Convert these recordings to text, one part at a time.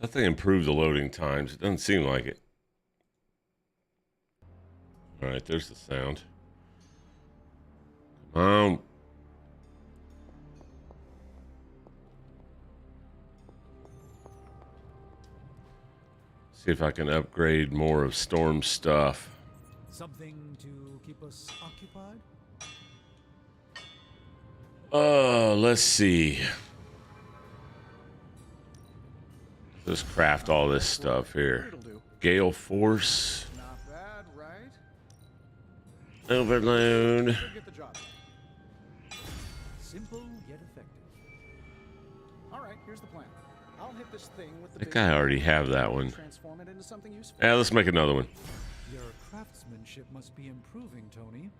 That thing improved the loading times. It doesn't seem like it. All right, there's the sound. See if I can upgrade more of Storm's stuff. Something to keep us occupied? Let's see. Let's craft all this stuff here. Gale Force. Not bad, right? Overload. Get the job. Simple yet effective. All right, here's the plan. I'll hit this thing with the I think I already have that one. Transform it into something useful. Yeah, let's make another one. Your craftsmanship must be improving, Tony.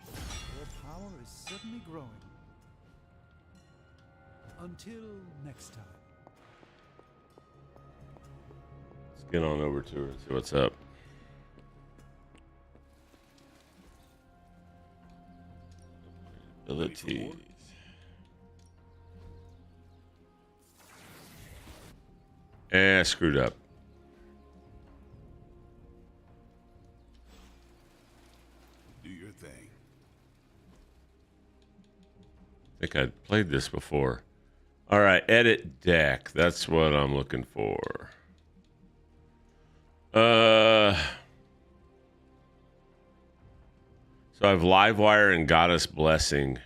Your power is certainly growing. Until next time. Let's get on over to her and see what's up. Abilities. Screwed up. Do your thing. I think I'd played this before. All right, edit deck. That's what I'm looking for. So I have Livewire and Goddess Blessing.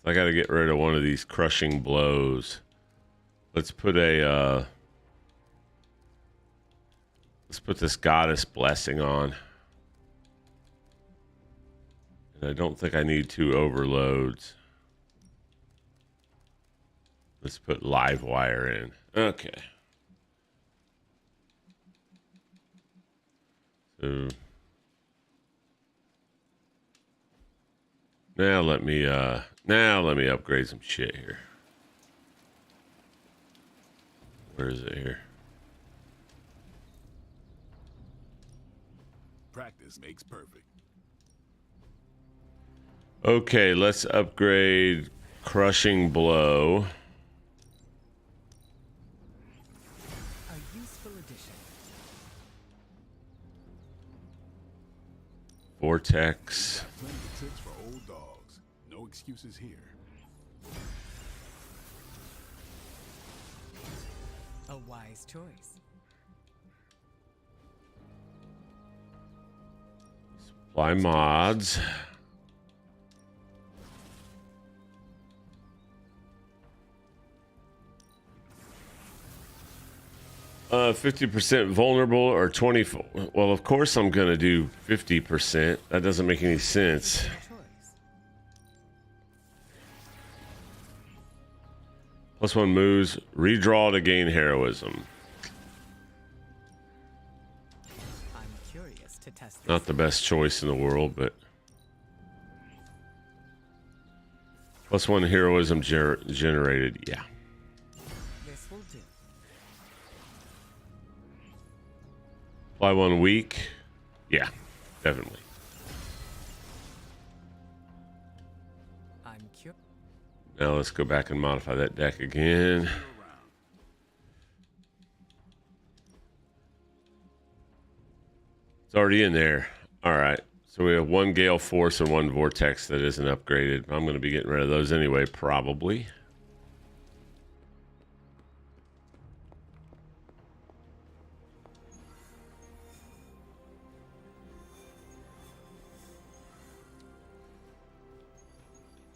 So I got to get rid of one of these crushing blows. Let's put a let's put this Goddess Blessing on. And I don't think I need 2 overloads. Let's put Livewire in. Okay. So now let me upgrade some shit here. Where is it here? Practice makes perfect. Okay, let's upgrade Crushing Blow. A useful addition. Vortex. Plenty of tricks for old dogs. No excuses here. A wise choice. Supply mods. 50% vulnerable or 20. Well, of course I'm gonna do 50%. That doesn't make any sense. Choice. +1 moves. Redraw to gain heroism. I'm curious to test this. Not the best choice in the world, but +1 heroism generated. Yeah. This will do. Apply 1 week. Yeah, definitely. I'm curious. Now let's go back and modify that deck again. It's already in there. All right. So we have 1 Gale Force and 1 Vortex that isn't upgraded. I'm going to be getting rid of those anyway, probably.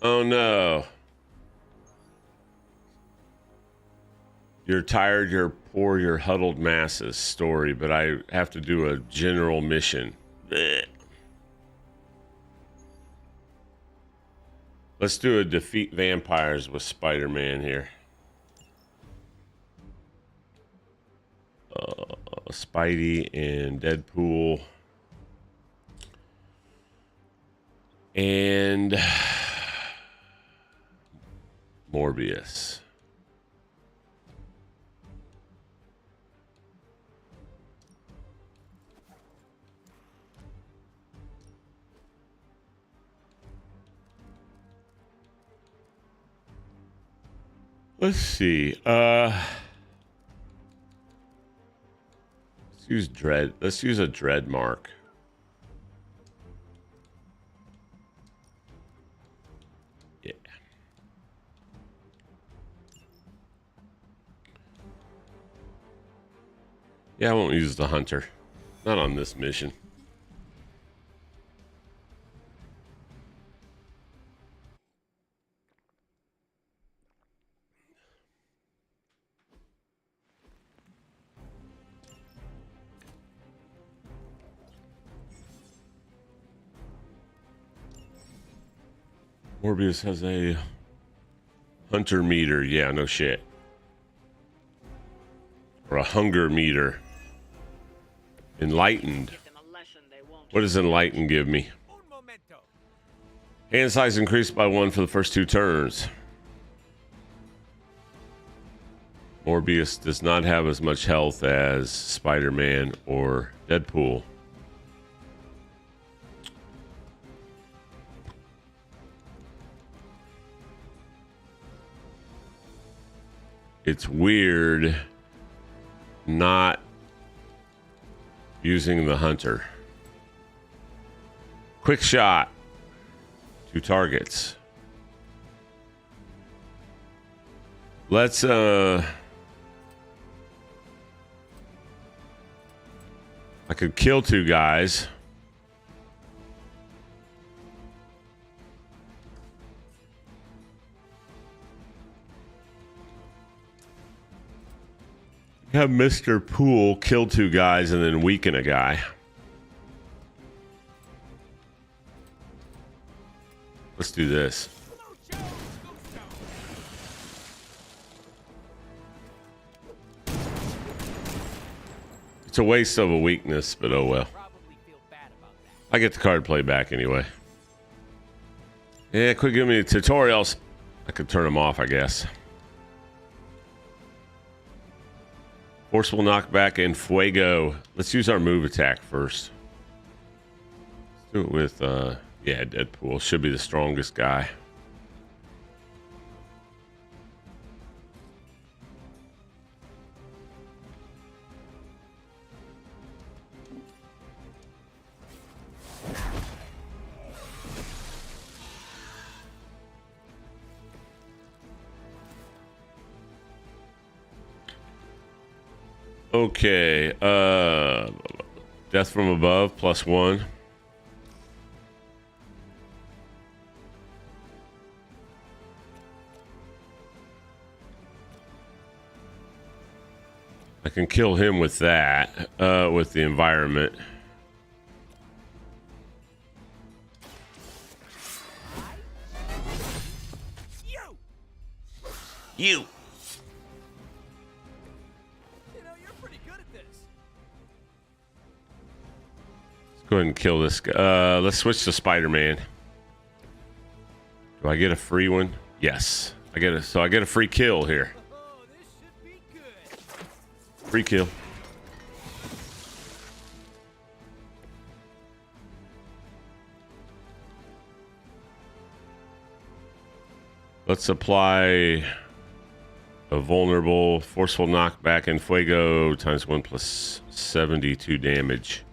Oh no. You're tired, you're poor, you're huddled masses story, but I have to do a general mission. Blech. Let's do a defeat vampires with Spider-Man here. Spidey and Deadpool. And Morbius. Let's see. use dread. Let's use a dread mark. Yeah. Yeah, I won't use the hunter. Not on this mission. Morbius has a hunter meter. Yeah, no shit. Or a hunger meter. Enlightened. What does enlightened give me? Hand size increased by 1 for the first 2 turns. Morbius does not have as much health as Spider-Man or Deadpool. It's weird not using the hunter. Quick shot. 2 targets. Let's I could kill 2 guys. Have Mr. Poole kill 2 guys and then weaken a guy. Let's do this. It's a waste of a weakness, but oh well. I get the card play back anyway. Yeah, quit giving me tutorials. I could turn them off, I guess. Forceful knockback and fuego. Let's use our move attack first. Let's do it with, yeah, Deadpool. Should be the strongest guy. Okay, death from above, +1. I can kill him with that, with the environment. You! Go ahead and kill this guy. Let's switch to Spider-Man. Do I get a free one? Yes. I get a free kill here. Free kill. Let's apply a vulnerable forceful knockback and fuego ×1 plus 72 damage.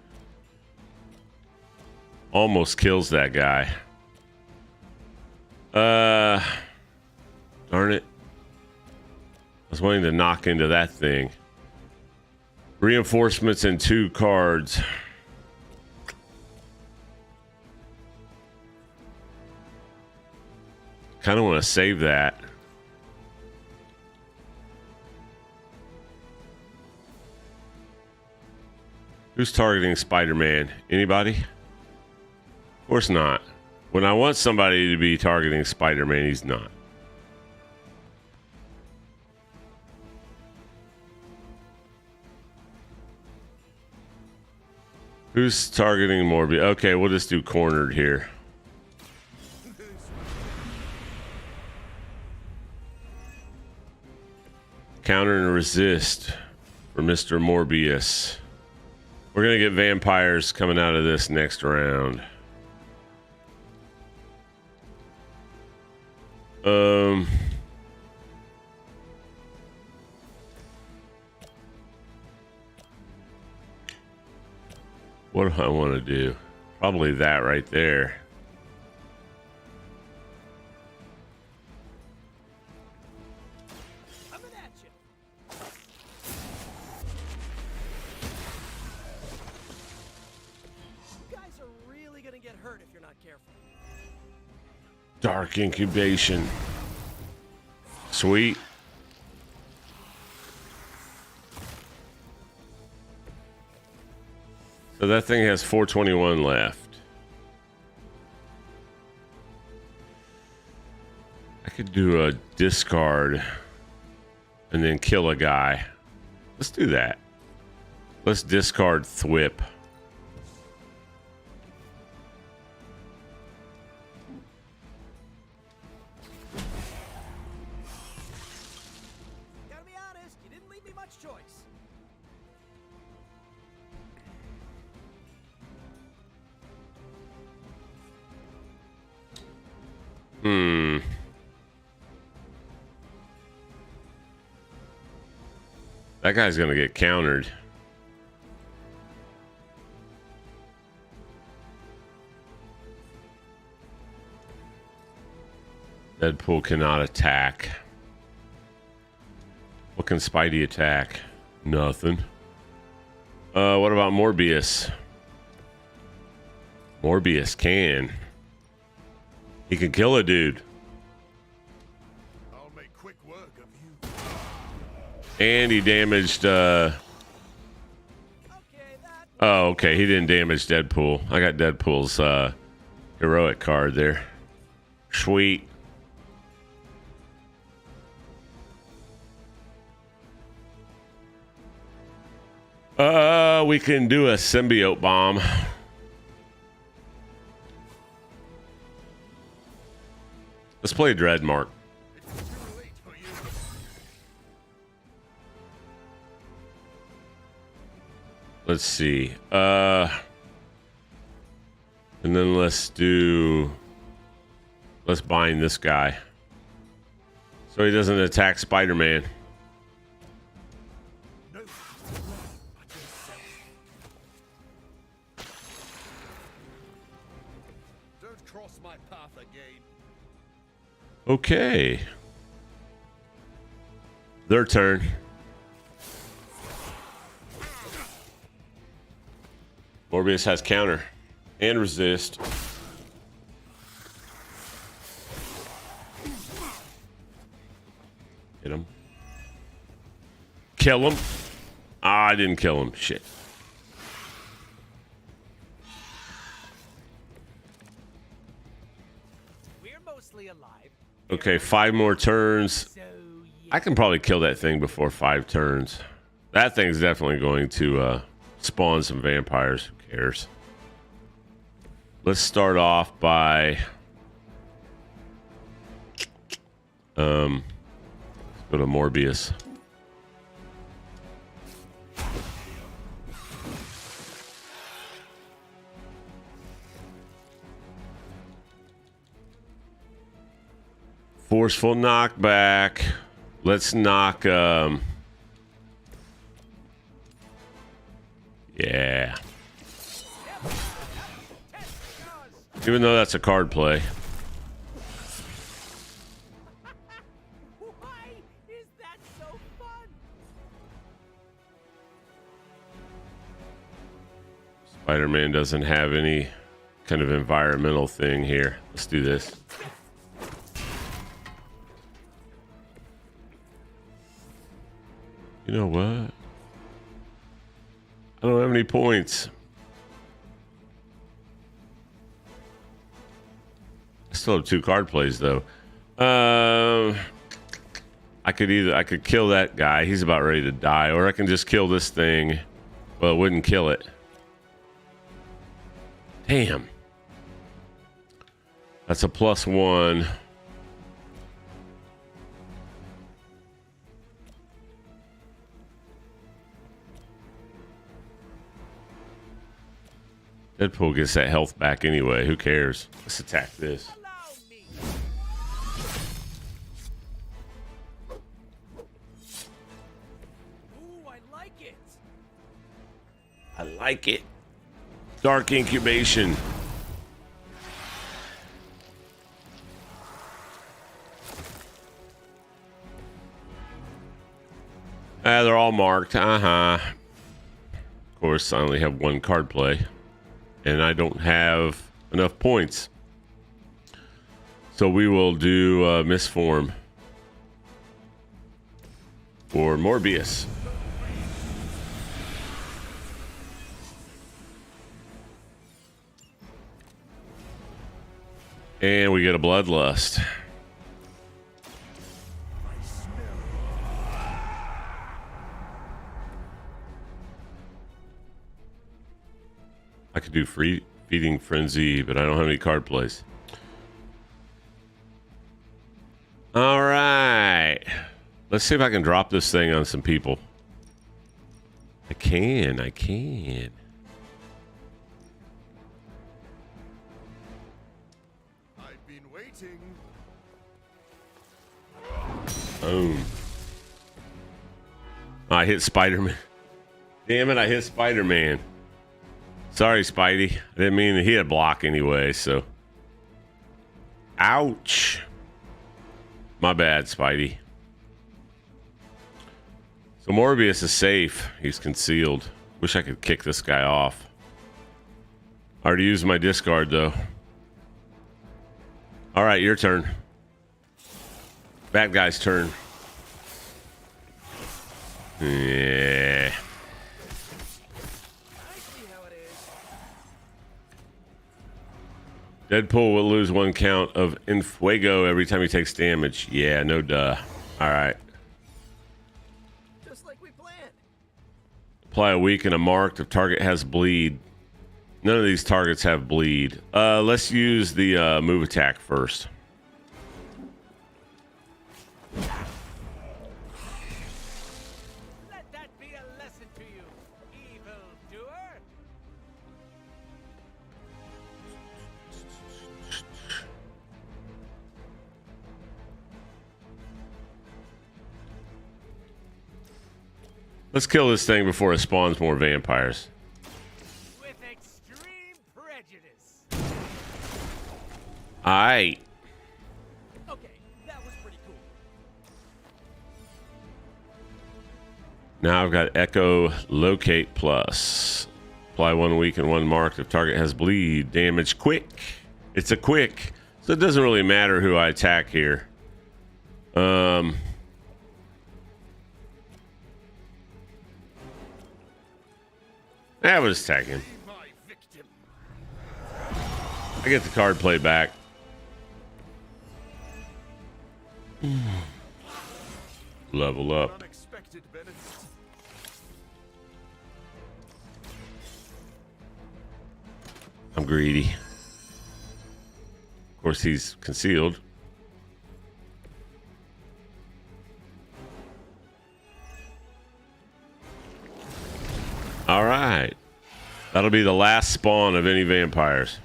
Almost kills that guy. Darn it. I was wanting to knock into that thing. Reinforcements and 2 cards. Kind of want to save that. Who's targeting Spider-Man? Anybody? Of course not. When I want somebody to be targeting Spider-Man, he's not. Who's targeting Morbius? Okay, we'll just do cornered here. Counter and resist for Mr. Morbius. We're going to get vampires coming out of this next round. What do I want to do? Probably that right there. Coming at you. You guys are really gonna get hurt if you're not careful. Dark incubation. Sweet. So that thing has 421 left. I could do a discard and then kill a guy. Let's do that. Let's discard Thwip. Gotta be honest, you didn't leave me much choice. That guy's gonna get countered. Deadpool cannot attack. What can Spidey attack? Nothing. What about Morbius? Morbius can. He can kill a dude. I'll make quick work of you. And he damaged, Okay, that oh, okay. He didn't damage Deadpool. I got Deadpool's, heroic card there. Sweet. We can do a symbiote bomb. Let's play Dreadmark. It's too late for you. Let's see. And then let's bind this guy. So he doesn't attack Spider-Man. No. Don't cross my path again. Okay. Their turn. Morbius has counter and resist. Hit him. Kill him. Ah, I didn't kill him. Shit. we're mostly alive. Okay, 5 more turns. So yeah. I can probably kill that thing before 5 turns. That thing's definitely going to spawn some vampires. Who cares? Let's start off by let's go to Morbius. Forceful knockback. Let's knock yeah. Even though that's a card play. Why is that so fun? Spider-Man doesn't have any kind of environmental thing here. Let's do this. You know what? I don't have any points. I still have 2 card plays though. I could kill that guy. He's about ready to die, or I can just kill this thing. Well, it wouldn't kill it. Damn. That's a +1. Deadpool gets that health back anyway. Who cares? Let's attack this. Allow me. Ooh, I like it. I like it. Dark incubation. They're all marked. Of course, I only have one card play, and I don't have enough points. So we will do Misform for Morbius. And we get a Bloodlust. I could do Feeding Frenzy, but I don't have any card plays. All right. Let's see if I can drop this thing on some people. I can. I've been waiting. Boom. I hit Spider-Man. Damn it, I hit Spider-Man. Sorry, Spidey. I didn't mean to hit a block anyway, so. Ouch. My bad, Spidey. So Morbius is safe. He's concealed. Wish I could kick this guy off. I already used my discard, though. All right, your turn. Bad guy's turn. Yeah. Deadpool will lose 1 count of Infuego every time he takes damage. Yeah, no duh. All right. Just like we planned. Apply a weaken a mark. If target has bleed. None of these targets have bleed. Let's use the move attack first. Let that be a lesson to you, evildoer. Let's kill this thing before it spawns more vampires. With extreme prejudice. Aight. Okay, that was pretty cool. Now I've got Echo Locate Plus. Apply 1 weaken 1 mark if target has bleed. Damage quick. It's a quick. So it doesn't really matter who I attack here. I was attacking. My victim. I get the card play back. Level up. Unexpected benefits. I'm greedy. Of course, he's concealed. All right. That'll be the last spawn of any vampires.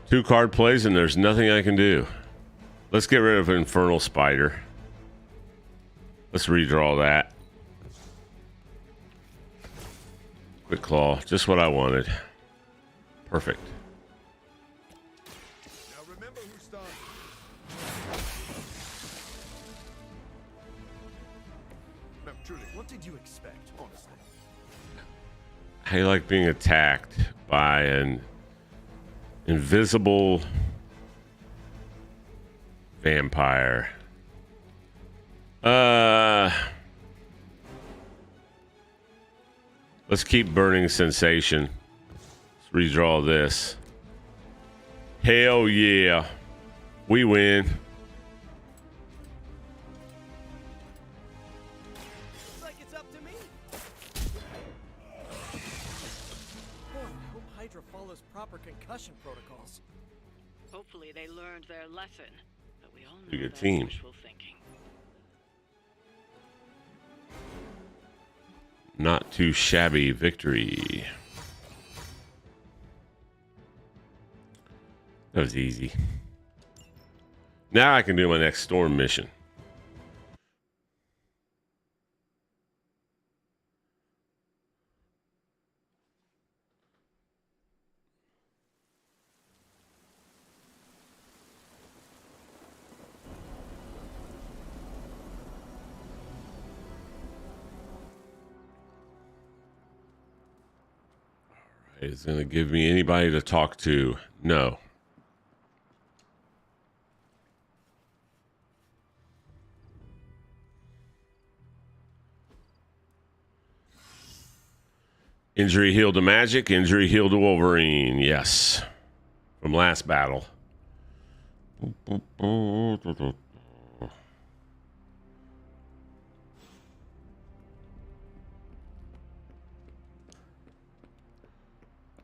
Two card plays and there's nothing I can do. Let's get rid of Infernal Spider. Let's redraw that. Quick Claw, just what I wanted. Perfect. Now remember who started. No, truly, what did you expect, honestly? I like being attacked by an invisible vampire. Let's keep Burning Sensation. Let's redraw this. Hell yeah. We win. Looks like it's up to me. Boy, I hope Hydra follows proper concussion protocols. Hopefully they learned their lesson, but we all know Pretty good that's team. wishful thinking. Not too shabby victory. That was easy. Now I can do my next storm mission. Is it going to give me anybody to talk to? No. Injury healed to Magic, injury healed to Wolverine. Yes. From last battle.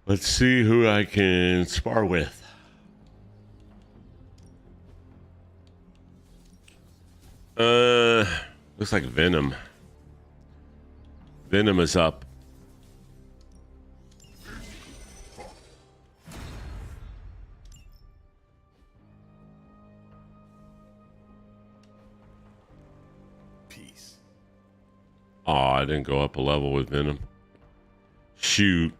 Let's see who I can spar with. Looks like Venom. Venom is up. Peace. Oh, I didn't go up a level with Venom. Shoot.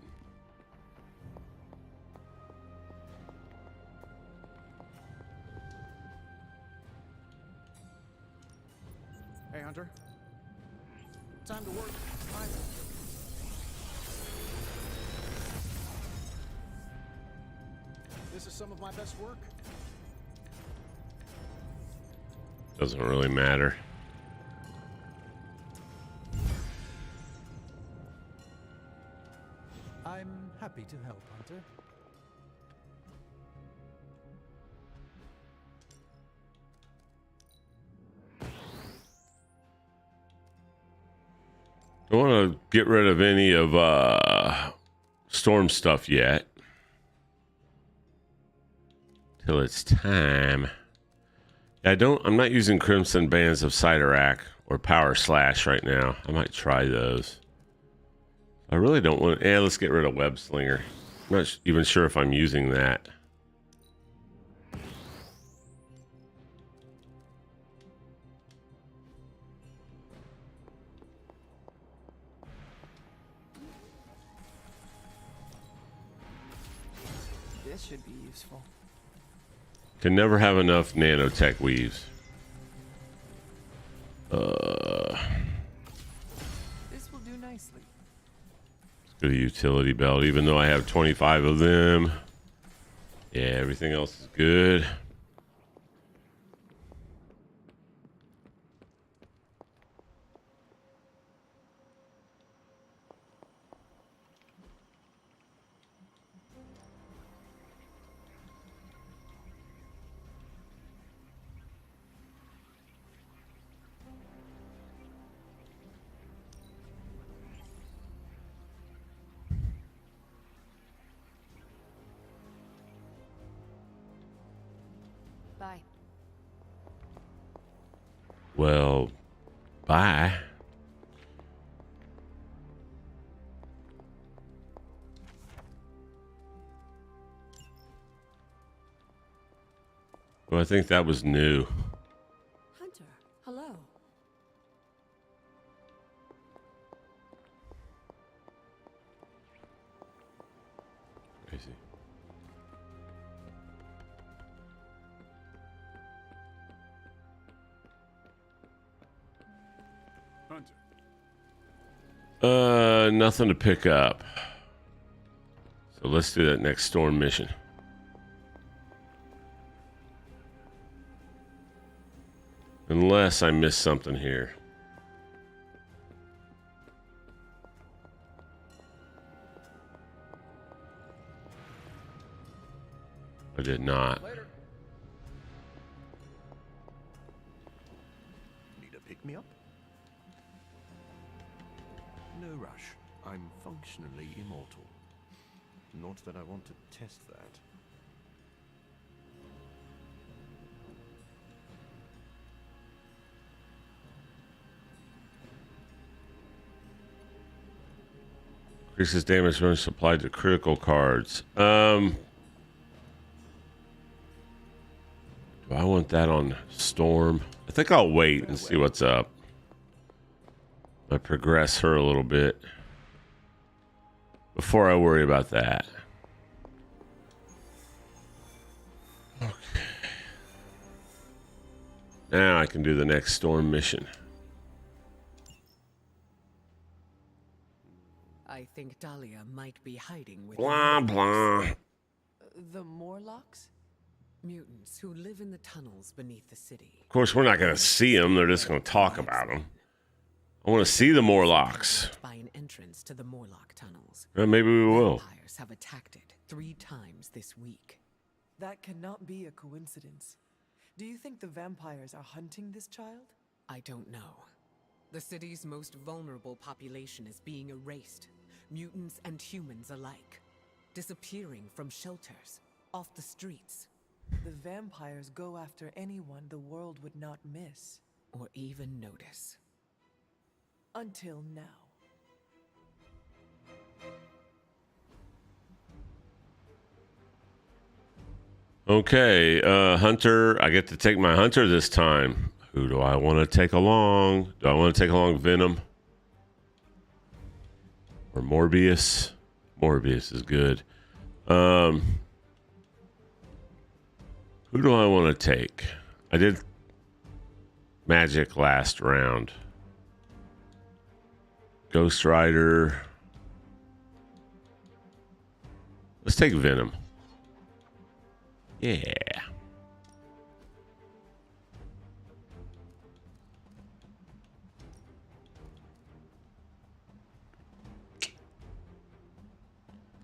Hey, Hunter. Time to work. Bye. This is some of my best work. Doesn't really matter. I'm happy to help, Hunter. Don't want to get rid of any of Storm stuff yet. Till it's time. I'm not using Crimson Bands of Cyttorak or Power Slash right now. I might try those. I really don't want. Let's get rid of Web Slinger. I'm not even sure if I'm using that. This should be useful. Can never have enough nanotech weaves. This will do nicely. Let's go to the utility belt, even though I have 25 of them. Yeah, everything else is good. Bye. Well, bye. Well, I think that was new. Hunter, hello. Crazy. Nothing to pick up. So let's do that next storm mission. Unless I missed something here. I did not. Later. Need a pick-me-up? No rush. I'm functionally immortal. Not that I want to test that. Increases damage when supplied to critical cards. Do I want that on Storm? I think I'll wait and see what's up. I progress her a little bit before I worry about that. Okay. Now I can do the next Storm mission. I think Dahlia might be hiding with Blah, blah. The Morlocks? mutants who live in the tunnels beneath the city. Of course, we're not going to see them. They're just going to talk about them. I want to see the Morlocks. By an entrance to the Morlock tunnels. Maybe we will. Vampires have attacked it 3 times this week. That cannot be a coincidence. Do you think the vampires are hunting this child? I don't know. The city's most vulnerable population is being erased. Mutants and humans alike. Disappearing from shelters, off the streets. The vampires go after anyone the world would not miss. Or even notice. Until now. Okay, Hunter. I get to take my Hunter this time. Who do I want to take along? Do I want to take along Venom? Or Morbius? Morbius is good. Who do I want to take? I did Magic last round. Ghost Rider. Let's take Venom. Yeah.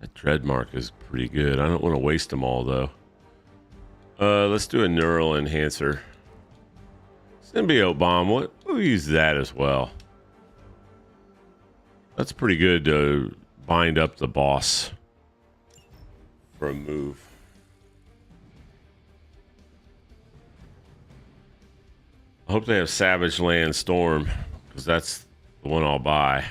That Dreadmark is pretty good. I don't want to waste them all, though. Let's do a Neural Enhancer. Symbiote Bomb. We'll use that as well. That's pretty good to bind up the boss for a move. I hope they have Savage Land Storm, because that's the one I'll buy.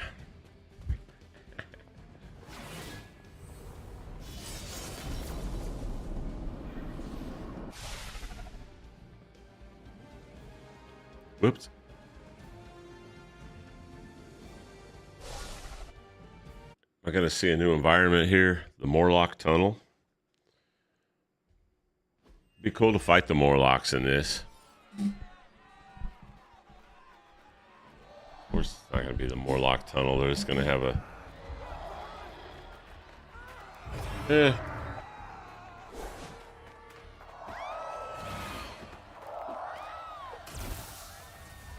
Whoops. Am I going to see a new environment here? The Morlock Tunnel. Be cool to fight the Morlocks in this. Of course, it's not going to be the Morlock Tunnel. They're just going to have a...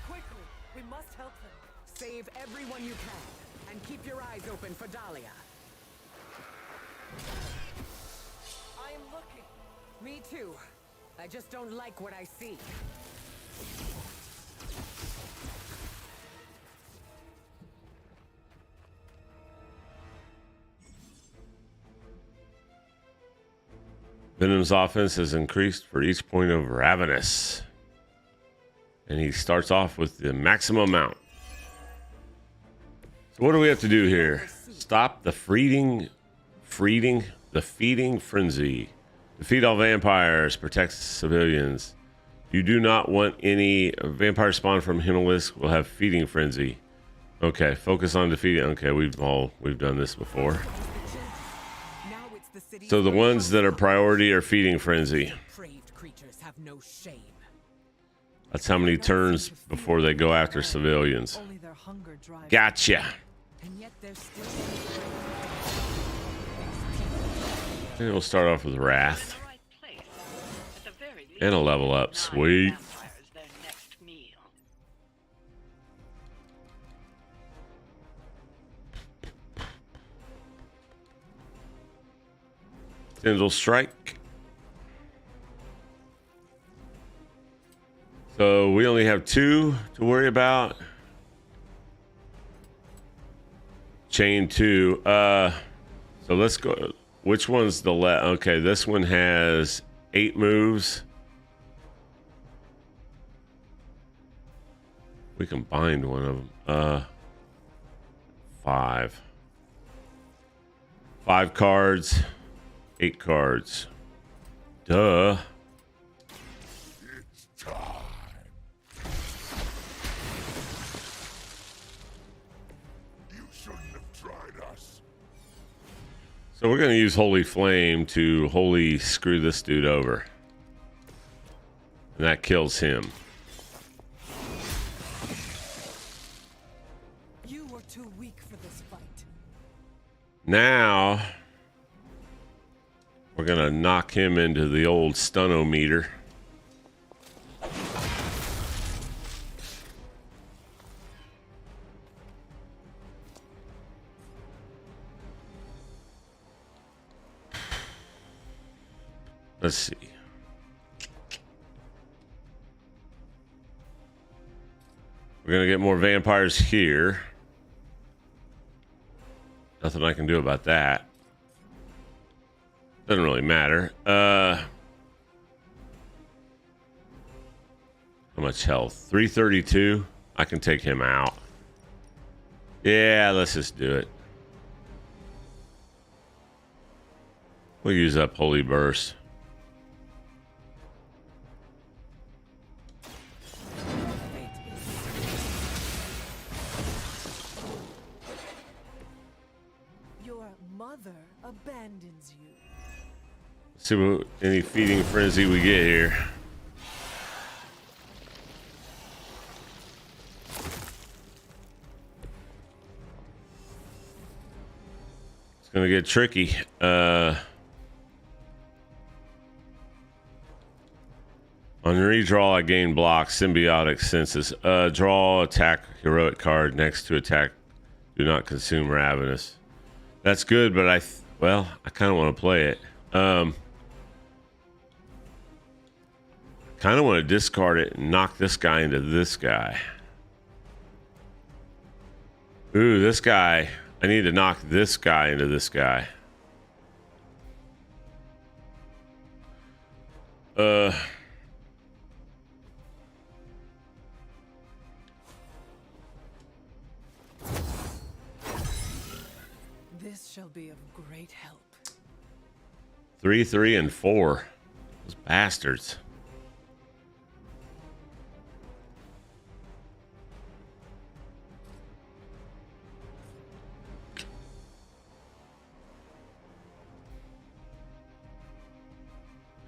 Quickly, we must help them. Save everyone you can, and keep your eyes open for Dahlia. I am looking. Me too. I just don't like what I see. Venom's offense has increased for each point of Ravenous. And he starts off with the maximum amount. So what do we have to do here? Stop the feeding frenzy. Defeat all vampires. Protect civilians. You do not want any vampire spawn from Himmelisk will have feeding frenzy. Okay, focus on defeating. Okay, we've done this before. So the ones that are priority are feeding frenzy. Depraved creatures have no shame. That's how many turns before they go after civilians. Only their hunger drives. Gotcha. And yet they're still... Maybe we'll start off with Wrath. The right place. At the very least, And a level up. deny Sweet. vampires their next meal. Tendril Strike. So we only have 2 to worry about. Chain 2. So let's go. Which one's the left? Okay, this one has 8 moves. We can bind one of them. 5. 5 cards. 8 cards. Duh. It's time. You shouldn't have tried us. So we're going to use Holy Flame to wholly screw this dude over. And that kills him. You were too weak for this fight. Now we're gonna knock him into the old stunometer. Let's see. We're gonna get more vampires here. Nothing I can do about that. Doesn't really matter. How much health? 332. I can take him out. Yeah, let's just do it. We'll use up Holy Burst. Your mother abandons you. Let's see what any feeding frenzy we get here. It's gonna get tricky. On redraw, I gain block, symbiotic senses. Draw, attack, heroic card next to attack. Do not consume ravenous. That's good, but I kind of want to play it. Kind of want to discard it and knock this guy into this guy. Ooh, this guy. I need to knock this guy into this guy. This shall be of great help. 3, 3, and 4. Those bastards.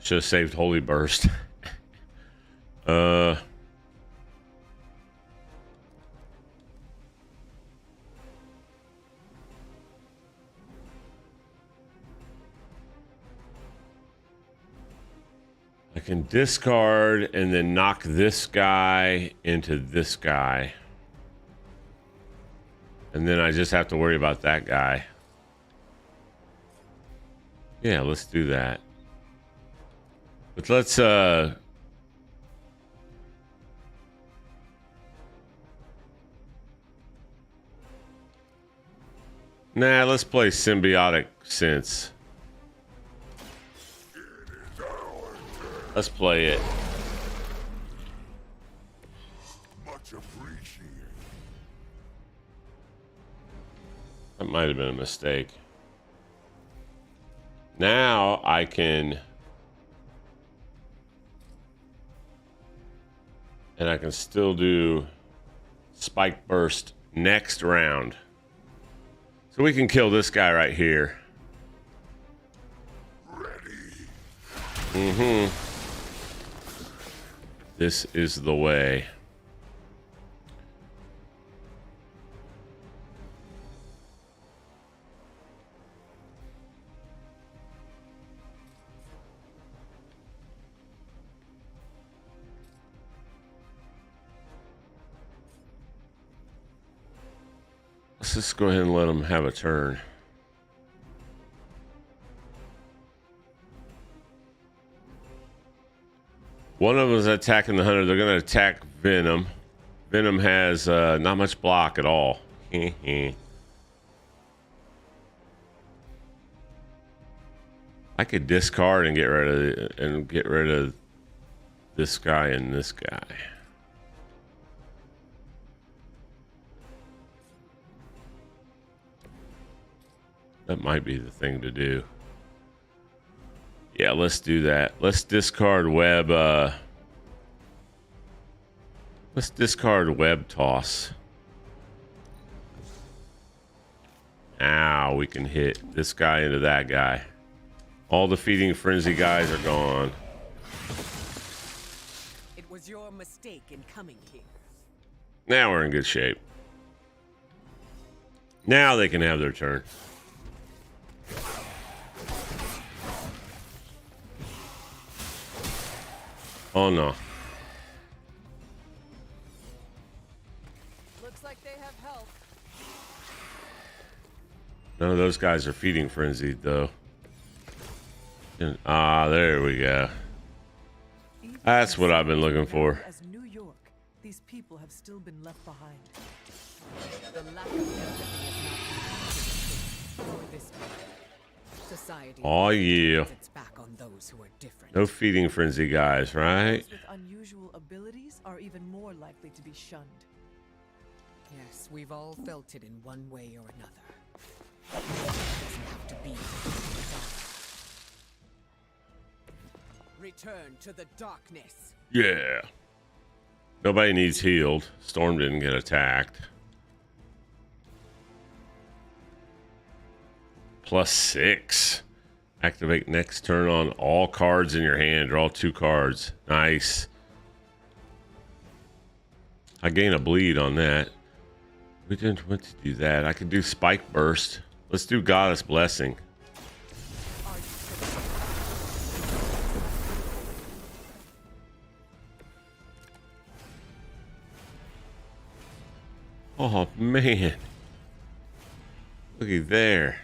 Should have saved Holy Burst. I can discard and then knock this guy into this guy. And then I just have to worry about that guy. Yeah, let's do that. But let's nah, let's play symbiotic sense. Let's play it. Much appreciated. That might have been a mistake. Now I can... And I can still do Spike Burst next round. So we can kill this guy right here. Ready. This is the way. Let's just go ahead and let them have a turn. One of them is attacking the hunter. They're going to attack Venom. Venom has not much block at all. I could discard and get rid of this guy and this guy. That might be the thing to do. Yeah, let's do that. Let's discard web. Let's discard web toss. Now we can hit this guy into that guy. All the feeding frenzy guys are gone. It was your mistake in coming here. Now we're in good shape. Now they can have their turn. Oh no. Looks like they have help. None of those guys are feeding frenzied though. Ah, there we go. Even That's as what I've been cities looking for. renowned as New York, these people have still been left behind. The lack of empathy is not for this time. Society Oh yeah. turns its back on those who are different. No feeding frenzy guys, right? Those with unusual abilities are even more likely to be shunned. Yes, we've all felt it in one way or another. It doesn't have to be desire. Return to the darkness. Yeah. Nobody needs healed. Storm didn't get attacked. +6. Activate next turn on all cards in your hand. Draw 2 cards. Nice. I gain a bleed on that. We didn't want to do that. I could do Spike Burst. Let's do Goddess Blessing. Oh man. Looky there.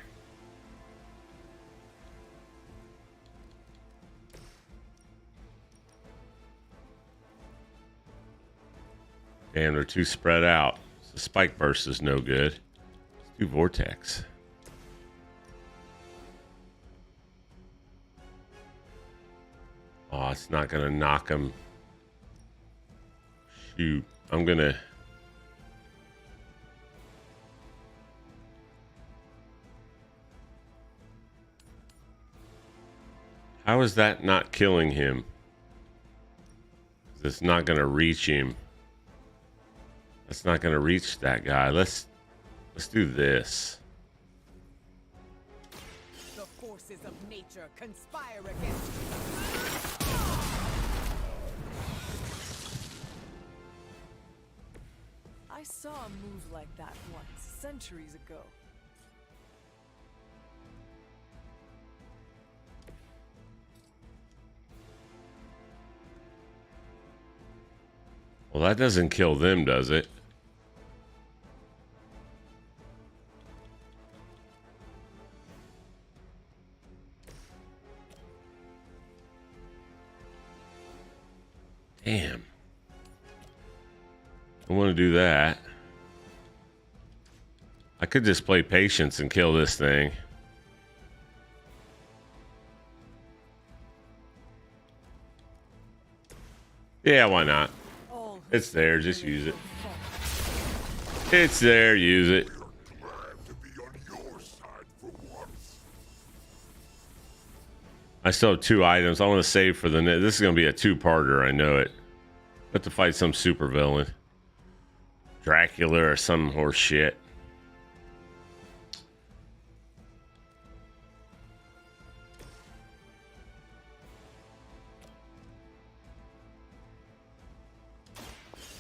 Damn, they're too spread out. The Spike Burst is no good. Let's do Vortex. Oh, it's not gonna knock him. Shoot. I'm gonna... How is that not killing him? It's not gonna reach him. That's not gonna reach that guy. Let's do this. The forces of nature conspire against you. I saw a move like that once, centuries ago. Well, that doesn't kill them, does it? Damn. I want to do that. I could just play patience and kill this thing. Yeah, why not? All It's there, just use it. It's there, use it. Glad to be on your side for once. I still have 2 items. I want to save for the net. This is going to be a 2-parter, I know it. Have to fight some supervillain. Dracula or some horse shit.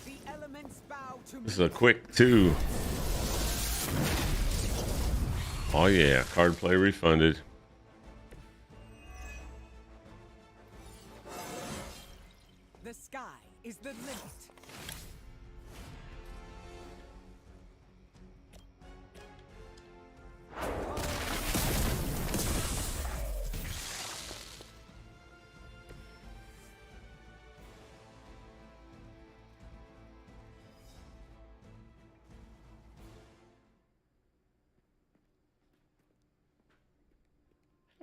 The elements bow to This is a quick 2. Oh yeah, card play refunded. the sky is the limit.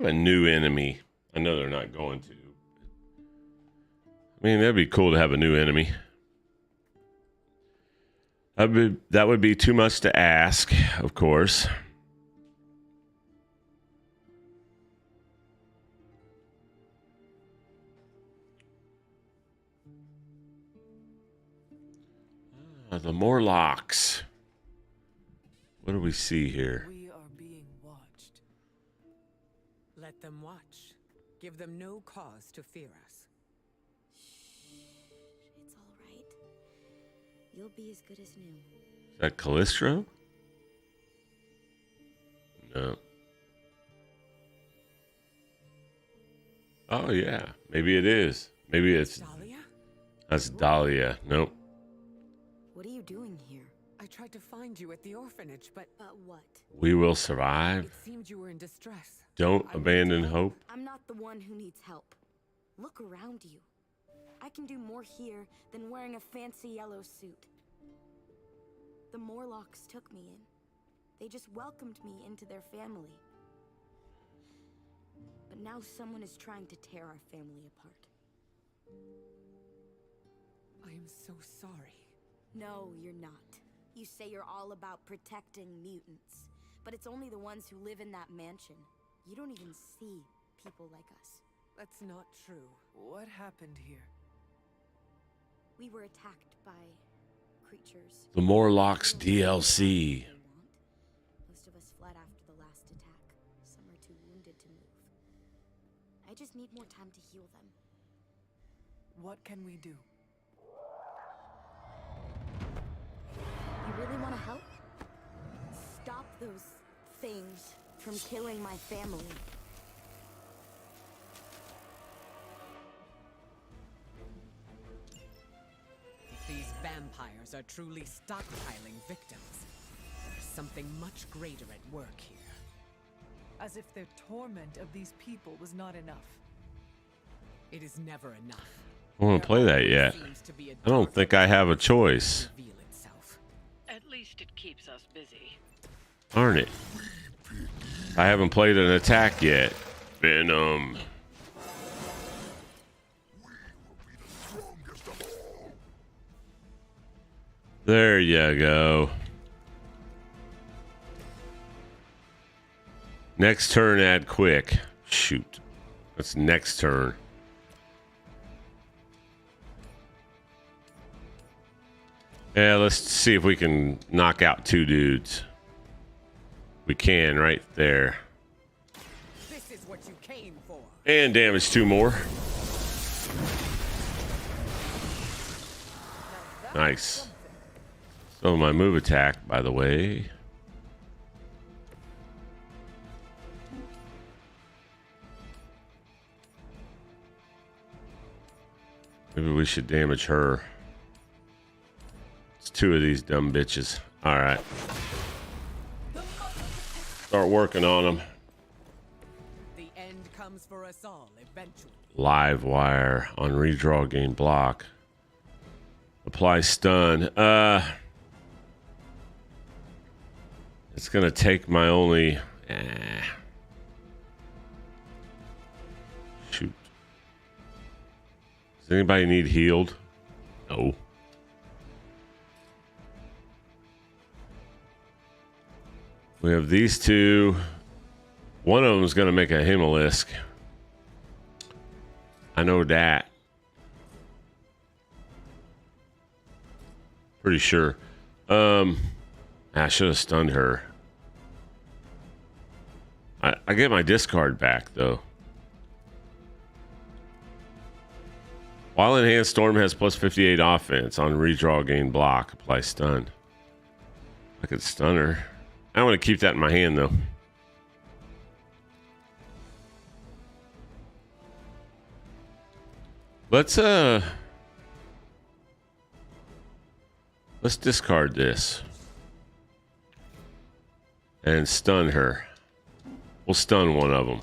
A new enemy. I know they're not going to. I mean, that'd be cool to have a new enemy. That would be too much to ask, of course. The Morlocks. What do we see here? we are being watched. Let them watch. Give them no cause to fear us. It's all right. You'll be as good as new. Is that Callistro? No. Oh yeah, maybe it is. Maybe it's Dahlia? That's Dahlia. Nope. What are you doing here? I tried to find you at the orphanage, but But what? We will survive. it seemed you were in distress. Don't I abandon wanted to hope. I'm not the one who needs help. Look around you. I can do more here than wearing a fancy yellow suit. The Morlocks took me in. They just welcomed me into their family. But now someone is trying to tear our family apart. I am so sorry. No, you're not. You say you're all about protecting mutants, but it's only the ones who live in that mansion. You don't even see people like us. That's not true. What happened here? We were attacked by creatures. The Morlocks They don't DLC. they want. Most of us fled after the last attack. Some are too wounded to move. I just need more time to heal them. What can we do? You really want to help? Stop those things from killing my family. These vampires are truly stockpiling victims. There's something much greater at work here. As if their torment of these people was not enough. It is never enough. I don't want to play that yet. Seems to be a I don't dark think I have a choice. reveal itself. At least it keeps us busy. Darn it. I haven't played an attack yet. Venom. There you go. Next turn, add quick. Shoot. That's next turn. Yeah, let's see if we can knock out 2 dudes. We can right there. This is what you came for. And damage 2 more. Nice. So my move attack, by the way. Maybe we should damage her. It's 2 of these dumb bitches. All right. Start working on them. The end comes for us all eventually. Live wire on redraw gain block. Apply stun. It's gonna take my only. Shoot. Does anybody need healed? No. We have these 2. One of them is gonna make a Hemolisk. I know that. Pretty sure. I should have stunned her. I get my discard back though. While Enhanced Storm has plus 58 offense on redraw gain block, apply stun. I could stun her. I want to keep that in my hand though. Let's discard this and stun her. We'll stun one of them.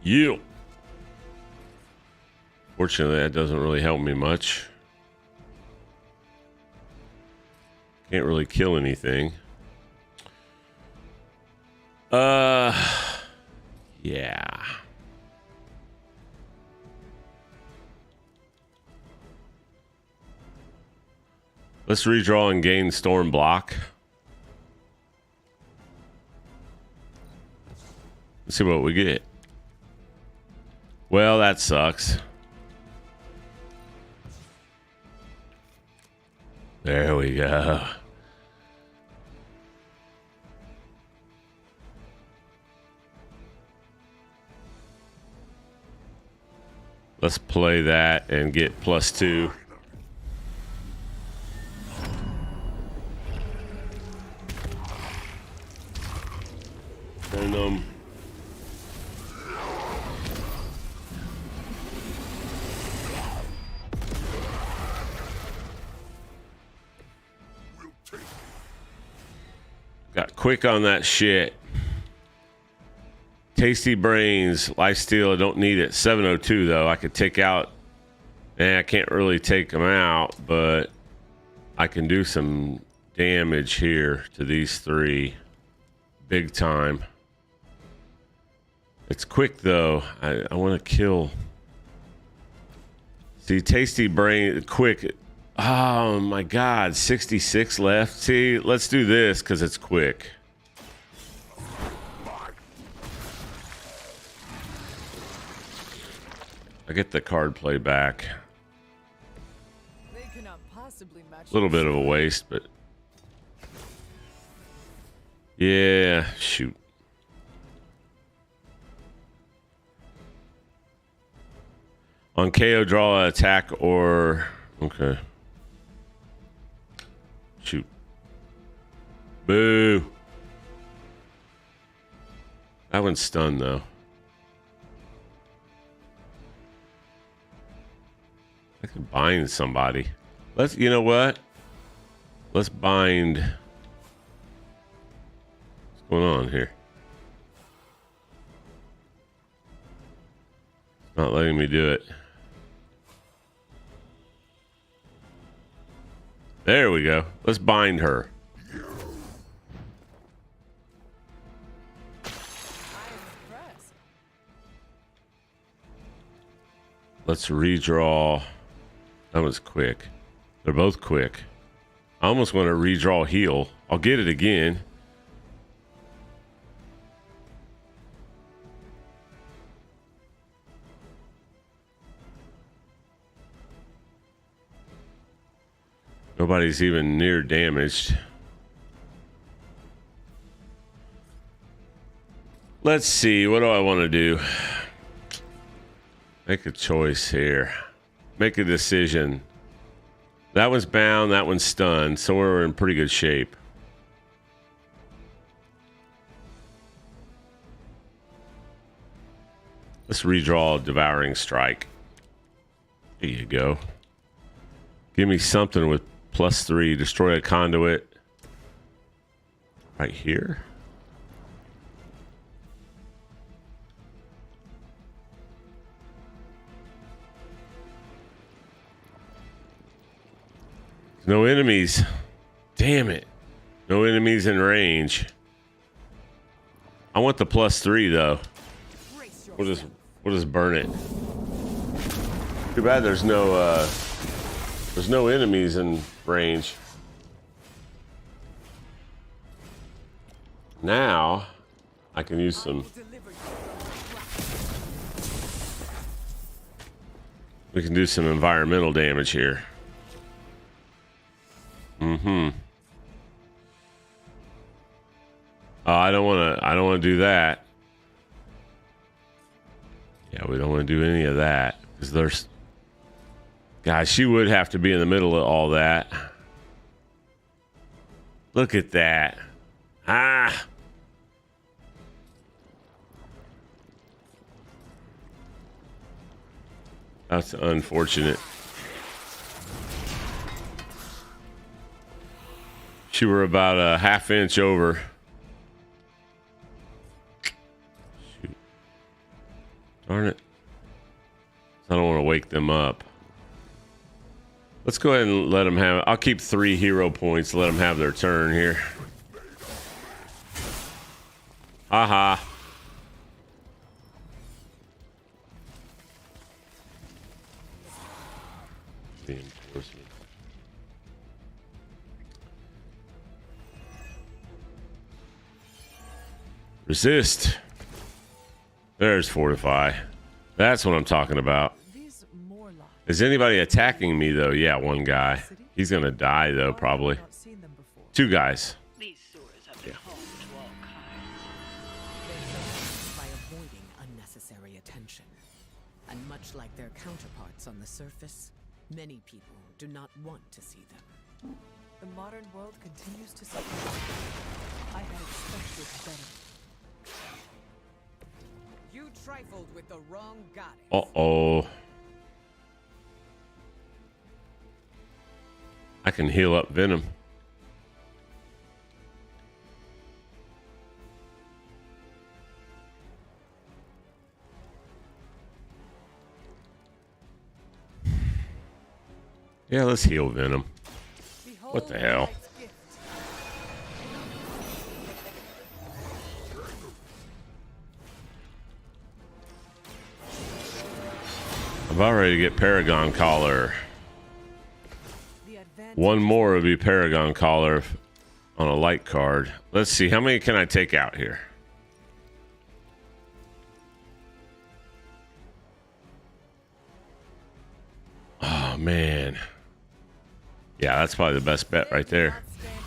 You. Fortunately, that doesn't really help me much. Can't really kill anything. Yeah. Let's redraw and gain storm block. Let's see what we get. Well, that sucks. There we go. Let's play that and get +2. And quick on that shit. Tasty Brains, Lifesteal, I don't need it. 702 though, I could take out. I can't really take them out, but I can do some damage here to these three. Big time. It's quick though. I want to kill. See, Tasty Brain, quick. Oh my God, 66 left. See, let's do this because it's quick. I get the card play back. They cannot possibly match A little bit of a waste, but yeah, shoot. On KO, draw an attack or okay. Shoot. Boo. That one's stunned though. I can bind somebody. Let's, you know what? Let's bind. What's going on here? It's not letting me do it. There we go. Let's bind her. Let's redraw. That was quick. They're both quick. I almost want to redraw heal. I'll get it again. Nobody's even near damaged. Let's see. What do I want to do? Make a choice here. Make a decision. That one's bound. That one's stunned. So we're in pretty good shape. Let's redraw Devouring Strike. There you go. Give me something with +3. Destroy a conduit. Right here. No enemies. Damn it. No enemies in range. I want the +3 though. We'll just burn it. Too bad there's no enemies in range. Now I can use some. We can do some environmental damage here. Oh, I don't want to do that. Yeah, we don't want to do any of that because there's. Guys, she would have to be in the middle of all that. Look at that. Ah. That's unfortunate. She were about a ½ inch over. Shoot. Darn it. I don't want to wake them up. Let's go ahead and let them have. I'll keep 3 hero points. Let them have their turn here. Aha. Reinforcement. Resist. There's Fortify. That's what I'm talking about. Is anybody attacking me though? Yeah, one guy. He's gonna die though, probably. 2 guys. These sewers have been home to all kinds. By avoiding unnecessary attention. And much like their counterparts on the surface, many people do not want to see them. The modern world continues to suffer. I had expected better. You trifled with the wrong goddess. Uh-oh. I can heal up Venom. Yeah, let's heal Venom. Behold What the hell? Knight's gift. I'm about ready to get Paragon Collar. The advantage One more would be Paragon Collar on a light card. Let's see, how many can I take out here? Oh, man. Yeah, that's probably the best bet right there. cannot stand a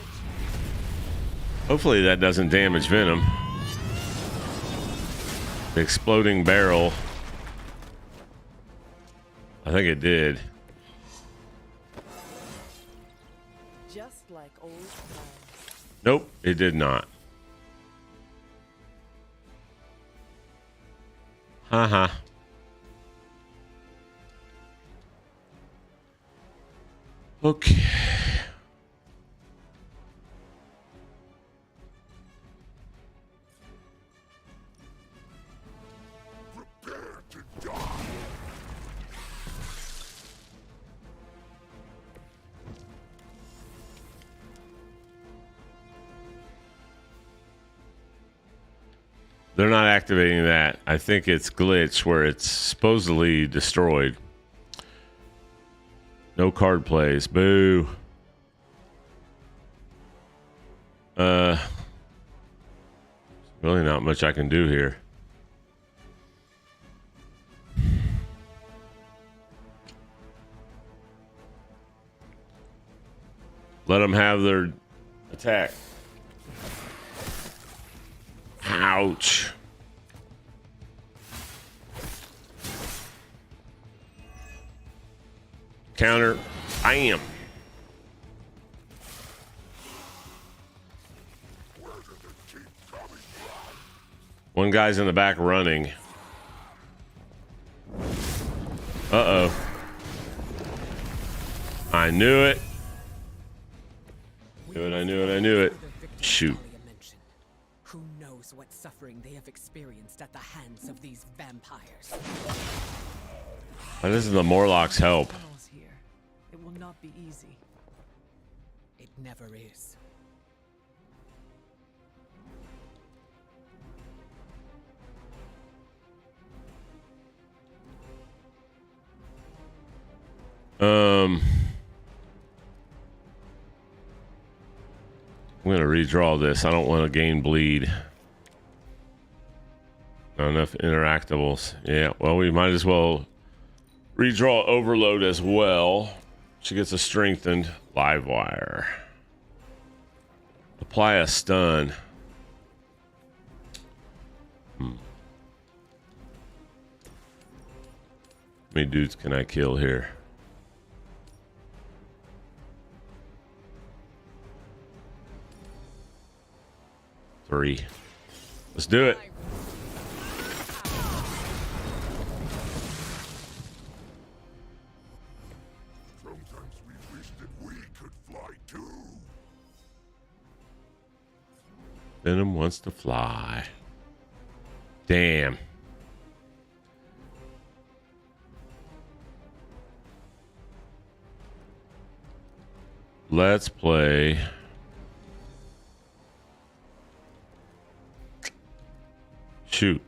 chance. Hopefully that doesn't damage Venom. The exploding barrel. I think it did. Just like old times. Nope, it did not. Haha. Okay. Prepare to die. They're not activating that. I think it's glitch where it's supposedly destroyed. No card plays. Boo. Really not much I can do here. Let them have their attack. Ouch. Counter. Bam. One guy's in the back running. Uh-oh. I knew it. I knew it. Shoot. Who knows what suffering they have experienced at the hands of these vampires? Oh, this is the Morlocks' help. Tunnels here. It will not be easy. It never is. I'm gonna redraw this. I don't want to gain bleed. Not enough interactables. Yeah, well, we might as well redraw Overload as well. She gets a strengthened live wire. Apply a stun. How many dudes can I kill here? Three. Let's do it. Sometimes we wish that we could fly too. Venom wants to fly. Damn. Let's play. Shoot.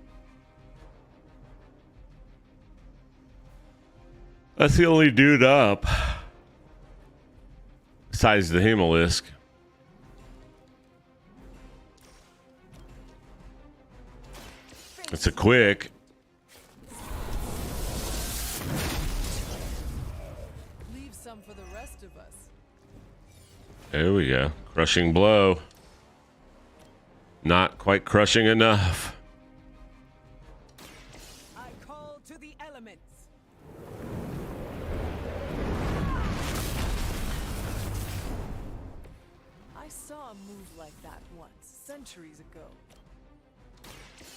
That's the only dude up. Besides the Hemolisk. It's a quick. Leave some for the rest of us. There we go. Crushing blow. Not quite crushing enough. I call to the elements. I saw a move like that once, centuries ago.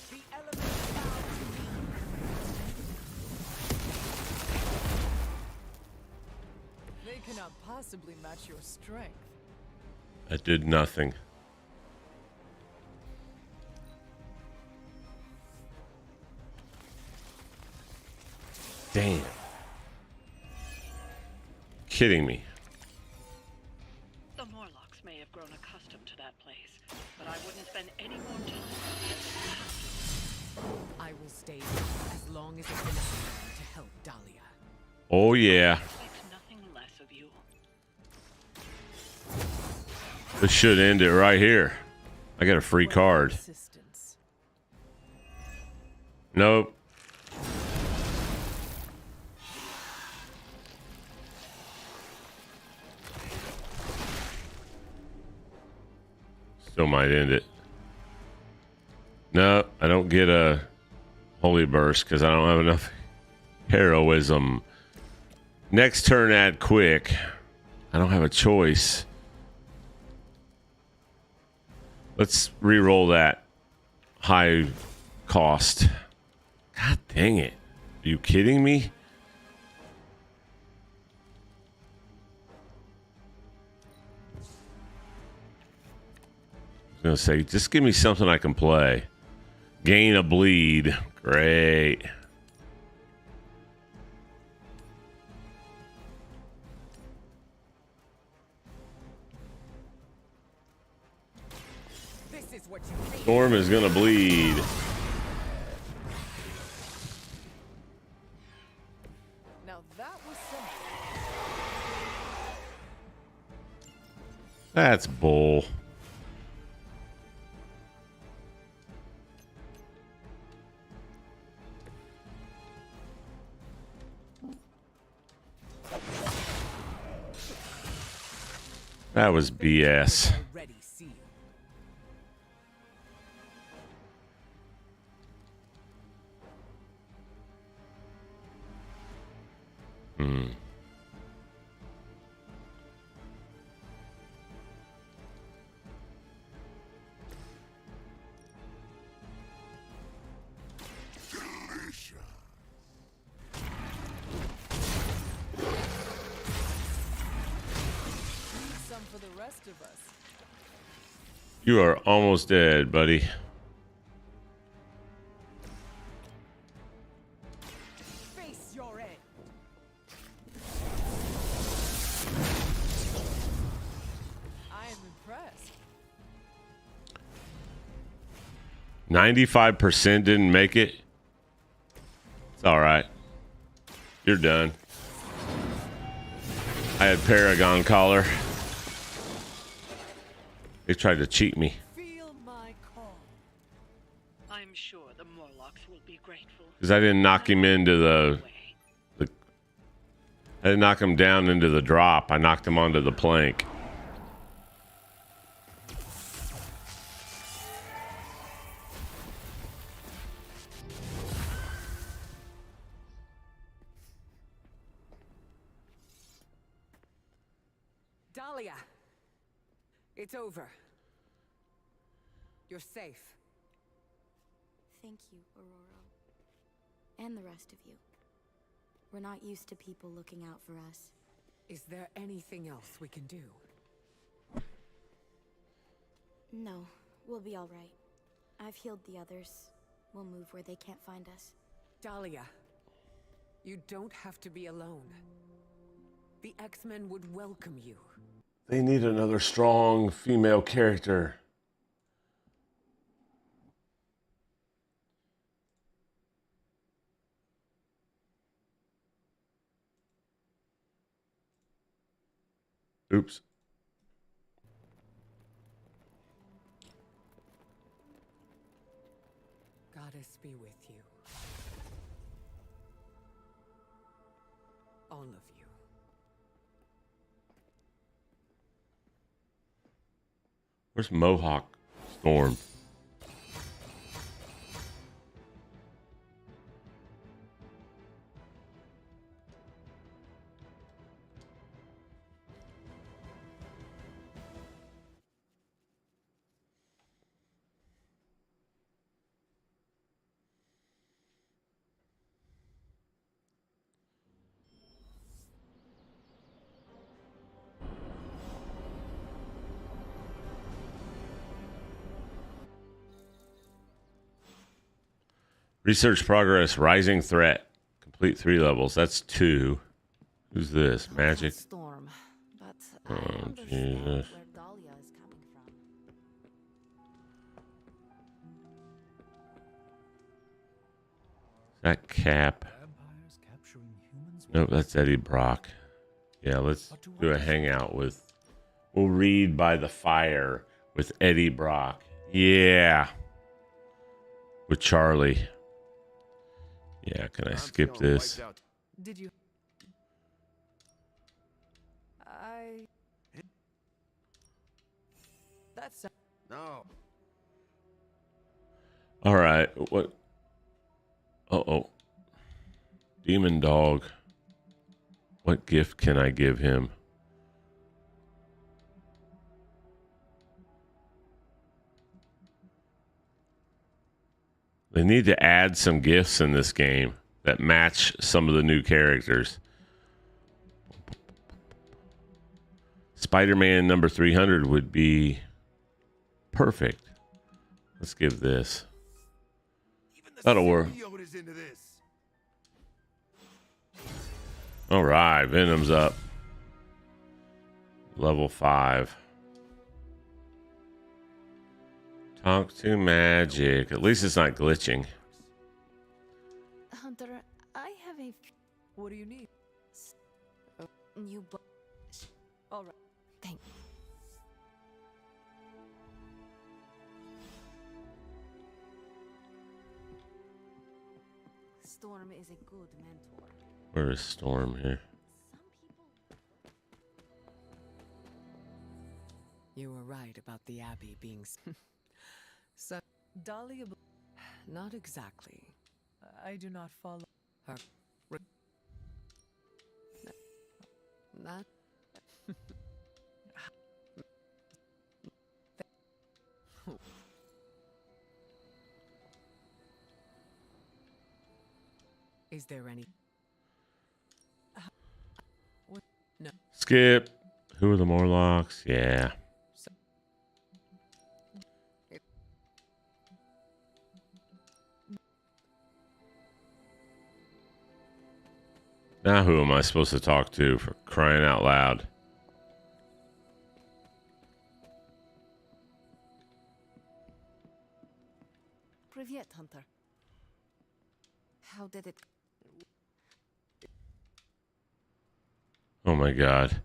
The elements bow to me. They cannot possibly match your strength. That did nothing. Damn. kidding me? The Morlocks may have grown accustomed to that place, but I wouldn't spend any more time. I will stay here as long as it's necessary to help Dahlia. Oh, yeah. Expect nothing less of you. This should end it right here. I got a free card. Assistance. Nope. Still might end it. No, I don't get a holy burst because I don't have enough heroism. Next turn, add quick. I don't have a choice. Let's re-roll that high cost. God dang it. Are you kidding me? I was going to say, just give me something I can play. Gain a bleed. Great. This is what you think. Storm is going to bleed. Now that was simple. That's bull. That was BS. Already sealed. Some for the rest of us. You are almost dead, buddy. Face your end. I am impressed. 95% didn't make it. It's all right. You're done. I had Paragon Collar. They tried to cheat me. Feel my call. I'm sure the Morlocks will be grateful. Because I didn't knock him into the... I didn't knock him down into the drop. I knocked him onto the plank. Dahlia. It's over. You're safe. Thank you, Aurora. And the rest of you. We're not used to people looking out for us. Is there anything else we can do? No, we'll be all right. I've healed the others. We'll move where they can't find us. Dahlia, you don't have to be alone. The X-Men would welcome you. They need another strong female character. Oops. Goddess be with you. All of you. Where's Mohawk Storm? Research progress, rising threat. Complete 3 levels. That's 2. Who's this? Magic. Storm. Oh, understand Jesus. where Dahlia is coming from. That Cap. Vampires capturing humans? Nope, that's Eddie Brock. Yeah, let's do a hangout with. We'll read by the fire with Eddie Brock. Yeah. With Charlie. Yeah, can I skip this? Did you? I. That's. No. All right. What? Uh-oh. Demon Dog. What gift can I give him? They need to add some gifts in this game that match some of the new characters. Spider-Man number 300 would be perfect. Let's give this. That'll work. All right, Venom's up. Level 5. Talk to magic. At least it's not glitching. Hunter, I have a What do you need? new book. All right. Thank. Storm is a good mentor. Where is Storm here? You were right about the Abbey being so. Dahlia. Not exactly. I do not follow. Her. That. Is there any? No. Skip. Who are the Morlocks? Yeah. Now who am I supposed to talk to, for crying out loud? Privyet, Hunter. How did it? Oh my god.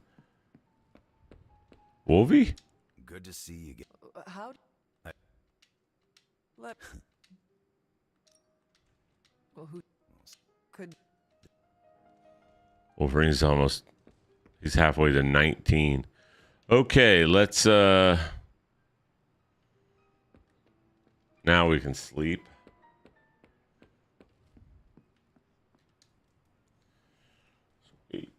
Wolvie? Good to see you again. How? Let. Well, who could? Wolverine's almost. He's halfway to 19. Okay, let's now we can sleep. Sweet.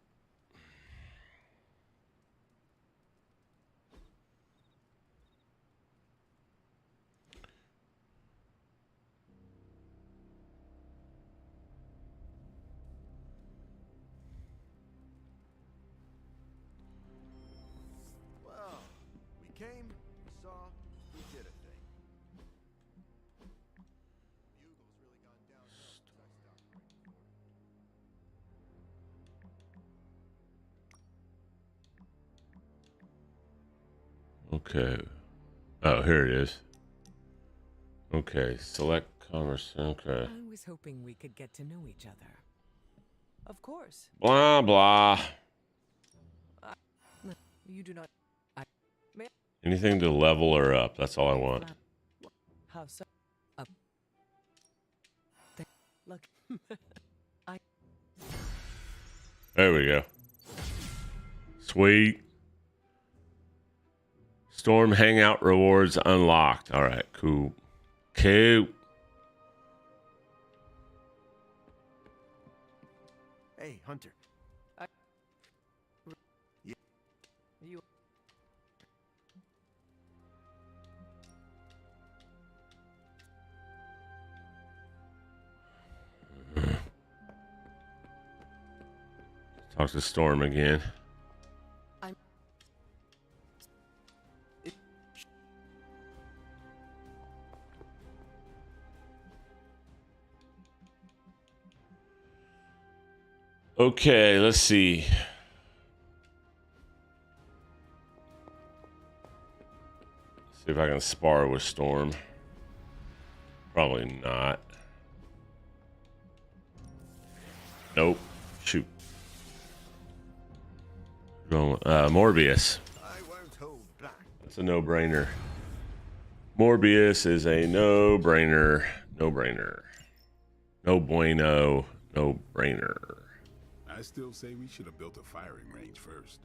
Well, we came, we saw, we did a thing. Bugle's really gone downhill since I stopped writing for it. Okay. Oh, here it is. Okay, select commerce. Okay. I was hoping we could get to know each other. Of course. Blah, blah. You do not. Anything to level her up. That's all I want. How so? Look. There we go. Sweet. Storm Hangout rewards unlocked. All right, cool. Cool. Hey, Hunter. You. Talk to Storm again. Okay, let's see. See if I can spar with Storm. Probably not. Nope. Shoot. Morbius. I won't hold back. That's a no-brainer. Morbius is a no-brainer. No-brainer. No bueno. No-brainer. I still say we should have built a firing range first.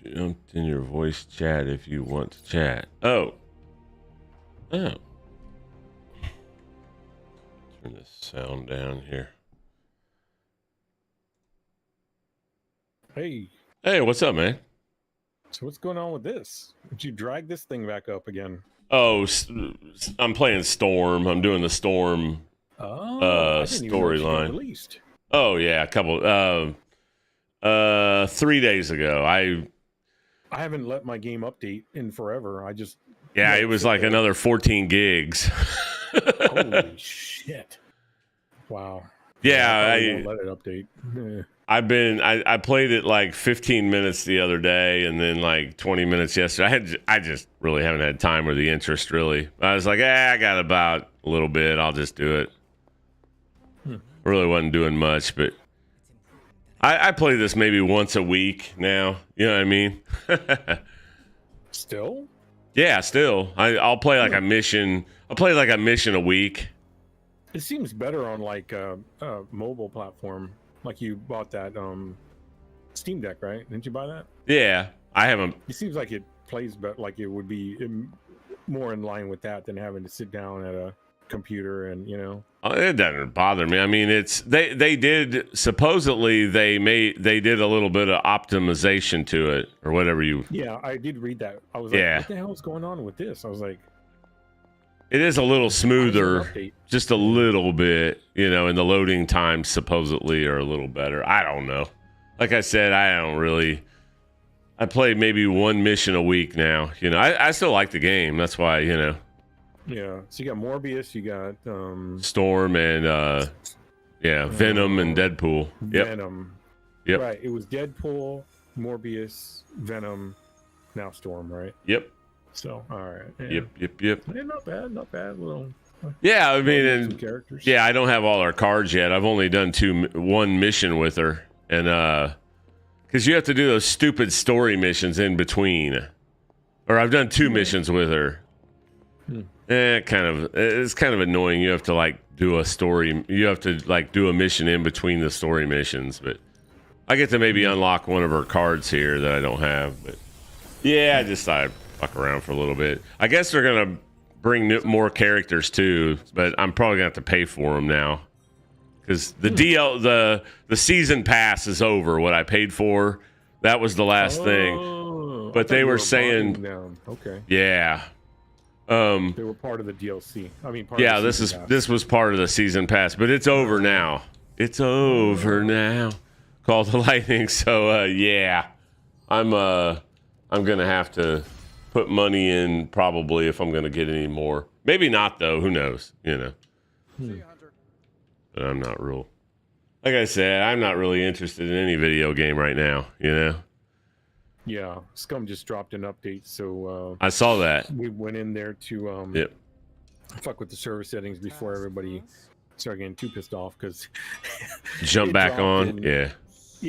Jump in your voice chat if you want to chat. Oh. Oh. Turn the sound down here. Hey. Hey, what's up, man? So what's going on with this? Did you drag this thing back up again? Oh, I'm playing Storm. I'm doing the Storm storyline. Released. Oh yeah, a couple 3 days ago. I haven't let my game update in forever. Yeah, it was like another 14 gigs. Holy shit. Wow. Yeah, I won't let it update. I played it like 15 minutes the other day and then like 20 minutes yesterday. I just really haven't had time or the interest really. I was like, I got about a little bit. I'll just do it. Really wasn't doing much, but I play this maybe once a week now. You know what I mean? Still? Yeah, still. I'll play like a mission. I'll play like a mission a week. It seems better on like a mobile platform. Like you bought that Steam Deck, right? Didn't you buy that? Yeah, I haven't. It seems like it plays better. Like it would be more in line with that than having to sit down at a computer and It doesn't bother me. I mean, it's they did supposedly they did a little bit of optimization to it or whatever you. Yeah, I did read that. I was like, what the hell is going on with this? I was like, it is a little smoother, just a little bit, and the loading times supposedly are a little better. I don't know. Like I said, I play maybe one mission a week now. I still like the game. That's why, Yeah. So you got Morbius, you got Storm and Venom and Deadpool. Yep. Venom. Yep. Right. It was Deadpool, Morbius, Venom, now Storm, right? Yep. So, all right. Yeah. Yep. Yeah, not bad. Little. Yeah, I mean, some characters. Yeah, I don't have all our cards yet. I've only done one mission with her, and because you have to do those stupid story missions in between, or I've done 2 missions with her. It's kind of annoying. You have to like do a story. You have to like do a mission in between the story missions, but I get to maybe unlock one of her cards here that I don't have. But yeah, I just thought I'd fuck around for a little bit. I guess they're gonna bring more characters too, but I'm probably gonna have to pay for them now because the season pass is over. What I paid for, that was the last thing. But they were saying, okay, yeah. They were part of the DLC. I mean, this was part of the season pass, but it's over now. It's over now. Call the lightning. So yeah, I'm gonna have to put money in probably if I'm gonna get any more. Maybe not though. Who knows? But I'm not real. Like I said, I'm not really interested in any video game right now. Yeah, Scum just dropped an update, so I saw that. We went in there to fuck with the server settings before everybody started getting too pissed off because jump back on. Yeah,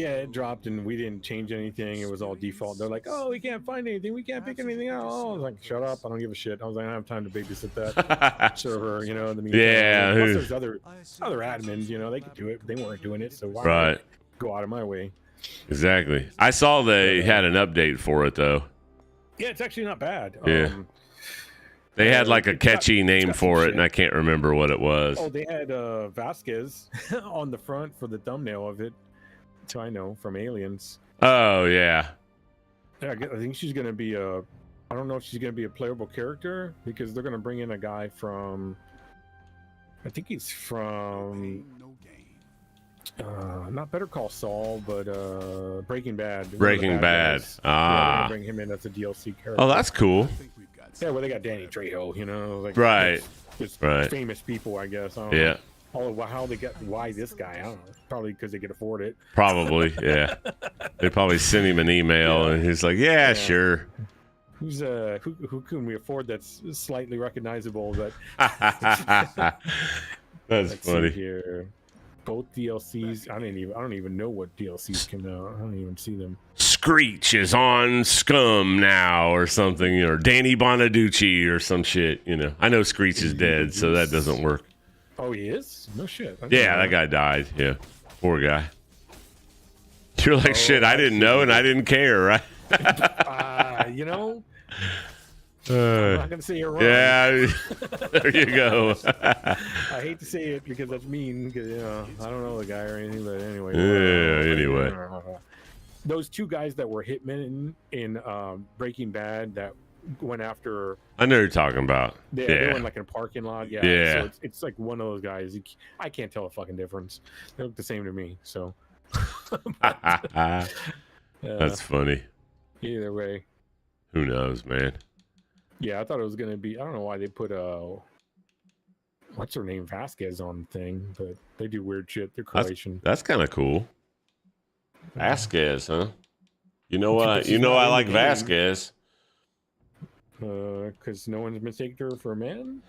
it dropped and we didn't change anything. It was all default. They're like, "Oh, we can't find anything. We can't pick anything out." Oh, I was like, "Shut up! I don't give a shit." I was like, "I don't have time to babysit that server." In the meantime. Yeah. Plus, there's other admins. They could do it, but they weren't doing it. So why would I go out of my way? Exactly. I saw they had an update for it though. Yeah, it's actually not bad. Yeah. They had like a catchy name for it, and I can't remember what it was. Oh, they had Vasquez on the front for the thumbnail of it. So I know from Aliens. Oh yeah. Yeah, I think she's gonna be I don't know if she's gonna be a playable character because they're gonna bring in a guy from. I think he's from. Not Better Call Saul, but Breaking Bad. Breaking Bad. Guys. Yeah, bring him in as a DLC character. Oh, that's cool. Yeah, well, they got Danny Trejo, like just famous people, I guess. I don't know. How they got why this guy? I don't know. Probably because they could afford it. Probably, yeah. They probably sent him an email, and he's like, "Yeah, sure." who can we afford that's slightly recognizable? That That's let's funny. see here. Both DLCs. I don't even know what DLCs came out. I don't even see them. Screech is on Scum now, or something, or Danny Bonaducci, or some shit. You know, I know Screech is dead, so that doesn't work. Oh, he is? No shit. I didn't Yeah, know that guy died. Yeah, poor guy. You're like, shit, I didn't know and I didn't care, right? You know, I'm not gonna say you're wrong. Yeah, there you go. I hate to say it because that's mean. Because I don't know the guy or anything, but anyway. Yeah, anyway. Those two guys that were hitmen in Breaking Bad that went after. I know what you're talking about. They were in like in a parking lot. Yeah. Yeah. So it's like one of those guys. I can't tell a fucking difference. They look the same to me. So. That's funny. Either way. Who knows, man? Yeah, I thought it was gonna be. I don't know why they put what's her name, Vasquez on the thing, but they do weird shit. They're Croatian. That's kind of cool. Vasquez, huh? You know what? She's You know not I in the like game. Vasquez. Because no one's mistaken her for a man.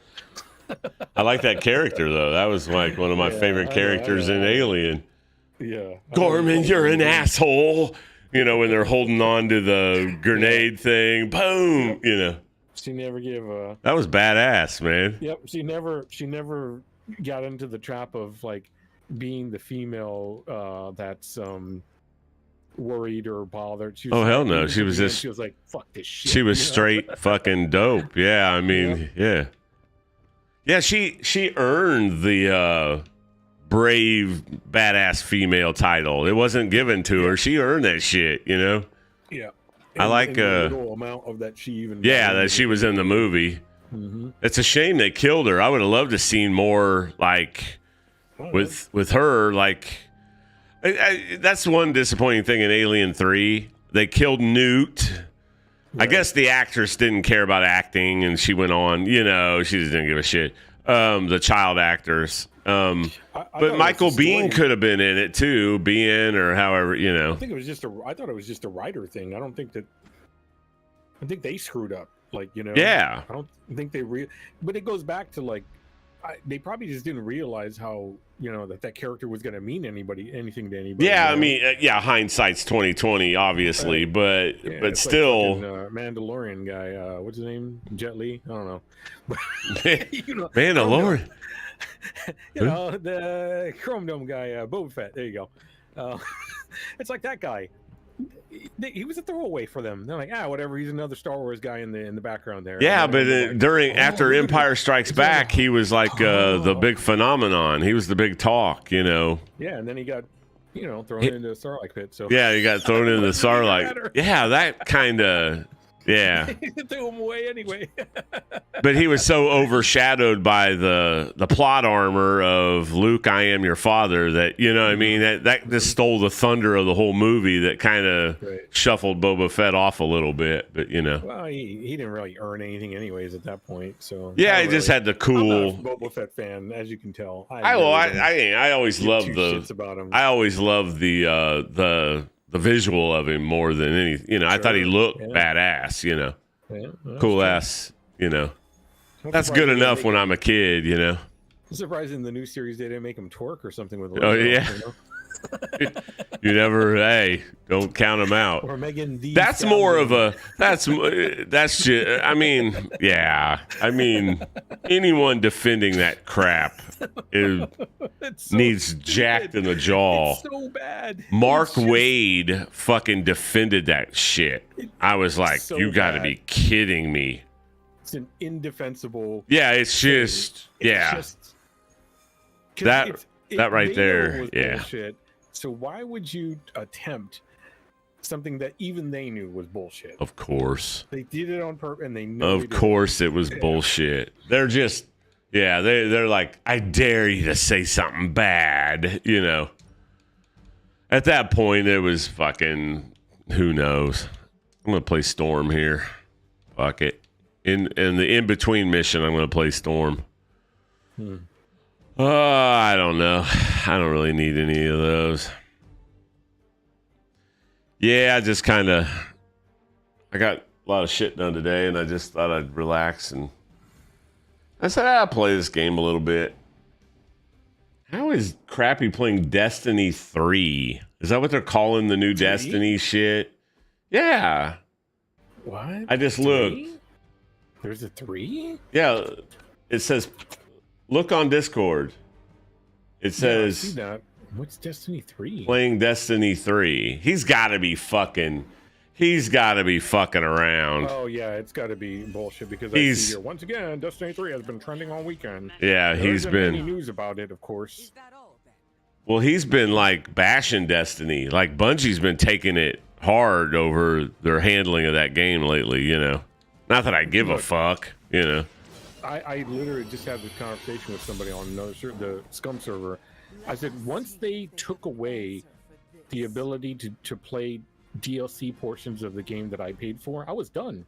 I like that character though. That was like one of my favorite characters in Alien. Yeah. Gorman, you're an asshole. You know, when they're holding on to the grenade thing, boom. You know, She never gave a. that was badass, man. Yep. She never got into the trap of like being the female that's worried or bothered. She was Oh hell like, no, even she to was the end, just. She was like, "Fuck this shit." She was you know? straight fucking dope. Yeah, I mean, yeah. Yeah, she earned the brave badass female title. It wasn't given to her. She earned that shit, you know? Yeah. I like the little amount of that she even. yeah, that she was in the movie. Mm-hmm. It's a shame they killed her. I would have loved to seen more like with her like that's one disappointing thing in Alien 3. They killed Newt. I guess the actress didn't care about acting and she went on, you know, she just didn't give a shit. The child actors. But Michael Biehn could have been in it too, or however, you know. I think it was I thought it was just a writer thing. I think they screwed up. Like, you know. Yeah. I don't think but it goes back to like, they probably just didn't realize how, you know, that character was going to mean anything to anybody. Yeah, you know? I mean, hindsight's 2020, obviously, but it's still, like fucking, Mandalorian guy. What's his name? Jet Li. I don't know. You know, Mandalorian. You know, the Chrome Dome guy, Boba Fett. There you go. It's like that guy. He was a throwaway for them. They're like, whatever. He's another Star Wars guy in the background there. Yeah, And but then they're like, after Empire Strikes Back, he was like the big phenomenon. He was the big talk, you know. Yeah, and then he got, you know, thrown into the Sarlacc pit. So Yeah, he got thrown into the Sarlacc. Yeah, that kind of. Yeah, he threw him away anyway. but he was so overshadowed by the plot armor of Luke, I am your father, that, you know what I mean, that just stole the thunder of the whole movie, that kind of shuffled Boba Fett off a little bit, but you know. Well, he didn't really earn anything anyways at that point. So Yeah, he just had the cool. I'm not a Boba Fett fan, as you can tell. I always love I always love the visual of him more than anything. You know, I thought he looked badass, you know. Yeah, cool ass, you know. That's good enough when I'm a kid, you know. I'm surprised in the new series they didn't make him twerk or something with. Oh yeah. You know? You never, don't count them out. Or Megan Thee That's Stallion. more of a that's just, I mean, yeah. I mean, anyone defending that crap needs jacked in the jaw. It's so bad. Mark Wade fucking defended that shit. I was like, so you got to bad. be kidding me. It's an indefensible. Yeah, it's just, yeah. That right they there, know it was yeah. bullshit, so why would you attempt something that even they knew was bullshit? Of course. They did it on purpose, and they know. Of course it was bullshit. They're just, yeah, they're like, I dare you to say something bad, you know. At that point, it was fucking, who knows. I'm going to play Storm here. Fuck it. In the in-between mission, I'm going to play Storm. I don't know. I don't really need any of those. Yeah, I just kind of... I got a lot of shit done today, and I just thought I'd relax. And I said, I'll play this game a little bit. How is Crappy playing Destiny 3? Is that what they're calling the new Destiny shit? Yeah. What? I just 3? looked. There's a 3? Yeah. It says, look on Discord. It says, see that. What's Destiny 3? Playing Destiny 3. He's got to be fucking around. Oh yeah, it's got to be bullshit because I He's- see here once again Destiny 3 has been trending all weekend. Yeah, There he's isn't been. any news about it, of course. Well, he's been like bashing Destiny. Like Bungie's been taking it hard over their handling of that game lately, you know. Not that I give a Look. fuck, you know. I literally just had this conversation with somebody on another the Scum server. I said once they took away the ability to play DLC portions of the game that I paid for, I was done.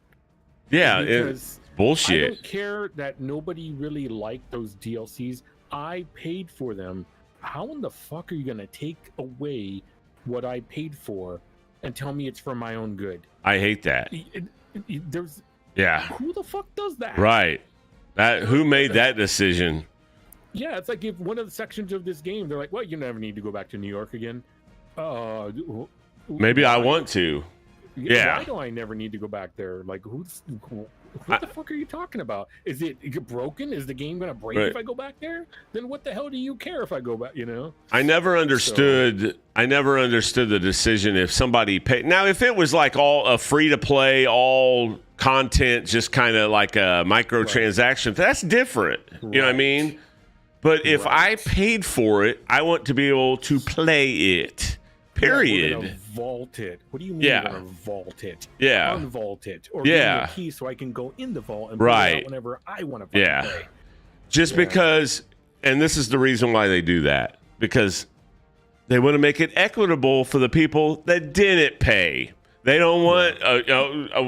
Yeah, Because I bullshit. don't care that nobody really liked those DLCs. I paid for them. How in the fuck are you gonna take away what I paid for and tell me it's for my own good? I hate that. There's Yeah, who the fuck does that? right. Who made that decision? Yeah, it's like if one of the sections of this game, they're like, "Well, you never need to go back to New York again." Maybe I why? want to. Yeah. Why do I never need to go back there? Like, who the fuck are you talking about? Is it broken? Is the game gonna break Right. if I go back there? Then what the hell do you care if I go back? You know? I never understood the decision if somebody paid. Now, if it was like all a free to play, all content, just kind of like a microtransaction, that's different. You know what I mean? But if I paid for it, I want to be able to play it. Period. Yeah, we're gonna vault it. What do you mean Yeah. we're gonna vault it? Yeah. Unvault it. Or Yeah. give me a key so I can go in the vault and pull it Right. out whenever I want to Yeah. play. Just because, and this is the reason why they do that, because they want to make it equitable for the people that didn't pay. They don't want,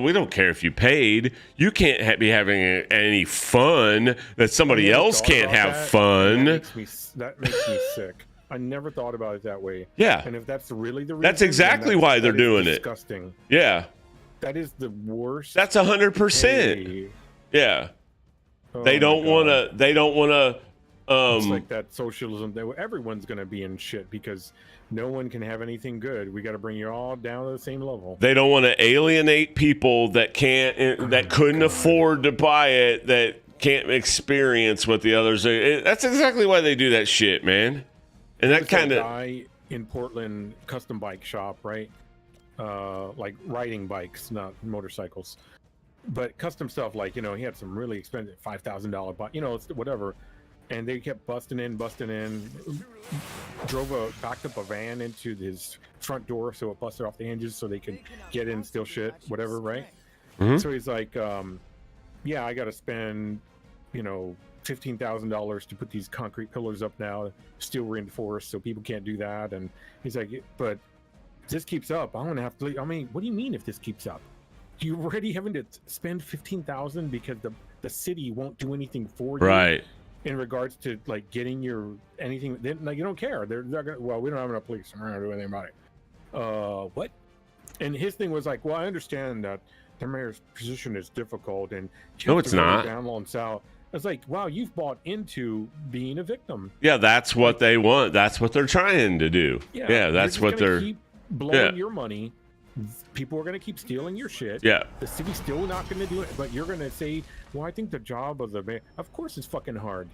we don't care if you paid. You can't be having any fun that somebody I never else thought can't about have that, fun. and that makes me sick. I never thought about it that way. Yeah. And if that's really the reason, That's then exactly why they're that is doing it. disgusting. Yeah. That is the worst. That's 100%. way. Yeah. Oh They my don't God. want to, It's like that socialism that everyone's going to be in shit because no one can have anything good. We got to bring you all down to the same level. they don't want to alienate people that couldn't afford to buy it, that can't experience what the others are. That's exactly why they do that shit, man. And that There's kind of guy in Portland, custom bike shop, right? Like riding bikes, not motorcycles, but custom stuff. Like, you know, he had some really expensive $5,000 bike, you know, it's whatever. And they kept busting in, backed up a van into his front door so it busted off the hinges so they could get in, steal shit, whatever, right? Mhm. So he's like, yeah, I got to spend, you know, $15,000 to put these concrete pillars up now, steel reinforced, so people can't do that. And he's like, but if this keeps up, I'm gonna have to. I mean, what do you mean if this keeps up? You already having to spend $15,000 because the city won't do anything for you, right. in regards to like getting your anything. They, like, you don't care. They're gonna, well, we don't have enough police. We're not gonna do anything about it. What? And his thing was like, well, I understand that the mayor's position is difficult, and No, it's not. down low and south. It's like, wow, you've bought into being a victim. Yeah, that's what they want. That's what they're trying to do. Yeah, that's you're what just gonna they're. keep blowing yeah. your money. People are going to keep stealing your shit. Yeah. The city's still not going to do it, but you're going to say, well, I think the job of the mayor, of course it's fucking hard.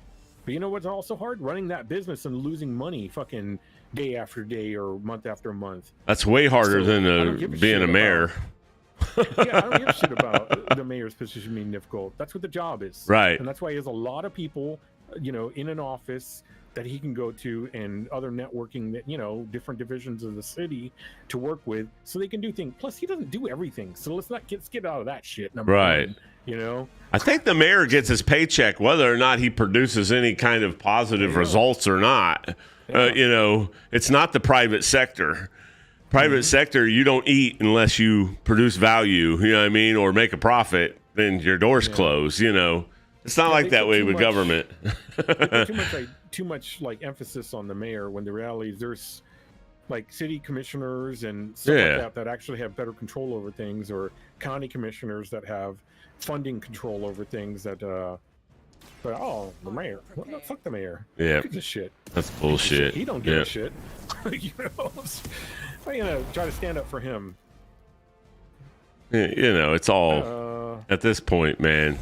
But you know what's also hard? Running that business and losing money fucking day after day or month after month. That's way harder So, I don't than give a being shit a mayor. Yeah, I don't give a shit about the mayor's position being difficult. That's what the job is. Right. And that's why he has a lot of people, you know, in an office that he can go to and other networking that, you know, different divisions of the city to work with so they can do things. Plus, he doesn't do everything. So let's get out of that shit. Number Right. one, you know? I think the mayor gets his paycheck whether or not he produces any kind of positive results or not. You know, it's not the private sector. Private sector, you don't eat unless you produce value, you know what I mean, or make a profit, then your door's closed, you know. It's not Yeah, like they that put way too with much- government. They put too much emphasis on the mayor when the reality is there's like city commissioners and stuff Yeah. like that actually have better control over things, or county commissioners that have funding control over things that but the mayor, well, fuck the mayor. Yeah. Who gives a shit? That's bullshit. He don't give Yeah. a shit. You know, I'm gonna try to stand up for him. Yeah, you know, it's all at this point, man.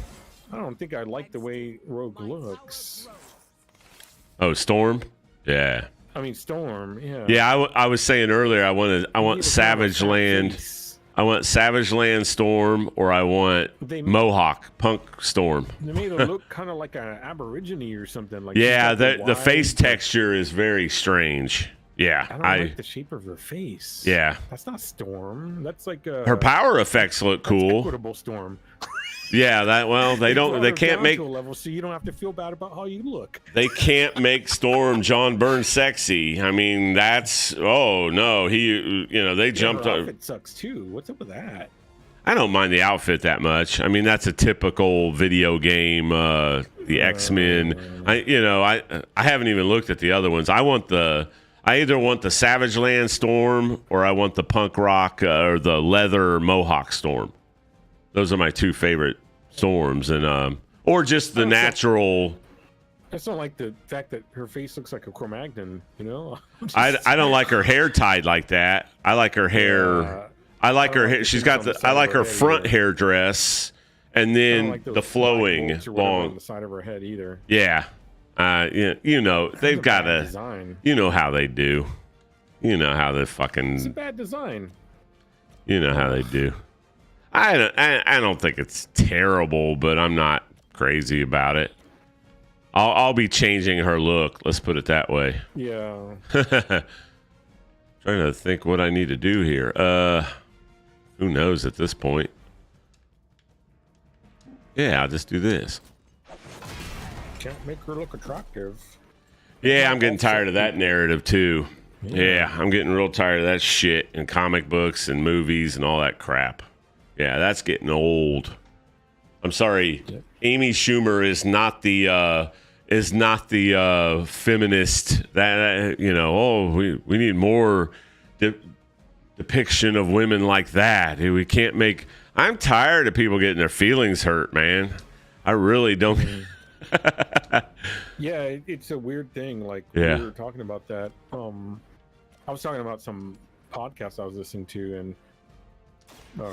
I don't think I like the way Rogue looks. Oh, Storm. Yeah. I mean, Storm. Yeah. Yeah, I was saying earlier, I want Savage Land. I want Savage Land Storm, or I want Mohawk Punk Storm. They made her look kind of like an Aborigine or something. Like Yeah, she's got the face wide- texture is very strange. Yeah, I don't like the shape of her face. Yeah. That's not Storm. That's like her power effects look cool. Equitable Storm. Yeah, they brought her can't down make to a level so you don't have to feel bad about how you look. they can't make Storm John Byrne sexy. I mean, that's they jumped Her up. outfit sucks too. What's up with that? I don't mind the outfit that much. I mean, that's a typical video game. The X-Men. I haven't even looked at the other ones. I either want the Savage Land Storm or I want the punk rock or the leather Mohawk Storm. Those are my two favorite storms, and or just the natural. I just don't like the fact that her face looks like a Cro-Magnon. You know. I don't like her hair tied like that. I like her hair. I like her hair. She's got I like her front hair dress, and then like the flowing bolts or whatever on long. the side of her head either. Yeah. You know they've got bad a. design. You know how they do. You know how they fucking. It's a bad design. You know how they do. I don't think it's terrible, but I'm not crazy about it. I'll be changing her look. Let's put it that way. Yeah. Trying to think what I need to do here. Who knows at this point? Yeah, I'll just do this. Can't make her look attractive. Yeah, I'm getting tired of that narrative too. Yeah, I'm getting real tired of that shit in comic books and movies and all that crap. Yeah, that's getting old. I'm sorry, Amy Schumer is not the feminist that we need more depiction of women like that. We can't make. I'm tired of people getting their feelings hurt, man. I really don't. Yeah, it's a weird thing. Like Yeah. we were talking about that. I was talking about some podcast I was listening to, and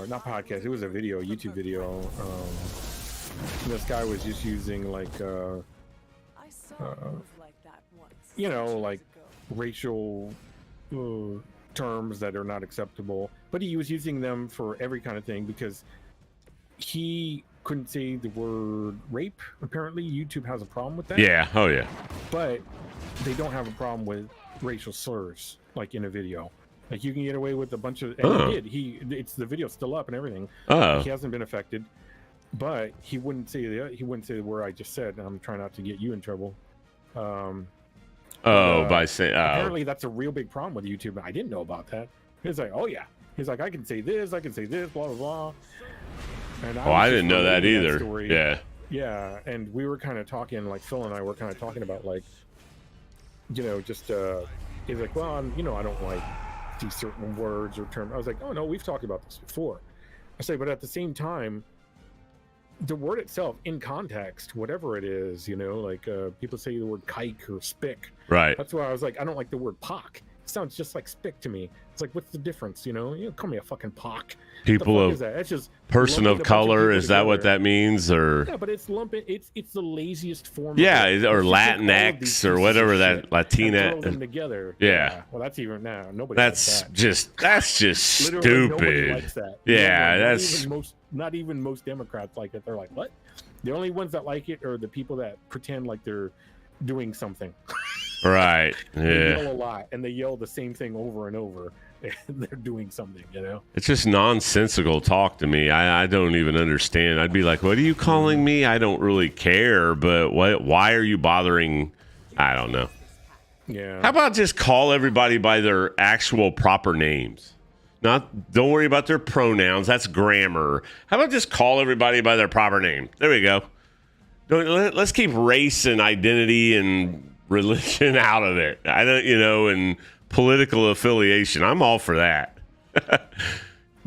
not podcast. It was a YouTube video. This guy was just using like racial terms that are not acceptable, but he was using them for every kind of thing because he couldn't say the word rape. Apparently, YouTube has a problem with that. Yeah. Oh yeah. But they don't have a problem with racial slurs, like in a video. Like you can get away with a bunch of. And he did. It's the video's still up and everything. Oh. He hasn't been affected, but he wouldn't say the word I just said. And I'm trying not to get you in trouble. By saying. Apparently, that's a real big problem with YouTube. I didn't know about that. He's like, oh yeah. He's like, I can say this, blah blah blah. And I didn't know that either. Story. Yeah. Yeah, and we were kind of talking, like Phil and I were kind of talking about, like, just he's like, well, I don't like these certain words or terms. I was like, oh no, we've talked about this before. I say, but at the same time, the word itself, in context, whatever it is, like people say the word kike or spick. Right. That's why I was like, I don't like the word pock. It sounds just like spick to me. It's like, what's the difference? You call me a fucking pock. People what the fuck of is that? It's just person of color. Is that what that means? Or yeah, but it's lumping. It's the laziest form. Yeah, of it. or It's using all of these Latinx or pieces whatever of that shit Latina. and throw them together. Yeah. Well, that's even now. Nobody. That's likes that. just Literally nobody stupid. likes that. Yeah, Nobody. that's not even most Democrats like it. They're like, what? The only ones that like it are the people that pretend like they're doing something. right. They Yeah. yell a lot, and they yell the same thing over and over. And they're doing something, It's just nonsensical talk to me. I don't even understand. I'd be like, what are you calling me? I don't really care, but why are you bothering? I don't know. Yeah. How about just call everybody by their actual proper names? Don't worry about their pronouns. That's grammar. How about just call everybody by their proper name? There we go. Let's keep race and identity and religion out of it. I don't, and political affiliation. I'm all for that.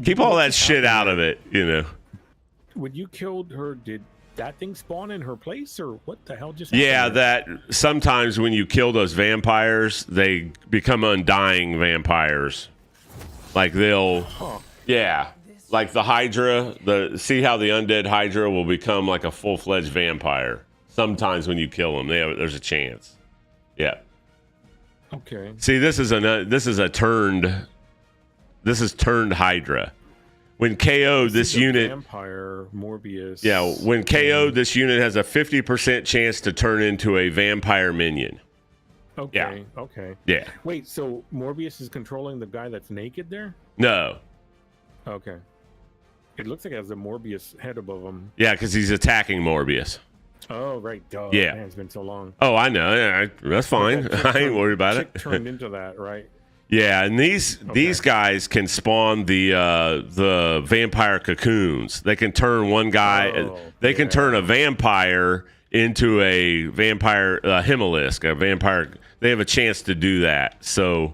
Keep all that shit out of it, you know. When you killed her, did that thing spawn in her place, or what the hell just happened? Yeah, there? that sometimes when you kill those vampires, they become undying vampires. Like they'll, yeah, like the Hydra. See how the undead Hydra will become like a full-fledged vampire. Sometimes when you kill them, there's a chance. Yeah. Okay. See, this is turned Hydra. When KO'd this unit, vampire Morbius. Yeah, when KO'd, this unit has a 50% chance to turn into a vampire minion. Okay. Yeah. Okay. Yeah. Wait, so Morbius is controlling the guy that's naked there? No. Okay. It looks like it has a Morbius head above him. Yeah, because he's attacking Morbius. Oh, right. Duh. Yeah. Man, it's been so long. Oh, I know. Yeah, that's fine. I ain't worried about it. Turned into that, right? Yeah, and these guys can spawn the vampire cocoons. They can turn one guy. They can turn a vampire into a vampire Himelisk, a vampire. They have a chance to do that. So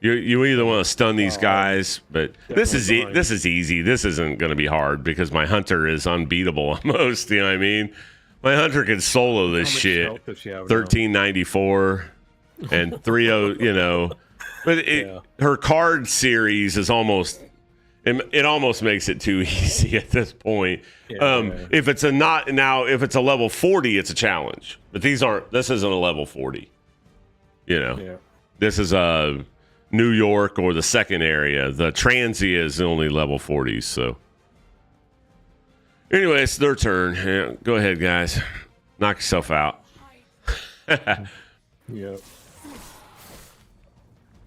you either want to stun these guys, but this is easy. This isn't going to be hard because my hunter is unbeatable almost. You know what I mean? My hunter can solo this shit. 1394 and 30. You know. But her card series is almost, it almost makes it too easy at this point. If it's if it's a level 40, it's a challenge. But this isn't a level 40. You know, this is a New York or the second area. The Transia is only level 40s. So anyway, it's their turn. Yeah, go ahead, guys. Knock yourself out. Yeah.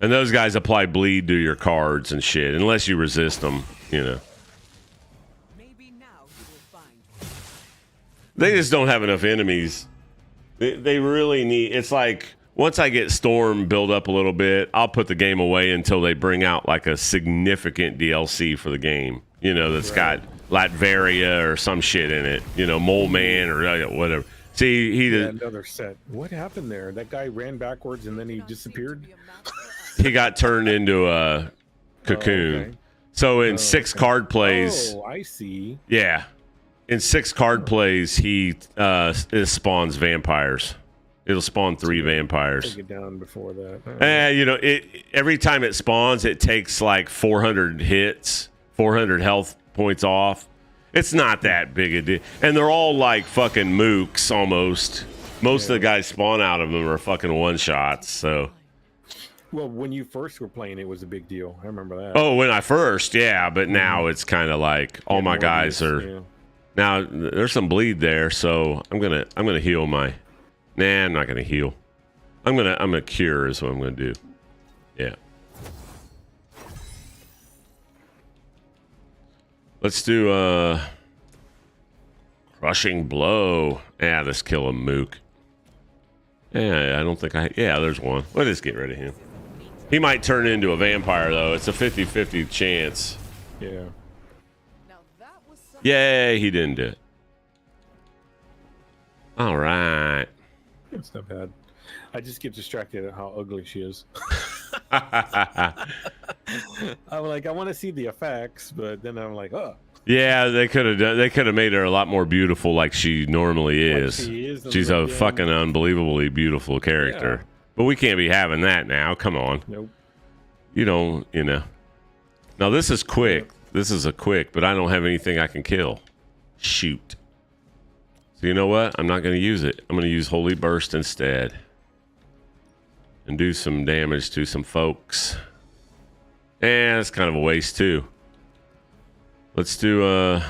And those guys apply bleed to your cards and shit, unless you resist them, you know. Maybe now you will find. They just don't have enough enemies. They really need. It's like once I get Storm build up a little bit, I'll put the game away until they bring out like a significant DLC for the game. You know, that's got Latveria or some shit in it. You know, Mole Man or whatever. See, he did another set. What happened there? That guy ran backwards and then he disappeared. He got turned into a cocoon. Okay. So in 6 card plays. Oh, I see. Yeah. In 6 card plays, it spawns vampires. It'll spawn 3 vampires. Take it down before that. You know, every time it spawns, it takes like 400 hits, 400 health points off. It's not that big a deal. And they're all like fucking mooks almost. Most of the guys spawn out of them are fucking one-shots, so. Well, when you first were playing, it was a big deal. I remember that. Oh, when I first, yeah, but now it's kind of like all my guys are. Yeah. Now there's some bleed there, so I'm gonna heal my. Nah, I'm not gonna heal. I'm gonna cure is what I'm gonna do. Yeah. Let's do crushing blow. Yeah, let's kill a mook. Yeah, I don't think yeah, there's one. Let's just get rid of him. He might turn into a vampire, though. It's a 50-50 chance. Yeah. Yay, he didn't do it. All right. It's not bad. I just get distracted at how ugly she is. I'm like, I want to see the effects, but then I'm like, oh. Yeah, they could have made her a lot more beautiful like she normally is. Like she is She's a fucking unbelievably beautiful character. Yeah. But we can't be having that now. Come on. Nope. You don't, you know. Now this is quick. This is a quick, but I don't have anything I can kill. Shoot. So you know what? I'm not going to use it. I'm going to use Holy Burst instead. And do some damage to some folks. And it's kind of a waste too. Let's do,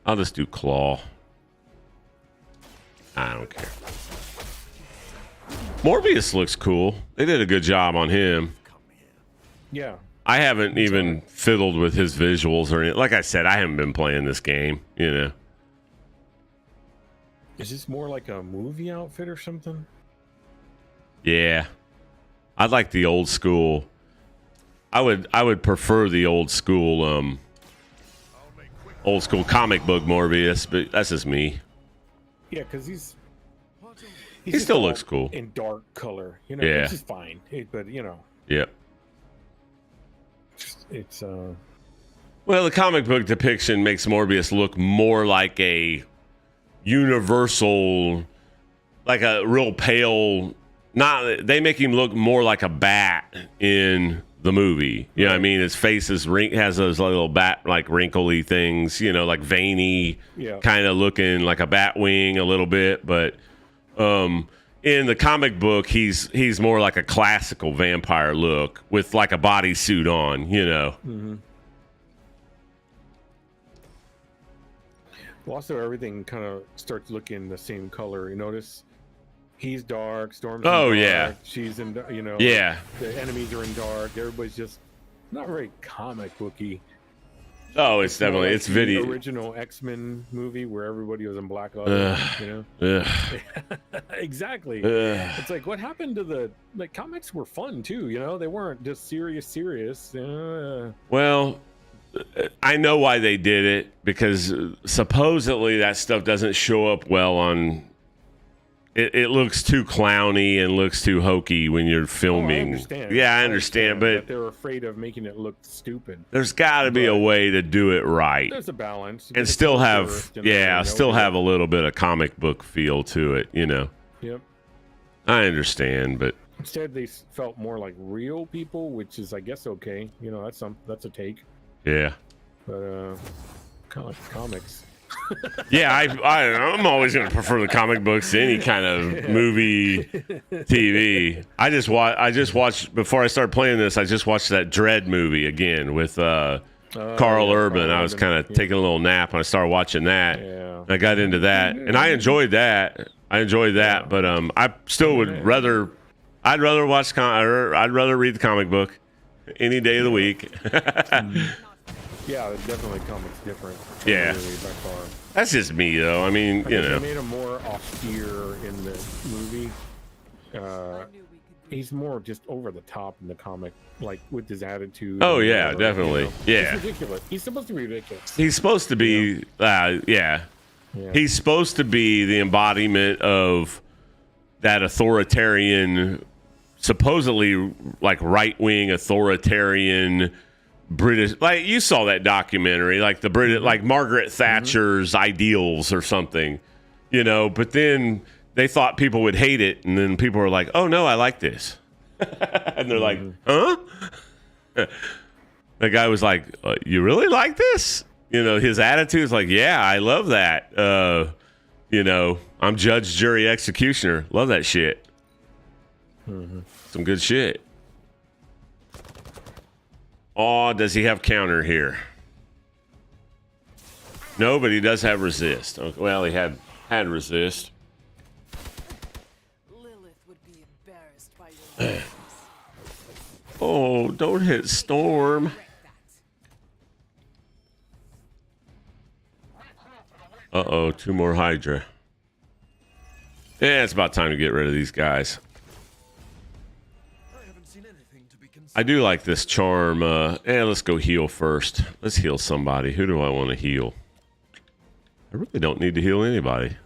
I'll just do Claw. I don't care. Morbius looks cool. They did a good job on him. Yeah. I haven't even fiddled with his visuals or anything. Like I said, I haven't been playing this game, you know. Is this more like a movie outfit or something? Yeah. I'd like the old school. I would prefer the old school comic book Morbius, but that's just me. Yeah, because He just still all looks cool. in dark color. You know, Yeah. which is fine. But you know, Yep. it's Well, the comic book depiction makes Morbius look more like a universal, like a real pale. Not they make him look more like a bat in the movie. You know what I mean? His face has those little bat like wrinkly things. You know, like veiny, kind of looking like a bat wing a little bit. But in the comic book, he's more like a classical vampire look with like a bodysuit on. You know. Mm-hmm. Well, also everything kind of starts looking the same color. You notice he's dark, Storm's in dark, yeah. she's in, you know, Yeah. the enemies are in dark. Everybody's just not very comic booky. Oh, it's definitely more it's like video. the original X-Men movie where everybody was in black leather. You know, exactly. It's like what happened to the comics were fun too. You know, they weren't just serious. Well, I know why they did it because supposedly that stuff doesn't show up well on. It looks too clowny and looks too hokey when you're filming. I understand, but they're afraid of making it look stupid. There's got to be a way to do it right. There's a balance, and still have have a little bit of comic book feel to it. You know. Yep. I understand, but instead they felt more like real people, which is, I guess, okay. You know, that's a take. Yeah. But comics. Yeah, I'm always going to prefer the comic books to any kind of movie, TV. I just watched before I started playing this. I just watched that Dread movie again with Carl Urban. I was kind of taking a little nap and I started watching that. Yeah. I got into that and I enjoyed that. But I still would rather. I'd rather watch. I'd rather read the comic book any day of the week. Yeah, definitely comics different. Yeah. Really, by far. That's just me, though. I mean, you know. They made him more austere in the movie. He's more just over the top in the comic, like with his attitude. Oh, yeah, definitely. You know? Yeah. It's ridiculous. He's supposed to be ridiculous. He's supposed to be, yeah. He's supposed to be the embodiment of that authoritarian, supposedly like right-wing authoritarian British, like you saw that documentary, like the British, like Margaret Thatcher's ideals or something, you know. But then they thought people would hate it, and then people were like, "Oh no, I like this," and they're like, "Huh?" The guy was like, "You really like this?" You know, his attitude is like, "Yeah, I love that." You know, I'm judge, jury, executioner. Love that shit. Some good shit. Oh, does he have counter here? No, but he does have resist. Okay, well, he had resist. Lilith would be embarrassed by your Oh, don't hit Storm. Uh-oh, 2 more Hydra. Yeah, it's about time to get rid of these guys. I do like this charm. Let's go heal first. Let's heal somebody. Who do I want to heal? I really don't need to heal anybody.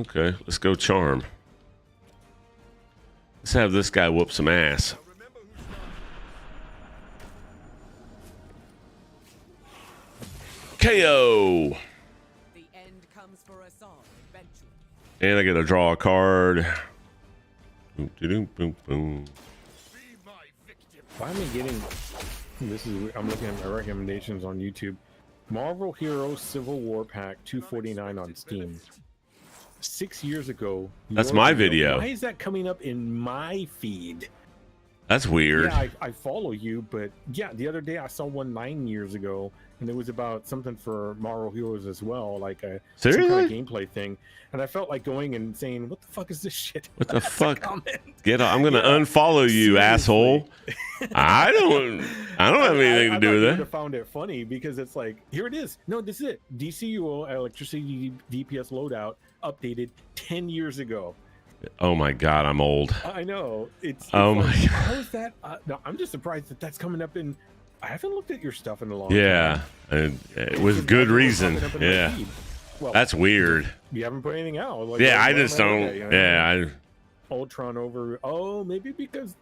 Okay, let's go charm. Let's have this guy whoop some ass. KO. The end comes for us all eventually. And I get to draw a card. Boom, boom, boom, boom. Why am I getting? I'm looking at my recommendations on YouTube. Marvel Heroes Civil War Pack 249 on Steam. 6 years ago. That's my video. Why is that coming up in my feed? That's weird. Yeah, I follow you, but yeah, the other day I saw one 9 years ago, and it was about something for Marvel Heroes as well, like a some kind of gameplay thing. And I felt like going and saying, "What the fuck is this shit? What the fuck? Get out! I'm gonna unfollow you, seriously. Asshole." I don't have anything to do with it. I would have found it funny because it's like, here it is. No, this is it. DCUO Electricity DPS loadout updated 10 years ago. Oh my god, I'm old. I know. It's oh like, my god. How is that? No, I'm just surprised that that's coming up in. I haven't looked at your stuff in a long time. Yeah, with good reason. Yeah. Well, That's weird. You haven't put anything out. Like, Yeah, I why just am don't. okay, you know? Yeah, Ultron over. Oh, maybe because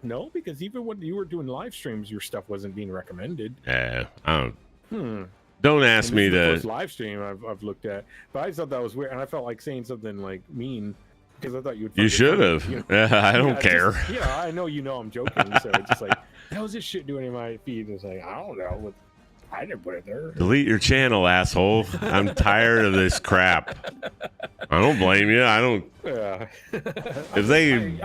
even when you were doing live streams, your stuff wasn't being recommended. I don't. Hmm. Don't ask And me this is the to. first live stream I've looked at, but I just thought that was weird, and I felt like saying something like mean because I thought you would. You should have. I don't Yeah, care. I know you know I'm joking, so it's just like, how's this shit doing in my feed? It's like, I don't know. I didn't put it there. Delete your channel, asshole. I'm tired of this crap. I don't blame you. I don't. Yeah. If they.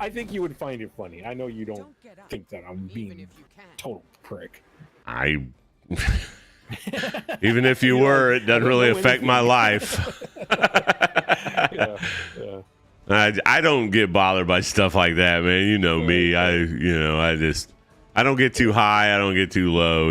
I think you would find it funny. I know you don't think that I'm being total prick. I. Even if you were, it doesn't really affect my life. Yeah. I don't get bothered by stuff like that, man. You know me. I don't get too high. I don't get too low.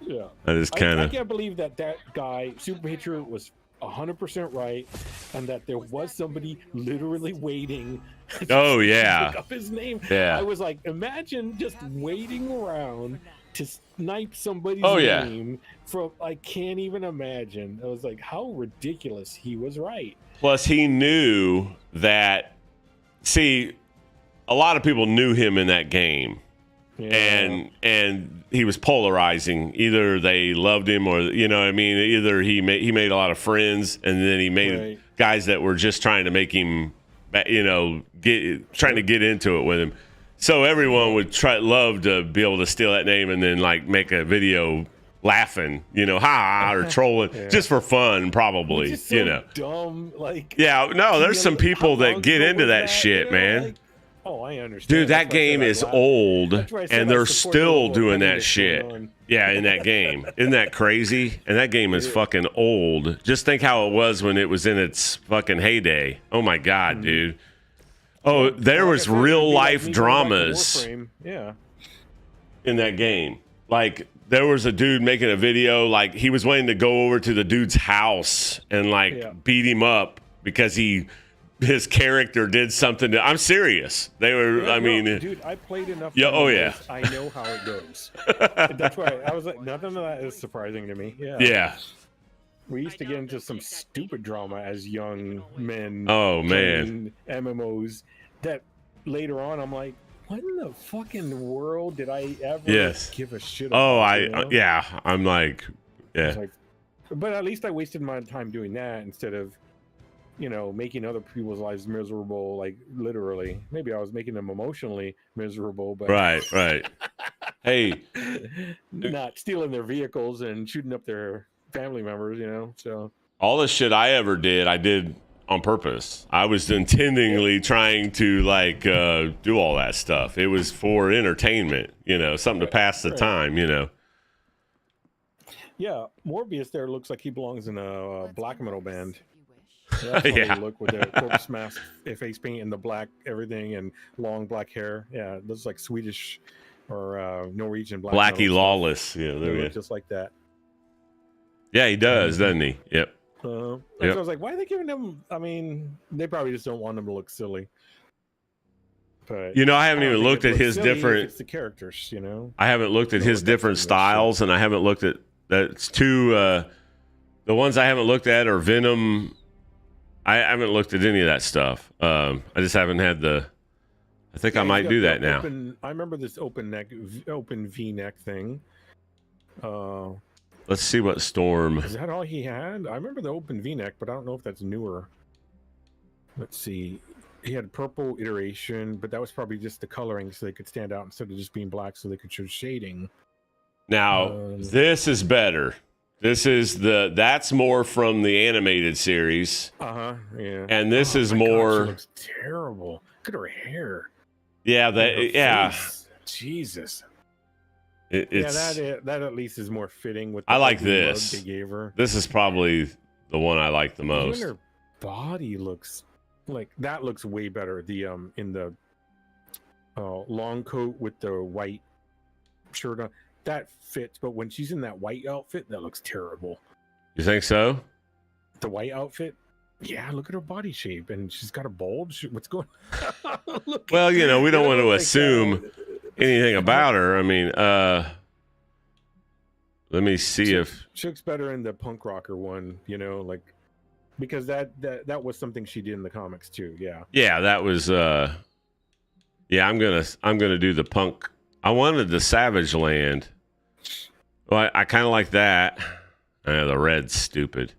Yeah. I just I kind of. can't believe that guy, Super Patriot, was 100% right, and that there was somebody literally waiting. Oh to yeah. look up his name. Yeah. I was like, imagine just waiting around to snipe somebody's yeah. name from. I can't even imagine. I was like, how ridiculous. He was right. Plus, he knew that. See, a lot of people knew him in that game. Yeah. And he was polarizing. Either they loved him or I mean, either he made a lot of friends, and then he made guys that were just trying to make him trying to get into it with him. So everyone would love to be able to steal that name and then like make a video laughing, or trolling just for fun, probably, It's just so dumb, like. Yeah, no, there's some people how that long get ago into was that shit, man. Like, oh, I understand. Dude, that That's why I game said I is laughed. old, That's why I said and I they're support still the whole doing thing that that's shit. going on. Yeah, in that game. Isn't that crazy? And that game is fucking old. Just think how it was when it was in its fucking heyday. Oh my god, dude. Oh, there was real life dramas Warframe. Yeah. in that game. Like there was a dude making a video, like he was waiting to go over to the dude's house and beat him up because his character did something I'm serious. They were Dude, I played enough. Yeah, oh games, yeah. I know how it goes. That's why I was like, nothing of that is surprising to me. Yeah. Yeah. We used to get into some stupid drama as young men. Oh man. playing MMOs that later on I'm like, what in the fucking world did I ever give a shit about? Oh, I'm like, yeah. It's like, but at least I wasted my time doing that instead of, making other people's lives miserable, like literally. Maybe I was making them emotionally miserable, but Right. Hey, not stealing their vehicles and shooting up their family members, so. all the shit I ever did, I did on purpose. I was intentionally trying to do all that stuff. It was for entertainment, something to pass the time, Yeah, Morbius there looks like he belongs in a black metal band. That's how Yeah. they look with their corpse mask, face paint, and the black everything, and long black hair. Yeah, it looks like Swedish or Norwegian black Blackie metal Lawless. Yeah, stuff. there They we look go. just like that. Yeah, he does, doesn't he? Yep. So Yep. I was like, why are they giving them? I mean, they probably just don't want them to look silly. But I haven't don't even think looked it at looks his silly if different. It's the characters, I haven't looked at his different styles, and I haven't looked at that's two. The ones I haven't looked at are Venom. I haven't looked at any of that stuff. I just haven't had the. I think I he's might got do the that now. I remember this open V-neck thing. Let's see what Storm. Is that all he had? I remember the open V-neck, but I don't know if that's newer. Let's see. He had purple iteration, but that was probably just the coloring so they could stand out instead of just being black so they could show shading. Now, this is better. That's more from the animated series. Yeah. And this is my God, more. she looks terrible. Look at her hair. Yeah, Her face. Jesus. It's. that at least is more fitting with. I like ugly mug this. they gave her. This is probably the one I like the most. Even her body looks like that. Looks way better. The in the long coat with the white shirt on, that fits. But when she's in that white outfit, that looks terrible. You think so? The white outfit. Yeah, look at her body shape, and she's got a bulge. What's going on? Well, we don't want to like, assume anything about her. I mean, let me see if she looks better in the punk rocker one. Like because that was something she did in the comics too. Yeah. Yeah, that was yeah, I'm gonna do the punk. I wanted the Savage Land. Well, I kind of like that. The red's stupid.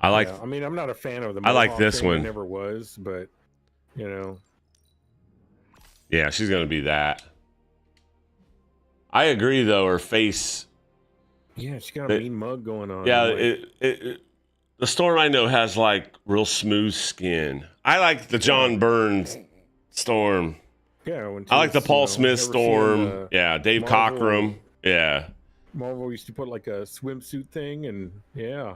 I like. Yeah, I mean, I'm not a fan of the. I like Mohawk this thing. one. I never was, but you know. Yeah, she's gonna be that. I agree, though. Her face. Yeah, she got a mean mug going on. Yeah, like, the Storm I know has like real smooth skin. I like the John Burns Storm. Yeah, I like the Paul Smith Storm. Yeah, Dave Marvel- Cockrum. Yeah. Marvel used to put like a swimsuit thing, and yeah.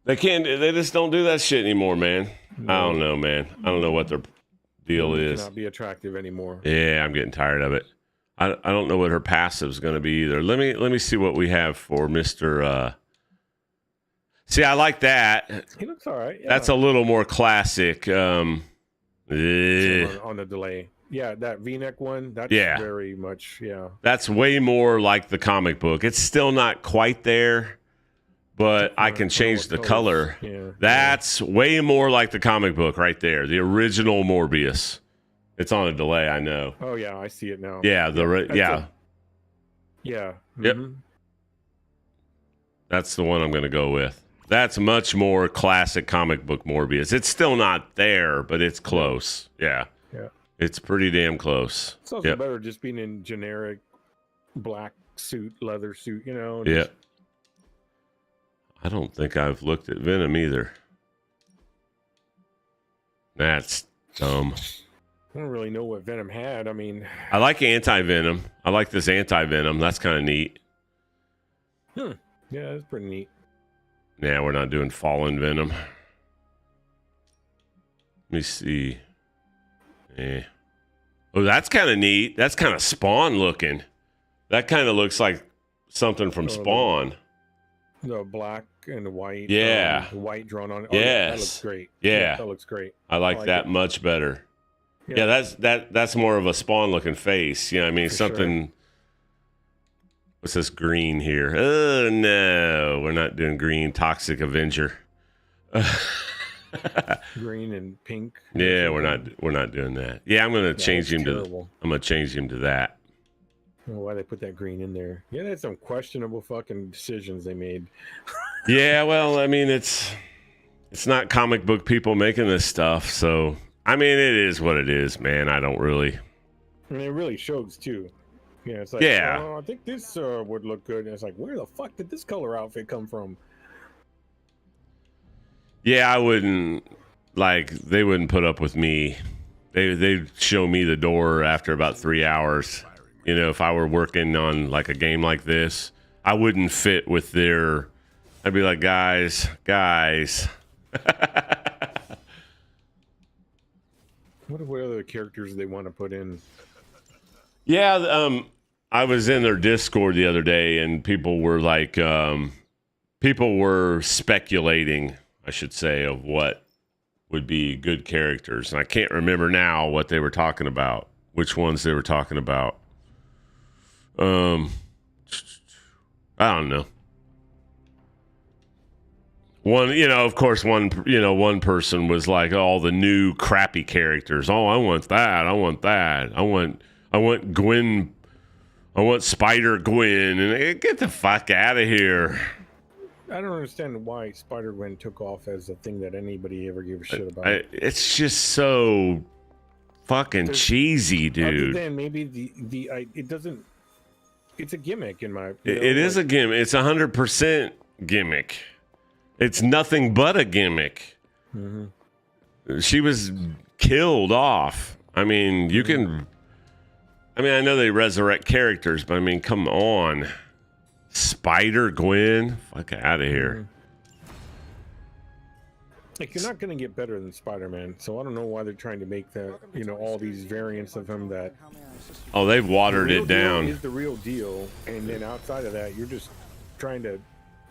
They can't. They just don't do that shit anymore, man. No. I don't know, man. I don't know what their deal It is. cannot be attractive anymore. Yeah, I'm getting tired of it. I don't know what her passive is going to be either. Let me see what we have for Mr. See, I like that. He looks all right. Yeah. That's a little more classic. On the delay. Yeah, that V-neck one. That's very much. Yeah. That's way more like the comic book. It's still not quite there, but I can change the color. Yeah. That's way more like the comic book right there. The original Morbius. It's on a delay, I know. Oh yeah, I see it now. Yeah, Yeah. Yep. Mhm. That's the one I'm going to go with. That's much more classic comic book Morbius. It's still not there, but it's close. Yeah. Yeah. It's pretty damn close. It's also Yep. better just being in generic black suit, leather suit, you know. Yeah. I don't think I've looked at Venom either. That's dumb. I don't really know what Venom had. I mean, I like anti-Venom. I like this anti-Venom. That's kind of neat. yeah, that's pretty neat. Yeah, we're not doing Fallen Venom. Let me see. Yeah. Oh, that's kind of neat. That's kind of Spawn looking. That kind of looks like something from Spawn. The black and the white. Yeah. The white drawn on it. Yes. That looks great. Yeah. That looks great. I like that it. much better. Yeah, that's more of a Spawn looking face. You know what I mean? For Something. sure. What's this green here? Oh no, we're not doing green. Toxic Avenger. Green and pink. Yeah, we're not doing that. Yeah, I'm gonna change him terrible. to. I'm gonna change him to that. I don't know why they put that green in there. Yeah, that's some questionable fucking decisions they made. Yeah, well, I mean, it's not comic book people making this stuff, so I mean, it is what it is, man. I don't really. I mean, it really shows too. Yeah, it's like, Yeah. oh, I think this would look good. And it's like, where the fuck did this color outfit come from? Yeah, I wouldn't like. They wouldn't put up with me. They'd show me the door after about 3 hours. You know, if I were working on like a game like this, I wouldn't fit with their. I'd be like, guys. What other characters they want to put in? Yeah, I was in their Discord the other day, and people were like, people were speculating, I should say, of what would be good characters, and I can't remember now what they were talking about, which ones they were talking about. I don't know. One, of course, one person was like, "Oh, the new crappy characters. Oh, I want that. I want that. I want Gwen. I want Spider Gwen." And get the fuck out of here. I don't understand why Spider-Gwen took off as a thing that anybody ever gave a shit about. It's just so fucking cheesy, Other dude. than maybe it doesn't. It's a gimmick in my. It is a gimmick. It's 100% gimmick. It's nothing but a gimmick. Mm-hmm. She was killed off. I mean, you can. I mean, I know they resurrect characters, but I mean, come on. Spider Gwen? Fuck out of here. Like, you're not going to get better than Spider-Man, so I don't know why they're trying to make that, all these variants of him that. Oh, they've watered it down. Is the real deal, and then outside of that, you're just trying to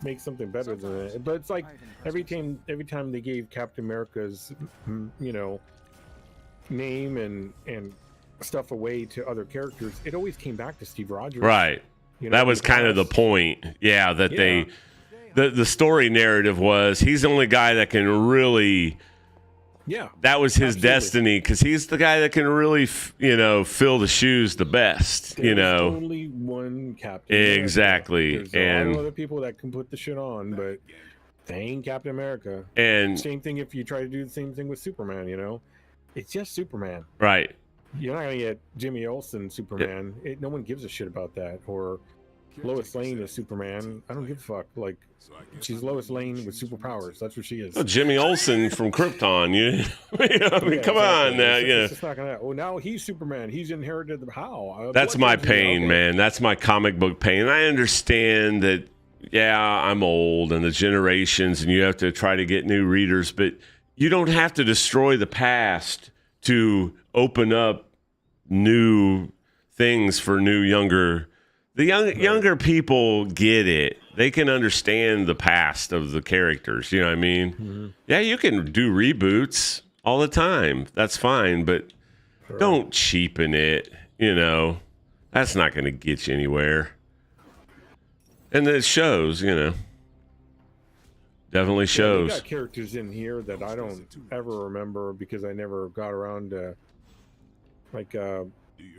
make something better than that. But it's like every time they gave Captain America's, name and stuff away to other characters, it always came back to Steve Rogers. Right. That was kind of the point. Yeah, that the story narrative was he's the only guy that can really. Yeah, that was his absolutely. destiny because he's the guy that can really, fill the shoes the best. There's only one Captain America. Exactly, There's a lot of other people that can put the shit on, but they ain't Captain America. And same thing if you try to do the same thing with Superman. It's just Superman. Right. You're not gonna get Jimmy Olsen Superman. No one gives a shit about that. Or Lois Lane is Superman. I don't give a fuck. Like, she's Lois Lane with superpowers. That's what she is. Well, Jimmy Olsen from Krypton. Come on now. It's just not gonna. Oh, now he's Superman. He's inherited the how. That's my pain, man. That's my comic book pain. I understand that. Yeah, I'm old, and the generations, and you have to try to get new readers, but you don't have to destroy the past to open up new things for new younger. The younger people get it. They can understand the past of the characters. You know what I mean? Mm-hmm. Yeah, you can do reboots all the time. That's fine, but don't cheapen it. That's not going to get you anywhere. And it shows, definitely shows. Yeah, they got characters in here that I don't ever remember because I never got around to, like,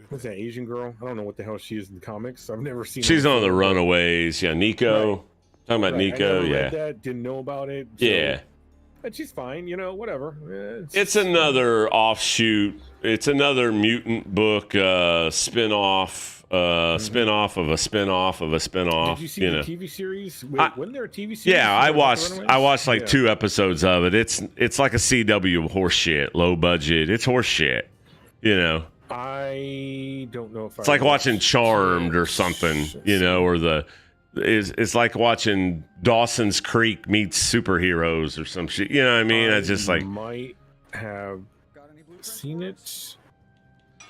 what's that Asian girl? I don't know what the hell she is in the comics. I've never seen. She's on the Runaways. Yeah, Nico. Right. Talking about Nico. I never read yeah. that, didn't know about it. So, yeah. But she's fine. Whatever. It's another offshoot. It's another mutant book spin-off. Spin-off of a spin-off of a spin-off. Did you see the TV series? Wasn't there a TV series? Yeah, I watched like 2 episodes of it. It's like a CW horseshit, low budget. It's horseshit. I don't know if it's like watching Charmed or something, or it's like watching Dawson's Creek meets superheroes or some shit. You know what I mean? I just like might have seen it.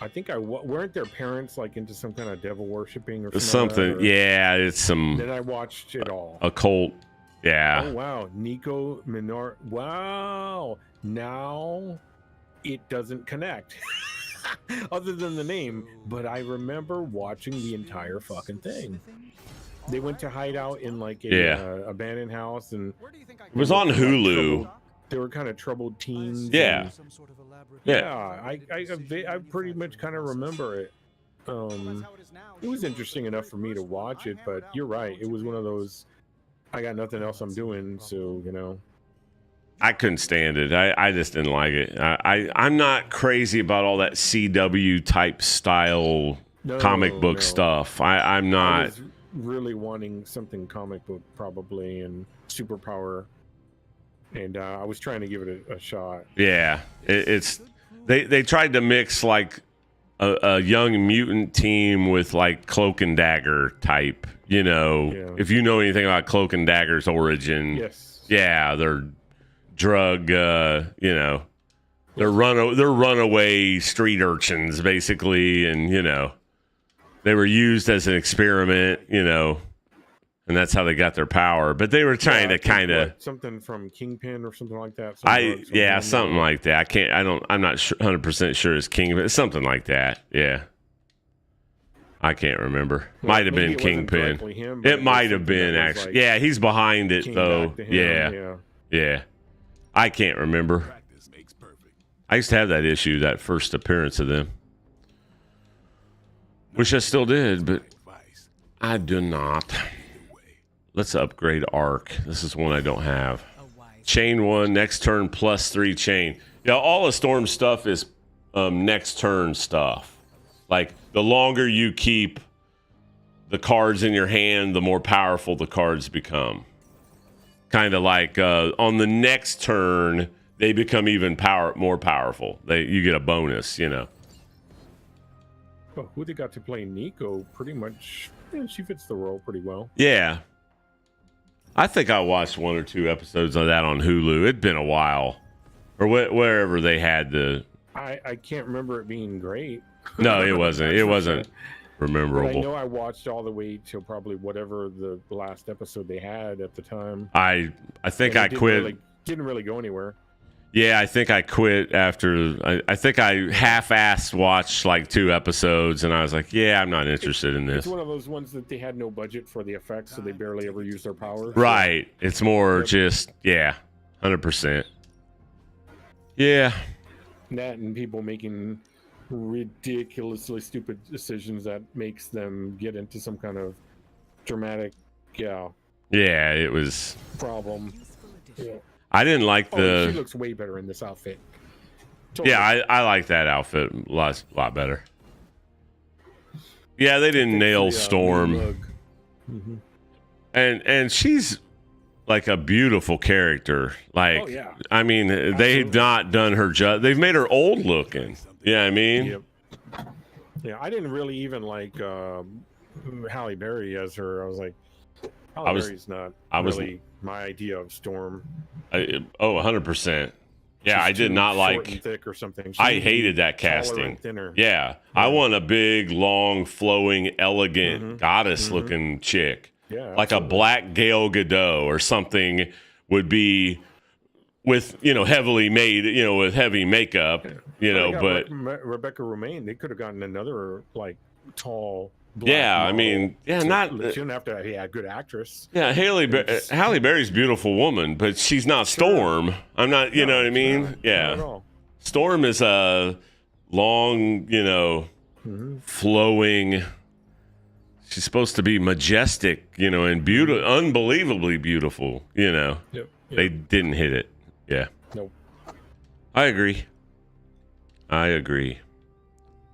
I think weren't their parents like into some kind of devil worshipping or something. Like yeah, it's some. Then I watched it all. Occult. Yeah. Oh wow, Nico Minor. Wow. Now it doesn't connect. Other than the name, but I remember watching the entire fucking thing. They went to hide out in like a abandoned house, and it was on Hulu. They were kind of troubled teens. Yeah. I pretty much kind of remember it. It was interesting enough for me to watch it, but you're right. It was one of those. I got nothing else I'm doing, so I couldn't stand it. I just didn't like it. I'm not crazy about all that CW type style comic book stuff. I'm not. I was really wanting something comic book probably and superpower, and I was trying to give it a shot. Yeah, they tried to mix like a young mutant team with like Cloak and Dagger type. If you know anything about Cloak and Dagger's origin, yes, yeah, they're drug, they're runaway street urchins basically, and they were used as an experiment, and that's how they got their power. But they were trying to kind of something from Kingpin or something like that. Something like that. I'm not 100% sure it's Kingpin. It's something like that. Yeah. I can't remember. Might have been Kingpin. It might have been actually. Yeah, he's behind it though. Yeah. I can't remember. I used to have that issue, that first appearance of them. Wish I still did, but I do not. Let's upgrade Arc. This is one I don't have. Chain 1, next turn +3 chain. Yeah, all the Storm stuff is next turn stuff. Like, the longer you keep the cards in your hand, the more powerful the cards become. Kind of like on the next turn, they become even more powerful. You get a bonus, Well, who they got to play Nico, pretty much, she fits the role pretty well. Yeah. I think I watched 1 or 2 episodes of that on Hulu. It'd been a while. Or wherever they had the... I can't remember it being great. No, it wasn't. It wasn't memorable. But I know I watched all the way till probably whatever the last episode they had at the time. I think I quit. Didn't really go anywhere. Yeah, I think I quit after. I think I half-assed watched like 2 episodes, and I was like, "Yeah, I'm not interested in It's this." one of those ones that they had no budget for the effects, so they barely ever used their powers. Right. It's more just 100%. Yeah. That and people making ridiculously stupid decisions that makes them get into some kind of dramatic, Yeah, it was. problem. Yeah. I didn't like Oh, she the. looks way better in this outfit. Yeah, I like that outfit a lot better. Yeah, they didn't nail Storm, and she's like a beautiful character. Like, Oh, yeah. I mean, they've not done her they've made her old looking. Yeah, I mean, Yep. Yeah, I didn't really even like Halle Berry as her. I was like, Halle Berry's not really my idea of Storm. 100%. Yeah, She's I did too not short like. and thick or something. She I needs to hated be that taller casting. and thinner. Yeah, I want a big, long, flowing, elegant, goddess-looking chick. Yeah, like a black Gal Gadot or something would be with heavily made, with heavy makeup, but Rebecca Romaine, they could have gotten another like tall. Black yeah, I model. mean, yeah, She not. shouldn't have to. Yeah, good actress. Yeah, Halle Berry's a beautiful woman, but she's not Storm. I'm not. You know what I mean? Not Yeah, at all. Storm is a long, flowing. She's supposed to be majestic, and beautiful, unbelievably beautiful. Yep. They didn't hit it. Yeah. Nope. I agree.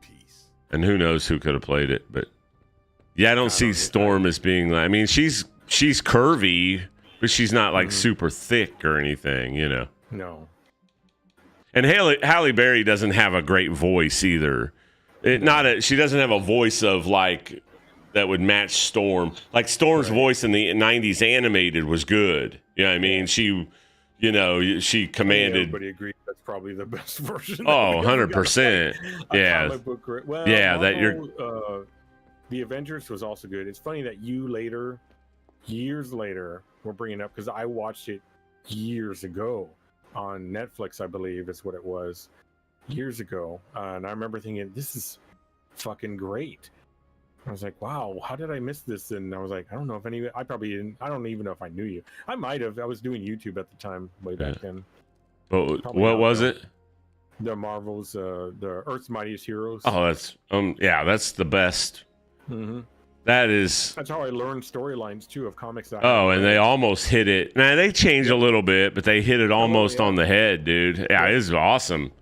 Peace. And who knows who could have played it, but yeah, I don't see Storm as being like. I mean, she's curvy, but she's not like super thick or anything. No. And Halle Berry doesn't have a great voice either. She doesn't have a voice of like that would match Storm. Like Storm's voice in the 90s animated was good. You know what I mean? She commanded. Everybody agrees that's probably the best version. Oh, 100%. Yeah. Well, yeah, the Avengers was also good. It's funny that you years later, we're bringing it up because I watched it years ago on Netflix, I believe is what it was, years ago. And I remember thinking, this is fucking great. I was like, wow, how did I miss this? And I was like, I don't know if I probably didn't. I don't even know if I knew you. I might have. I was doing YouTube at the time, way back then. But Probably what not, was though. it? The Marvels, the Earth's Mightiest Heroes. Oh, that's the best. That is. That's how I learned storylines too of comics. Oh, and they almost hit it. Now they changed a little bit, but they hit it almost on the head, dude. Yeah, it was awesome.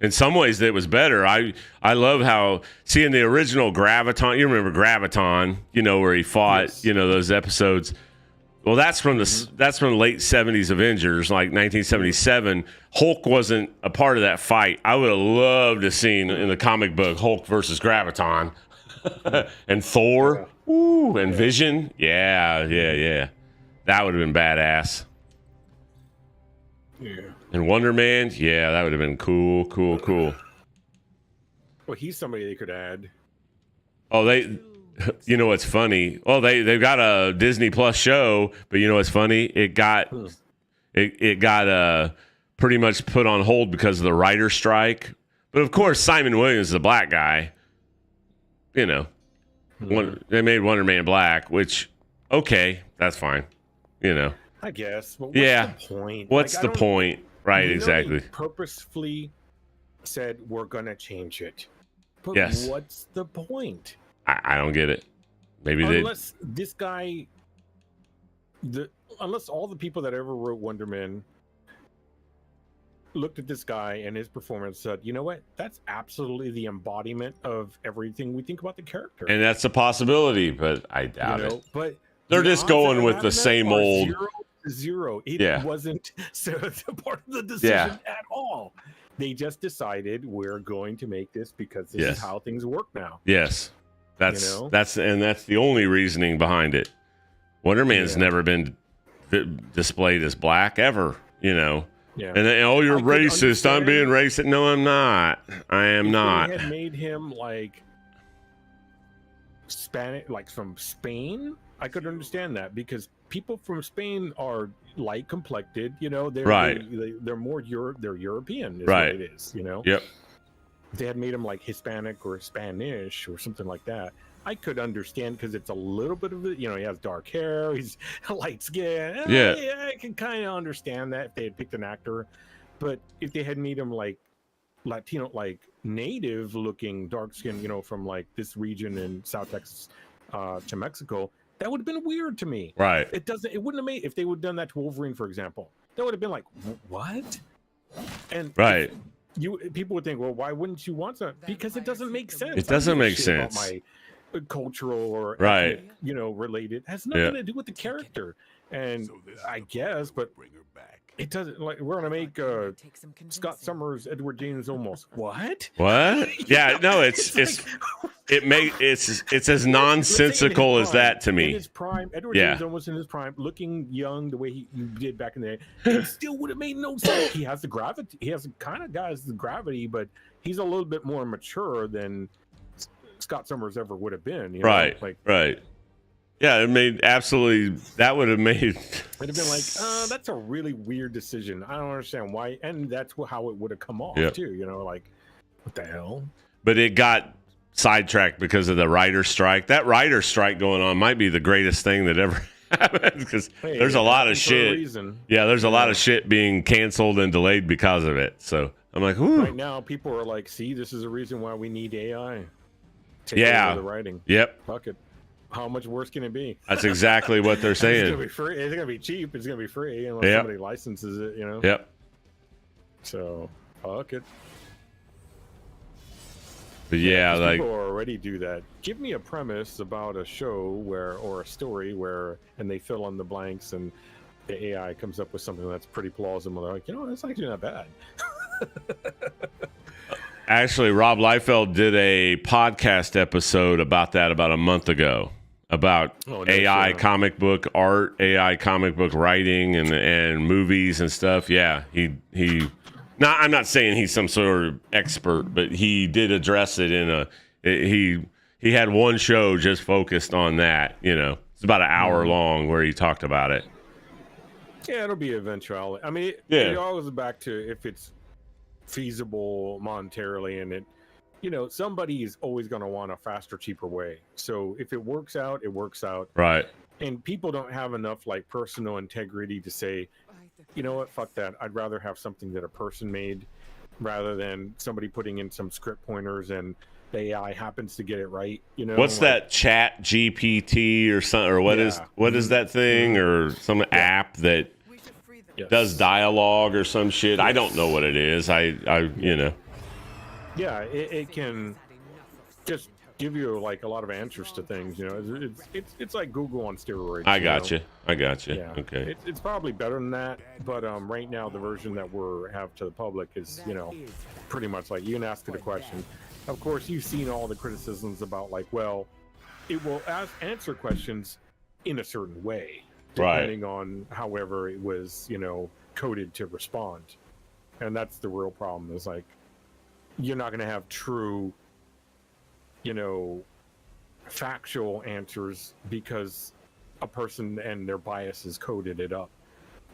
In some ways, it was better. I love how seeing the original Graviton. You remember Graviton? Where he fought. Yes. Those episodes. Well, that's from the late 70s Avengers, like 1977. Hulk wasn't a part of that fight. I would have loved to seen in the comic book Hulk versus Graviton, and Thor, and Vision. Yeah. That would have been badass. Yeah. And Wonder Man, yeah, that would have been cool. Well, he's somebody they could add. Oh, you know what's funny? Well, they've got a Disney Plus show, but you know what's funny? It got pretty much put on hold because of the writer's strike. But of course, Simon Williams is a black guy. They made Wonder Man black, which okay, that's fine. I guess. But what's the point? What's the point? Right, exactly. They purposefully said we're gonna change it. But yes. What's the point? I don't get it. Maybe unless this guy, unless all the people that ever wrote Wonder Man looked at this guy and his performance, said, "You know what? That's absolutely the embodiment of everything we think about the character." And that's a possibility, but I doubt it. But they're just going with the same old. Zero. It wasn't part of the decision at all. They just decided we're going to make this because this is how things work now. Yes, that's the only reasoning behind it. Wonder Man's never been displayed as black ever. Yeah. And you're racist. I'm being racist. No, I'm not. I am not. They had made him like Spanish, like from Spain. I could understand that because people from Spain are light complected. You know, they're Right. they're more they're European, is Right. what it is. You know. Yep. If they had made him like Hispanic or Spanish or something like that, I could understand because it's a little bit of it. You know, he has dark hair, he's light skin. Yeah. I can kind of understand that if they had picked an actor, but if they had made him like Latino, like native looking, dark skin, you know, from like this region in South Texas to Mexico, that would have been weird to me. Right. It wouldn't have made, if they would have done that to Wolverine, for example, that would have been like, what? And Right. people would think, well, why wouldn't you want that? Because it doesn't make sense. It doesn't I don't give a make shit about sense. My cultural or Right. ethnic, you know, related, it has nothing Yeah. to do with the character. And So this is I the guess, but bring her back. it doesn't, like, we're gonna make Take some Scott convincing. Summers, Edward James Olmos. What? What? Yeah. No. It's it's as nonsensical as that to In me. his prime, Edward Yeah. James almost in his prime, looking young the way he did back in the day, it still would have made no sense. He has the gravity. He has kind of got the gravity, but he's a little bit more mature than Scott Summers ever would have been. You know? Right. Like, Right. Yeah. It made absolutely. That would have made. it'd have been like, that's a really weird decision. I don't understand why, and that's how it would have come off Yep. too. You know, like, what the hell? But it got sidetracked because of the writer's strike. That writer's strike going on might be the greatest thing that ever happened because Hey, there's a lot of happened for a shit. reason. Yeah, there's a lot of shit being canceled and delayed because of it. So I'm like, whoo. Right now, people are like, see, this is a reason why we need AI. Take Yeah. over the writing. Yep. Fuck it. How much worse can it be? That's exactly what they're It's gonna saying. be free. It's gonna be cheap. It's gonna be free unless Yep. somebody licenses it. You know. Yep. So fuck it. But yeah, 'Cause like people already do that. Give me a premise about a show or a story and they fill in the blanks and the AI comes up with something that's pretty plausible. They're like, you know, that's actually not bad. actually Rob Liefeld did a podcast episode about that about a month ago. About Oh, no AI shit. comic book art, AI comic book writing and movies and stuff. Yeah, he I'm not saying he's some sort of expert, but he did address it he had one show just focused on that, you know. It's about an hour long where he talked about it. Yeah, it'll be eventuality. I mean, Yeah. it all goes back to if it's feasible monetarily, and somebody is always going to want a faster, cheaper way. So if it works out, it works out. Right. And people don't have enough like personal integrity to say, you know what, fuck that. I'd rather have something that a person made rather than somebody putting in some script pointers and the AI happens to get it right. You know, What's like- that Chat GPT or something, or what is Yeah. that thing or some app that We should free them. Yes. does dialogue or some shit? I don't know what it is. I you know. Yeah, it can just give you like a lot of answers to things. You know, it's like Google on steroids. I you got know? you. I got you. Yeah. Okay. It's probably better than that, but right now the version that we have to the public is, pretty much like you can ask it a question. Of course, you've seen all the criticisms about like, well, it will answer questions in a certain way, Right. depending on however it was, coded to respond. And that's the real problem is like, you're not going to have true, factual answers because a person and their biases coded it up.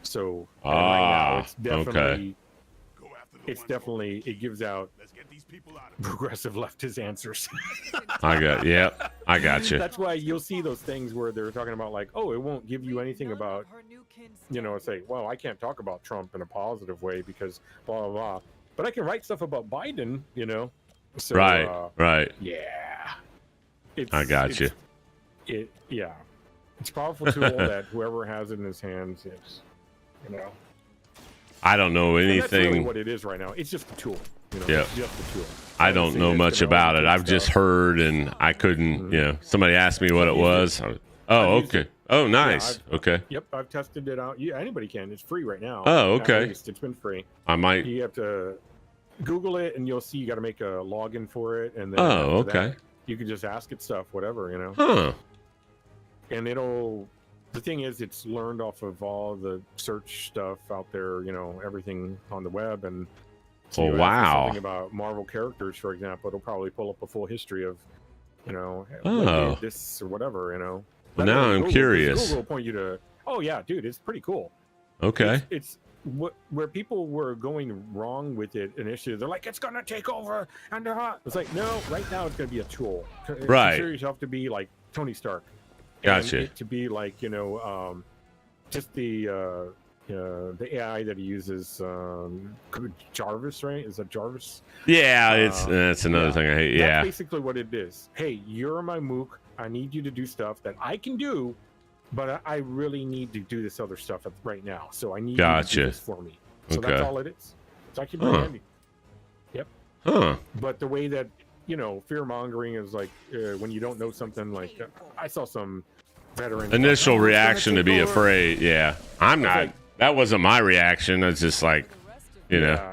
So and right now it's definitely Go after the ones who- it gives out Let's get these people out of progressive leftist answers. I got I got you. That's why you'll see those things where they're talking about like, oh, it won't give you anything about, say, well, I can't talk about Trump in a positive way because blah blah blah, but I can write stuff about Biden, So, Right. Right. Yeah. I got you. Yeah. It's a powerful tool that whoever has it in his hands is, I don't know And that's really anything. what it is right now. It's just a tool. Yeah. It's just a tool. I I'm don't saying know it's much gonna about only it. do I've just stuff. heard and I couldn't, somebody asked me what it I've used was. it. Oh, I've used okay. it. Oh, nice. I've- Okay. Yep, I've tested it out. Yeah, anybody can. It's free right now. Oh, At okay. least it's been free. I might. You have to Google it, and you'll see you got to make a login for it, and then Oh, after that, okay. you can just ask it stuff, whatever, Huh. And it'll. The thing is, it's learned off of all the search stuff out there, everything on the web, and Oh, you ask it wow. something about Marvel characters, for example, it'll probably pull up a full history of, what Oh. did this or whatever, Well, now I'm curious. Google will point you to. Oh yeah, dude, it's pretty cool. Okay. It's where people were going wrong with it initially. They're like, it's gonna take over, and it's like, no, right now it's gonna be a tool. Right. Consider yourself to be like Tony Stark. Gotcha. And it to be like, you know, just the AI that he uses, Jarvis, right? Is that Jarvis? Yeah, that's another thing I hate. Yeah. That's basically what it is. Hey, you're my mook. I need you to do stuff that I can do, but I really need to do this other stuff right now. So I need you to do this for me. So that's all it is. It's actually pretty handy. Yep. Huh. But the way that, you know, fear mongering is like when you don't know something, like I saw some veteran Initial reaction to be afraid. Yeah. I'm not. like, that wasn't my reaction. It's just like, you know.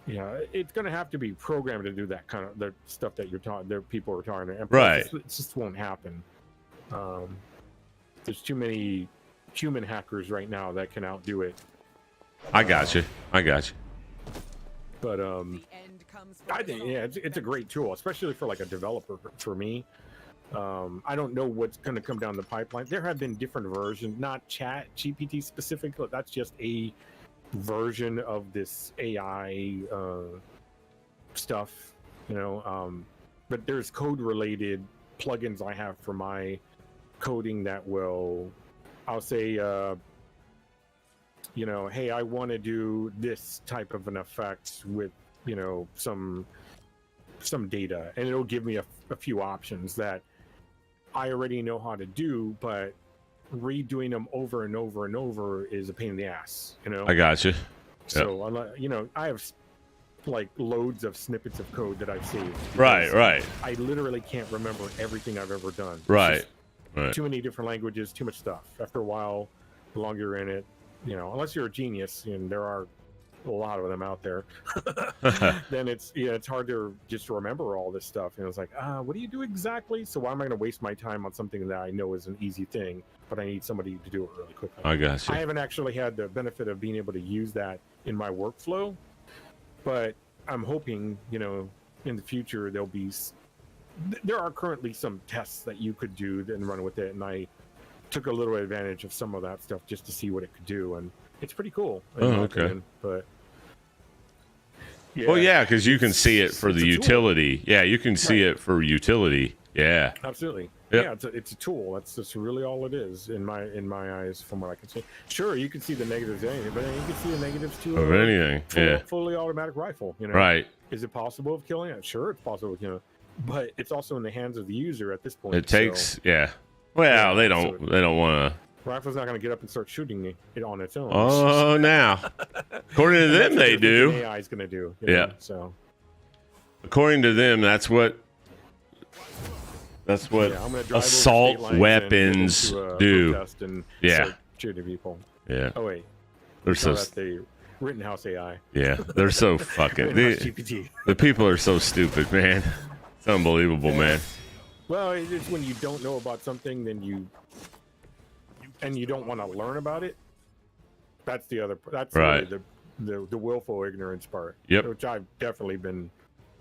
Yeah, it's gonna have to be programmed to do that kind of the stuff that you're talking. That people are talking. And right. It just won't happen. There's too many human hackers right now that can outdo it. I got you. But I think it's a great tool, especially for like a developer. For me, I don't know what's going to come down the pipeline. There have been different versions, not Chat GPT specific. That's just a version of this AI stuff, you know. But there's code related plugins I have for my coding that will, I'll say, you know, hey, I want to do this type of an effect with, you know, some data, and it'll give me a few options that I already know how to do, but redoing them over and over and over is a pain in the ass, you know. I got you. So, you know, I have like loads of snippets of code that I've saved. Right. I literally can't remember everything I've ever done. Right. Too many different languages, too much stuff. After a while, the longer you're in it, you know, unless you're a genius, and there are a lot of them out there, then it's hard to just remember all this stuff. And it's like, what do you do exactly? So why am I going to waste my time on something that I know is an easy thing, but I need somebody to do it really quickly? I got you. I haven't actually had the benefit of being able to use that in my workflow, but I'm hoping, you know, in the future there are currently some tests that you could do and run with it, and I took a little advantage of some of that stuff just to see what it could do, and it's pretty cool. Okay. Opinion, but Well, yeah, because you can see it for the utility. Yeah, you can see it for utility. Yeah. Absolutely. Yep. Yeah, it's a tool. That's just really all it is in my eyes, from what I can see. Sure, you can see the negatives of anything, but you can see the negatives too of anything. Fully automatic rifle. You know. Right. Is it possible of killing it? Sure, it's possible of killing it, but it's also in the hands of the user at this point. It takes. Well, they don't want to. Rifle's not going to get up and start shooting it on its own. Oh, now, according to them, they do. AI is going to do. You know? So, according to them, that's what I'm gonna drive assault over state lines weapons and do. protest and Yeah. shooting people. Yeah. Oh wait, They're so. that's the Rittenhouse AI. Yeah, they're so fucking. Rittenhouse GPT. The people are so stupid, man. It's unbelievable, man. Well, it's when you don't know about something, then you don't want to learn about it. That's the other. That's right. Really the willful ignorance part. Yep. Which I've definitely been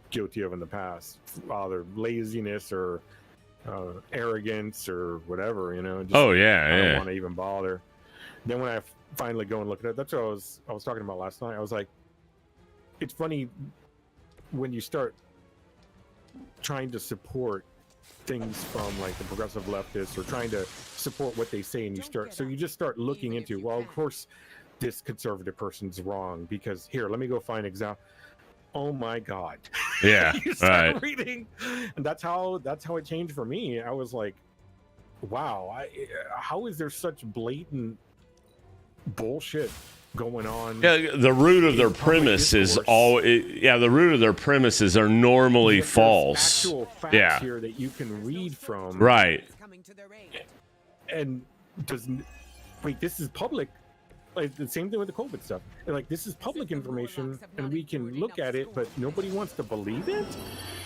guilty of in the past, either laziness or arrogance or whatever. You know. Just, Oh, yeah, I don't yeah. want to even bother. Then when I finally go and look at it, that's what I was talking about last night. I was like, it's funny when you start trying to support things from like the progressive leftists, or trying to support what they say, and you just start looking into, well, of course this conservative person's wrong, because here, let me go find example. Oh my god. Yeah. You start Right. reading, and that's how it changed for me. I was like, wow, how is there such blatant bullshit going on? Yeah, the root of their premise is the root of their premises are normally There's false. actual facts Yeah. here that you can read from. Right. And wait, this is public. Like the same thing with the COVID stuff. And like, this is public information, and we can look at it, but nobody wants to believe it.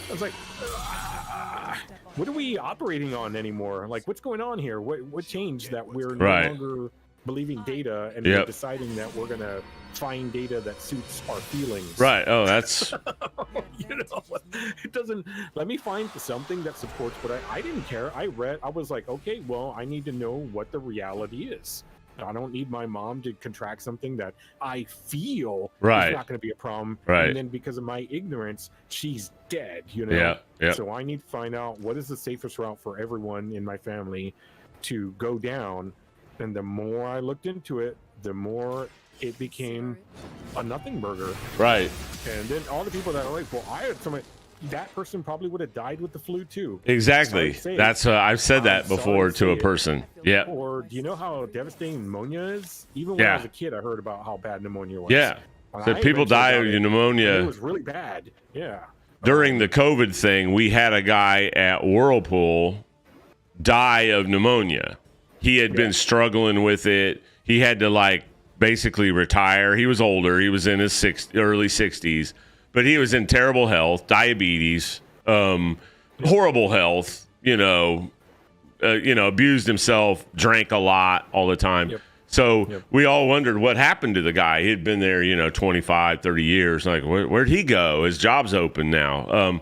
I was like, what are we operating on anymore? Like, what's going on here? What changed that we're no Right. longer believing data, and Yep. we're deciding that we're gonna find data that suits our feelings? Right. Oh, that's You know, it doesn't. Let me find something that supports what I didn't care. I was like, okay, well, I need to know what the reality is. I don't need my mom to contract something that I feel Right. is not going to be a problem. Right. And then because of my ignorance, she's dead, you know? Yeah, yeah. So I need to find out what is the safest route for everyone in my family to go down. And the more I looked into it, the more it became a nothing burger. Right. And then all the people that are like, well, I had somebody, that person probably would have died with the flu too. Exactly. Sorry to say it. That's I've said that I'm before sorry to to a say it. person. Yeah. Or do you know how devastating pneumonia is? Even when Yeah. I was a kid, I heard about how bad pneumonia was. Yeah. And So I people eventually die got of it, and pneumonia. It was really bad. Yeah. During the COVID thing, we had a guy at Whirlpool die of pneumonia. He had been struggling with it. He had to like basically retire. He was older. He was in his early 60s, but he was in terrible health, diabetes, horrible health, abused himself, drank a lot all the time. Yep. So we all wondered what happened to the guy. He had been there, 25, 30 years. Like, where'd he go? His job's open now.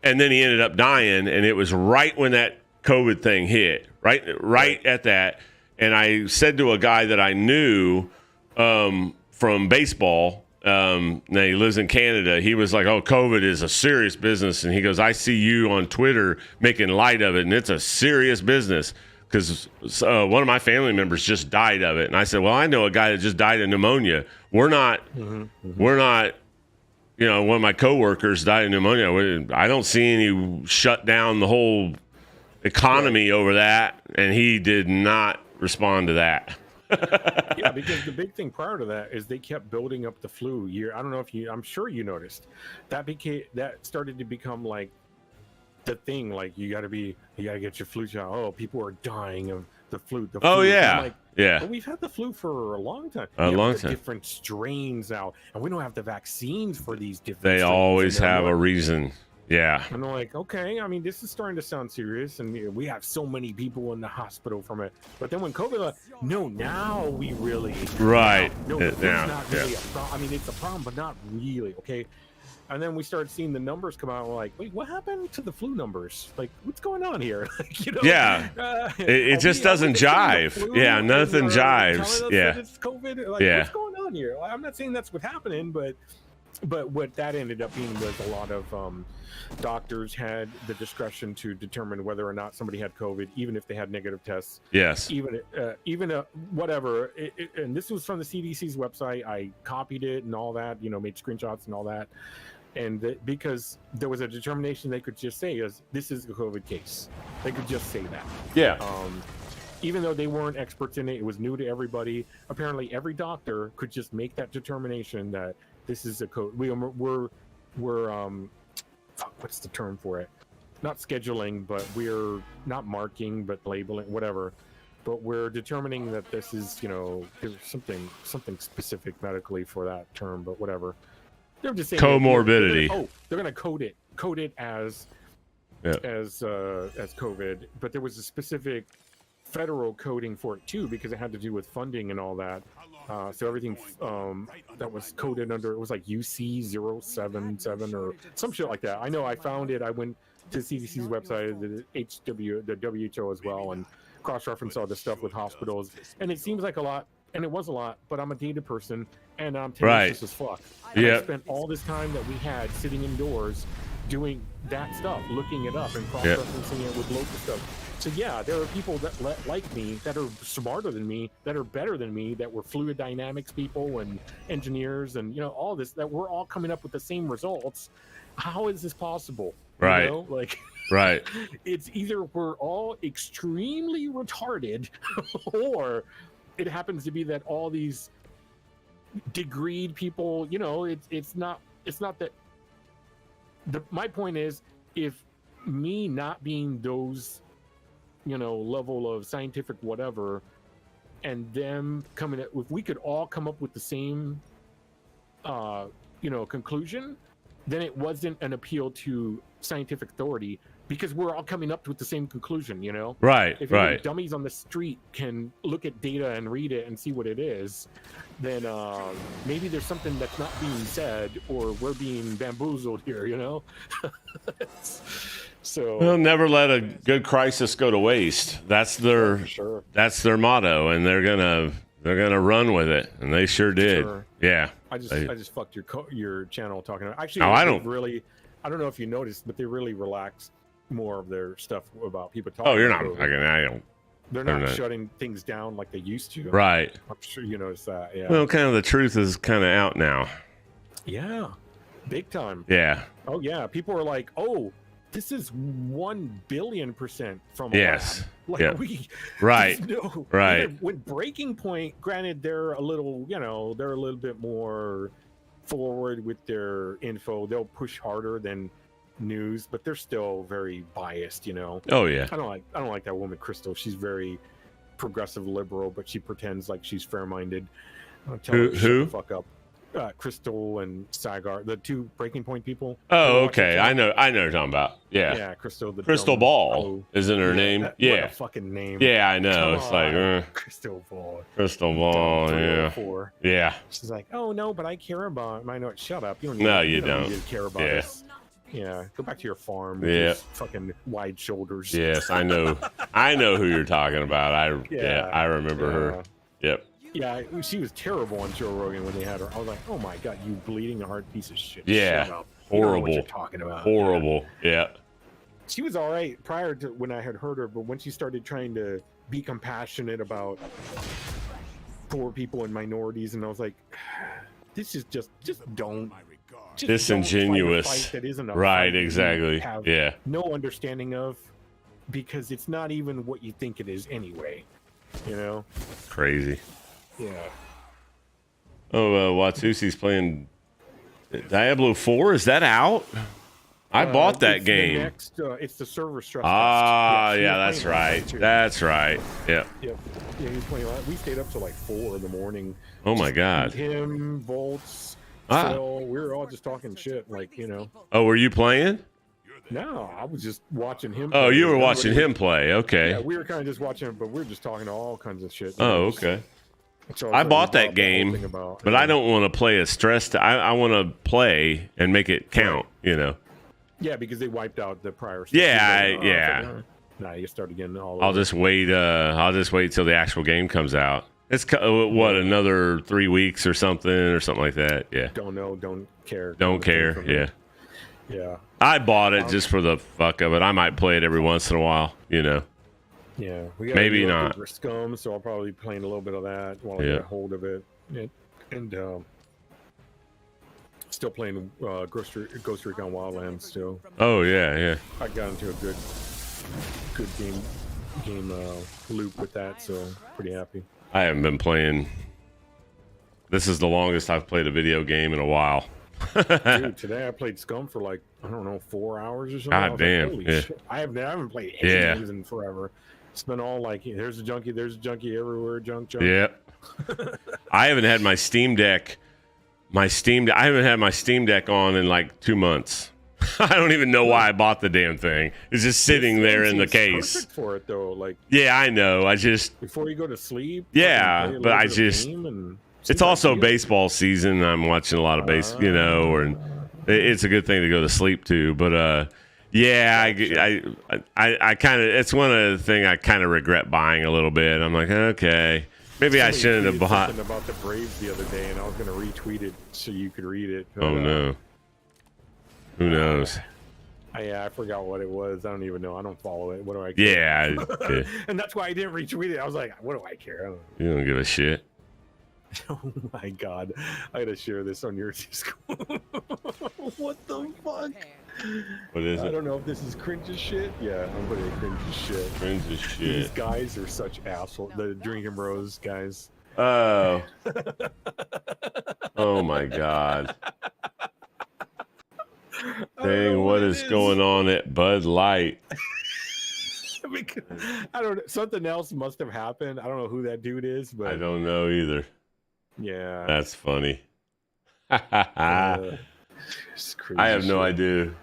And then he ended up dying, and it was right when that COVID thing hit, right at that. And I said to a guy that I knew from baseball, now he lives in Canada. He was like, "Oh, COVID is a serious business," and he goes, "I see you on Twitter making light of it, and it's a serious business." Because one of my family members just died of it, and I said, "Well, I know a guy that just died of pneumonia. We're not, one of my coworkers died of pneumonia. I don't see any shut down the whole economy over that, and he did not respond to that." Yeah, because the big thing prior to that is they kept building up the flu year. I don't know if I'm sure you noticed that started to become like the thing. Like you got to get your flu shot. Oh, people are dying of the flu. Oh yeah, I'm like, yeah. well, we've had the flu for a long time. A long the time. Different strains out, and we don't have the vaccines for these different. They strains. always And I'm have a like- reason. Yeah. And I'm like, okay, I mean, this is starting to sound serious, and we have so many people in the hospital from it. But then when COVID, now we really Right. No, it's Now, not really a problem. I mean, it's a problem, but not really. Okay. And then we started seeing the numbers come out. And we're like, wait, what happened to the flu numbers? Like, what's going on here? Yeah. It just doesn't jive. Yeah, nothing jives. Yeah. It's COVID. Like, Yeah. what's going on here? I'm not saying that's what's happening, but what that ended up being was a lot of doctors had the discretion to determine whether or not somebody had COVID, even if they had negative tests. Yes. Even whatever. And this was from the CDC's website. I copied it and all that. Made screenshots and all that. And because there was a determination they could just say is this is a COVID case. They could just say that. Yeah. Even though they weren't experts in it, it was new to everybody. Apparently, every doctor could just make that determination that this is a code. We're what's the term for it? Not scheduling, but we're not marking, but labeling, whatever. But we're determining that this is, there's something specific medically for that term, but whatever. They're just saying Comorbidity. They're gonna code it as COVID, but there was a specific federal coding for it too because it had to do with funding and all that. So everything that was coded under, it was like UC 077 or some shit like that. I know I found it. I went to CDC's website, the WHO as well, and cross-referenced all this stuff with hospitals. And it seems like a lot, and it was a lot, but I'm a data person and I'm tenacious as fuck. And I spent all this time that we had sitting indoors doing that stuff, looking it up and cross-referencing it with local stuff. So yeah, there are people that like me that are smarter than me, that are better than me, that were fluid dynamics people and engineers and all this, that we're all coming up with the same results. How is this possible? Right. Right. It's either we're all extremely retarded or it happens to be that all these degreed people, it's not that my point is, if me not being those level of scientific whatever, and them coming at, if we could all come up with the same conclusion, then it wasn't an appeal to scientific authority because we're all coming up with the same conclusion. Right. If Right. dummies on the street can look at data and read it and see what it is, then maybe there's something that's not being said, or we're being bamboozled here. So They'll never let a good crisis go to waste. That's their motto, and they're gonna They're gonna run with it, and they sure did. Sure. Yeah. I just fucked your channel talking about. Actually, Oh, I they've don't- really. I don't know if you noticed, but they really relaxed more of their stuff about people talking. Oh, you're not. about it. I don't. They're they're not not. shutting things down like they used to. Right. I'm sure you noticed that. Yeah. Well, kind of the truth is kind of out now. Yeah. Big time. Yeah. Oh yeah. People are like, oh, this is 1,000,000,000% from a Yes. lab. Like Yeah. we. Right. No. Right. When Breaking Point, granted, they're a little, they're a little bit more forward with their info. They'll push harder than news, but they're still very biased. Oh yeah. I don't like that woman Crystal. She's very progressive liberal, but she pretends like she's fair-minded. I'll tell her to shut Who? the fuck up. Crystal and Sagar, the two Breaking Point people. Oh, You watch okay. that I show? know. I know what you're talking about. Yeah. Yeah, Crystal. The Crystal dumb Ball, fellow. isn't her name? What Yeah. a fucking name. Yeah, I know. Come It's like on. Crystal Ball. Crystal Ball. Dumb Yeah. 304. Yeah. She's like, oh no, but I care about. I know. Shut up. You don't. No, need, you don't. don't. Need to care about Yeah. us. Yeah. Go back to your farm. With Yeah. your fucking wide shoulders. Yes, I know. I know who you're talking about. Yeah. I remember her. Yep. Yeah, she was terrible on Joe Rogan when they had her. I was like, oh my god, you bleeding heart piece of shit. Yeah. Shut up. You don't know what Horrible. you're talking about. Horrible. Yeah. She was all right prior to when I had heard her, but when she started trying to be compassionate about poor people and minorities, and I was like, this is just don't. Just Disingenuous. Don't fight a fight that isn't a Right, fight that you exactly. have Yeah. no understanding of, because it's not even what you think it is anyway. Crazy. Yeah. Oh, Watusi's playing Diablo 4. Is that out? I bought that It's the game. next, it's the server stress. Ah, test. yeah, he was that's playing right. last year. That's right. Yeah. Yep. Yeah, he was playing. We stayed up till like 4 in the morning. Oh my God. Him, Volts, Ah. Phil, we were all just talking shit, like Oh, were you playing? No, I was just watching him. Oh, play. you were watching Everybody- him play. Okay. Yeah, we were kind of just watching him, but we were just talking all kinds of shit. Oh, okay. So I we bought that the whole thing game, about- but I don't want to play a stressed. I want to play and make it count. Yeah, because they wiped out the prior. Stuff. Yeah, He's like, yeah. fuck, Nah, you start again. All I'll over. just wait. I'll just wait till the actual game comes out. It's what, another 3 weeks or something like that. Yeah. Don't know. Don't care. Don't care. Yeah. Yeah. I bought it just for the fuck of it. I might play it every once in a while. Yeah. We gotta Maybe do not. For Scum, so I'll probably be playing a little bit of that while I Yeah. get a hold of it. And still playing Ghost Recon Wildlands still. Oh yeah. I got into a good game loop with that, so pretty happy. I haven't been playing. This is the longest I've played a video game in a while. Dude, today I played Scum for like, I don't know, 4 hours or something. I God was damn, Like, holy yeah. shit. I haven't played any Yeah. games in forever. It's been all like, there's a junkie everywhere, junk. Yep. I haven't had my Steam Deck. I haven't had my Steam Deck on in like 2 months. I don't even know why I bought the damn thing. It's just sitting there in the It's case. perfect for it though, like Yeah, I know. I just before you go to sleep. Yeah, fucking play a but little I bit of just- game and it's also baseball season. I'm watching a lot of and it's a good thing to go to sleep to. But yeah, I kind of, it's one of the things I kind of regret buying a little bit. I'm like, okay, maybe I Somebody shouldn't have tweeted bought. something about the Braves the other day, and I was gonna retweet it so you could read it. but, Oh no, who knows? I forgot what it was. I don't even know. I don't follow it. What do I Yeah, care? And that's why I didn't retweet it. I was like, what do I care? I don't you don't give a shit. Oh my god. I gotta share this on your Discord. What the fuck? What is I it? don't know if this is cringe as shit. Yeah, I'm putting cringe as shit. Cringe as These shit. guys are such assholes. The Drinking Bros guys. Oh. Oh my god. Dang, what is going on at Bud Light? Because, I don't know. Something else must have happened. I don't know who that dude is, but I don't know either. yeah. That's funny. It's crazy I have no shit. idea.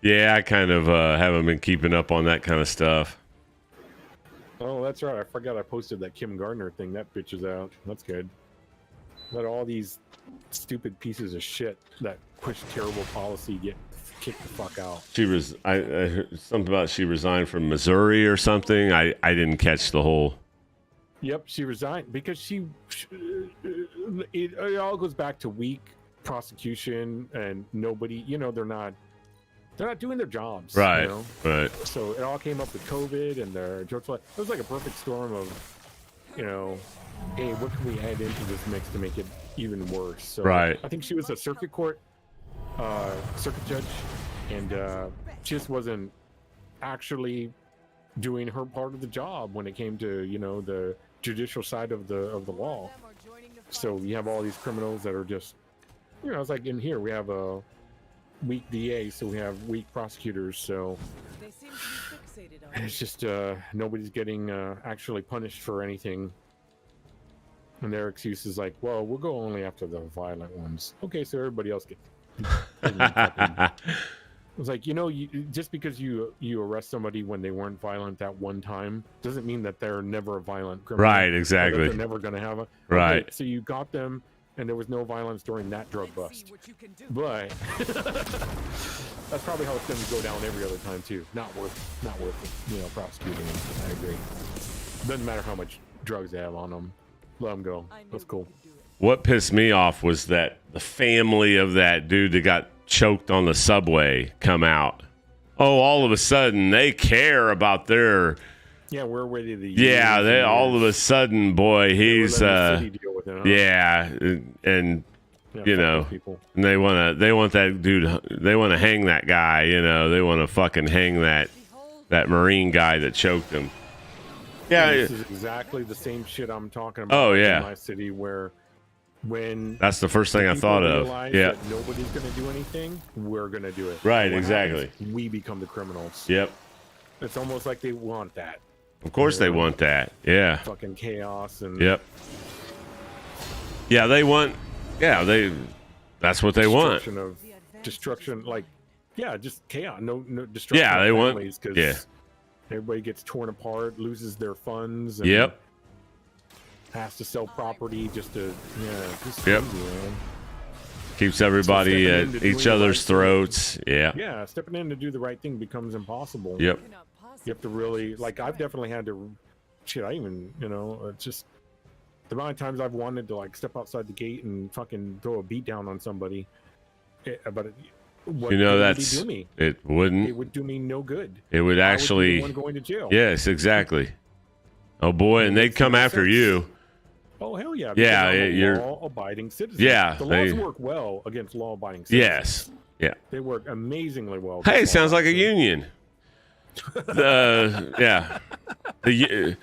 Yeah, I kind of haven't been keeping up on that kind of stuff. Oh, that's right. I forgot I posted that Kim Gardner thing. That bitch is out. That's good. Let all these stupid pieces of shit that push terrible policy get kicked the fuck out. I heard something about she resigned from Missouri or something. I didn't catch the whole Yep, she resigned because it all goes back to weak prosecution and nobody, they're not doing their jobs. Right. You know? Right. So it all came up with COVID and George Floyd. It was like a perfect storm of, hey, what can we add into this mix to make it even worse? So Right. I think she was a circuit judge, and just wasn't actually doing her part of the job when it came to the judicial side of the law. So you have all these criminals that are just it's like in here we have a weak DA, so we have weak prosecutors, so They seem to be fixated on it's just nobody's getting actually punished for anything. And their excuse is like, well, we'll go only after the violent ones. Okay, so everybody else gets it's like, just because you arrest somebody when they weren't violent that one time doesn't mean that they're never a violent criminal. Right, or that exactly. they're never going to have a... Right. Okay, so you got them and there was no violence during that drug bust. But that's probably how it's going to go down every other time too. Not worth it, prosecuting them. I agree. Doesn't matter how much drugs they have on them. Let them go. That's cool. What pissed me off was that the family of that dude that got choked on the subway come out. Oh, all of a sudden they care about their... Yeah, we're ready to... Yeah, they all of a sudden, boy, he's... city deal with it, huh? Yeah, and... people. And they want that dude, they want to hang that guy, they want to fucking hang that Marine guy that choked him. Yeah, this is exactly the same shit I'm talking about. Oh, yeah. In my city, where when that's the first thing I people thought of. realize Yeah, that nobody's going to do anything, we're going to do it. Right, And what exactly. happens? We become the criminals. Yep. It's almost like they want that. Of course they want that. Yeah. Fucking chaos and... Yep. Yeah, they want... Yeah, that's what they want. Destruction, like... Yeah, just chaos. No destruction. Yeah, they want... Cause Yeah. Everybody gets torn apart, loses their funds. And Yep. Has to sell property just to... Yeah, just Yep. crazy, man. Keeps everybody So stepping at into each doing the other's right thing- throats. Yeah. Yeah, stepping in to do the right thing becomes impossible. Yep. You have to really, like, I've definitely had to, it's just the amount of times I've wanted to, like, step outside the gate and fucking throw a beat down on somebody. But what good would that's... he do me? It wouldn't... It would do me no good. It would I actually... would be the one going to jail. Yes, exactly. Oh, boy, and they'd come after you. Oh, hell yeah. Yeah, because I'm a you're... law-abiding citizen. Yeah. The laws work well against law-abiding citizens. Yes. Yeah. They work amazingly well. Hey, it against sounds like a law-abiding union. Yeah. The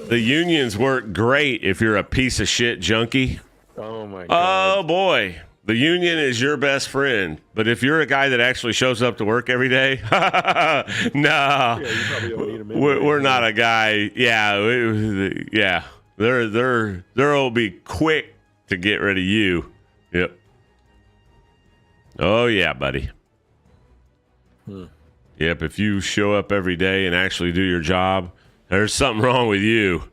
unions work great if you're a piece of shit junkie. Oh my god. Oh boy. The union is your best friend. But if you're a guy that actually shows up to work every day, no. Yeah, you probably don't need 'em anyway. We're not a guy. Yeah, yeah. They'll be quick to get rid of you. Yep. Oh yeah, buddy. Yep, if you show up every day and actually do your job, there's something wrong with you.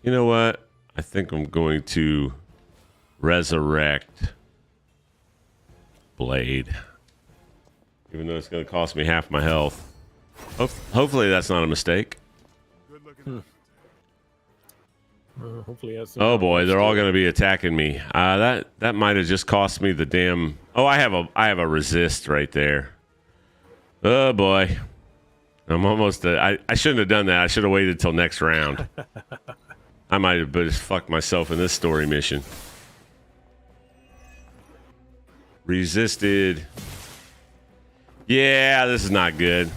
You know what? I think I'm going to resurrect Blade. Even though it's going to cost me half my health. Hopefully that's not a mistake. Hopefully that's Oh boy, they're all going to be attacking me. That might have just cost me the damn... Oh, I have a resist right there. Oh boy. I'm almost... I shouldn't have done that. I should have waited till next round. I might have just fucked myself in this story mission. Resisted. Yeah, this is not good.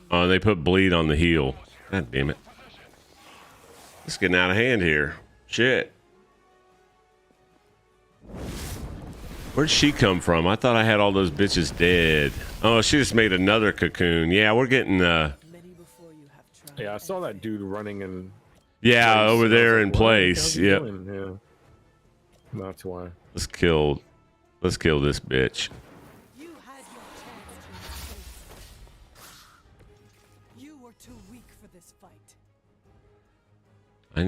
Oh, they put bleed on the heel. God damn it. It's getting out of hand here. Shit. Where'd she come from? I thought I had all those bitches dead. Oh, she just made another cocoon. Yeah, we're getting... Yeah, I saw that dude running in... Yeah, place. over I was there like, in what the place. hell's he Yep. doing? Yeah. That's why. Let's kill this bitch. You had your chance to escape. You were too weak for this fight. I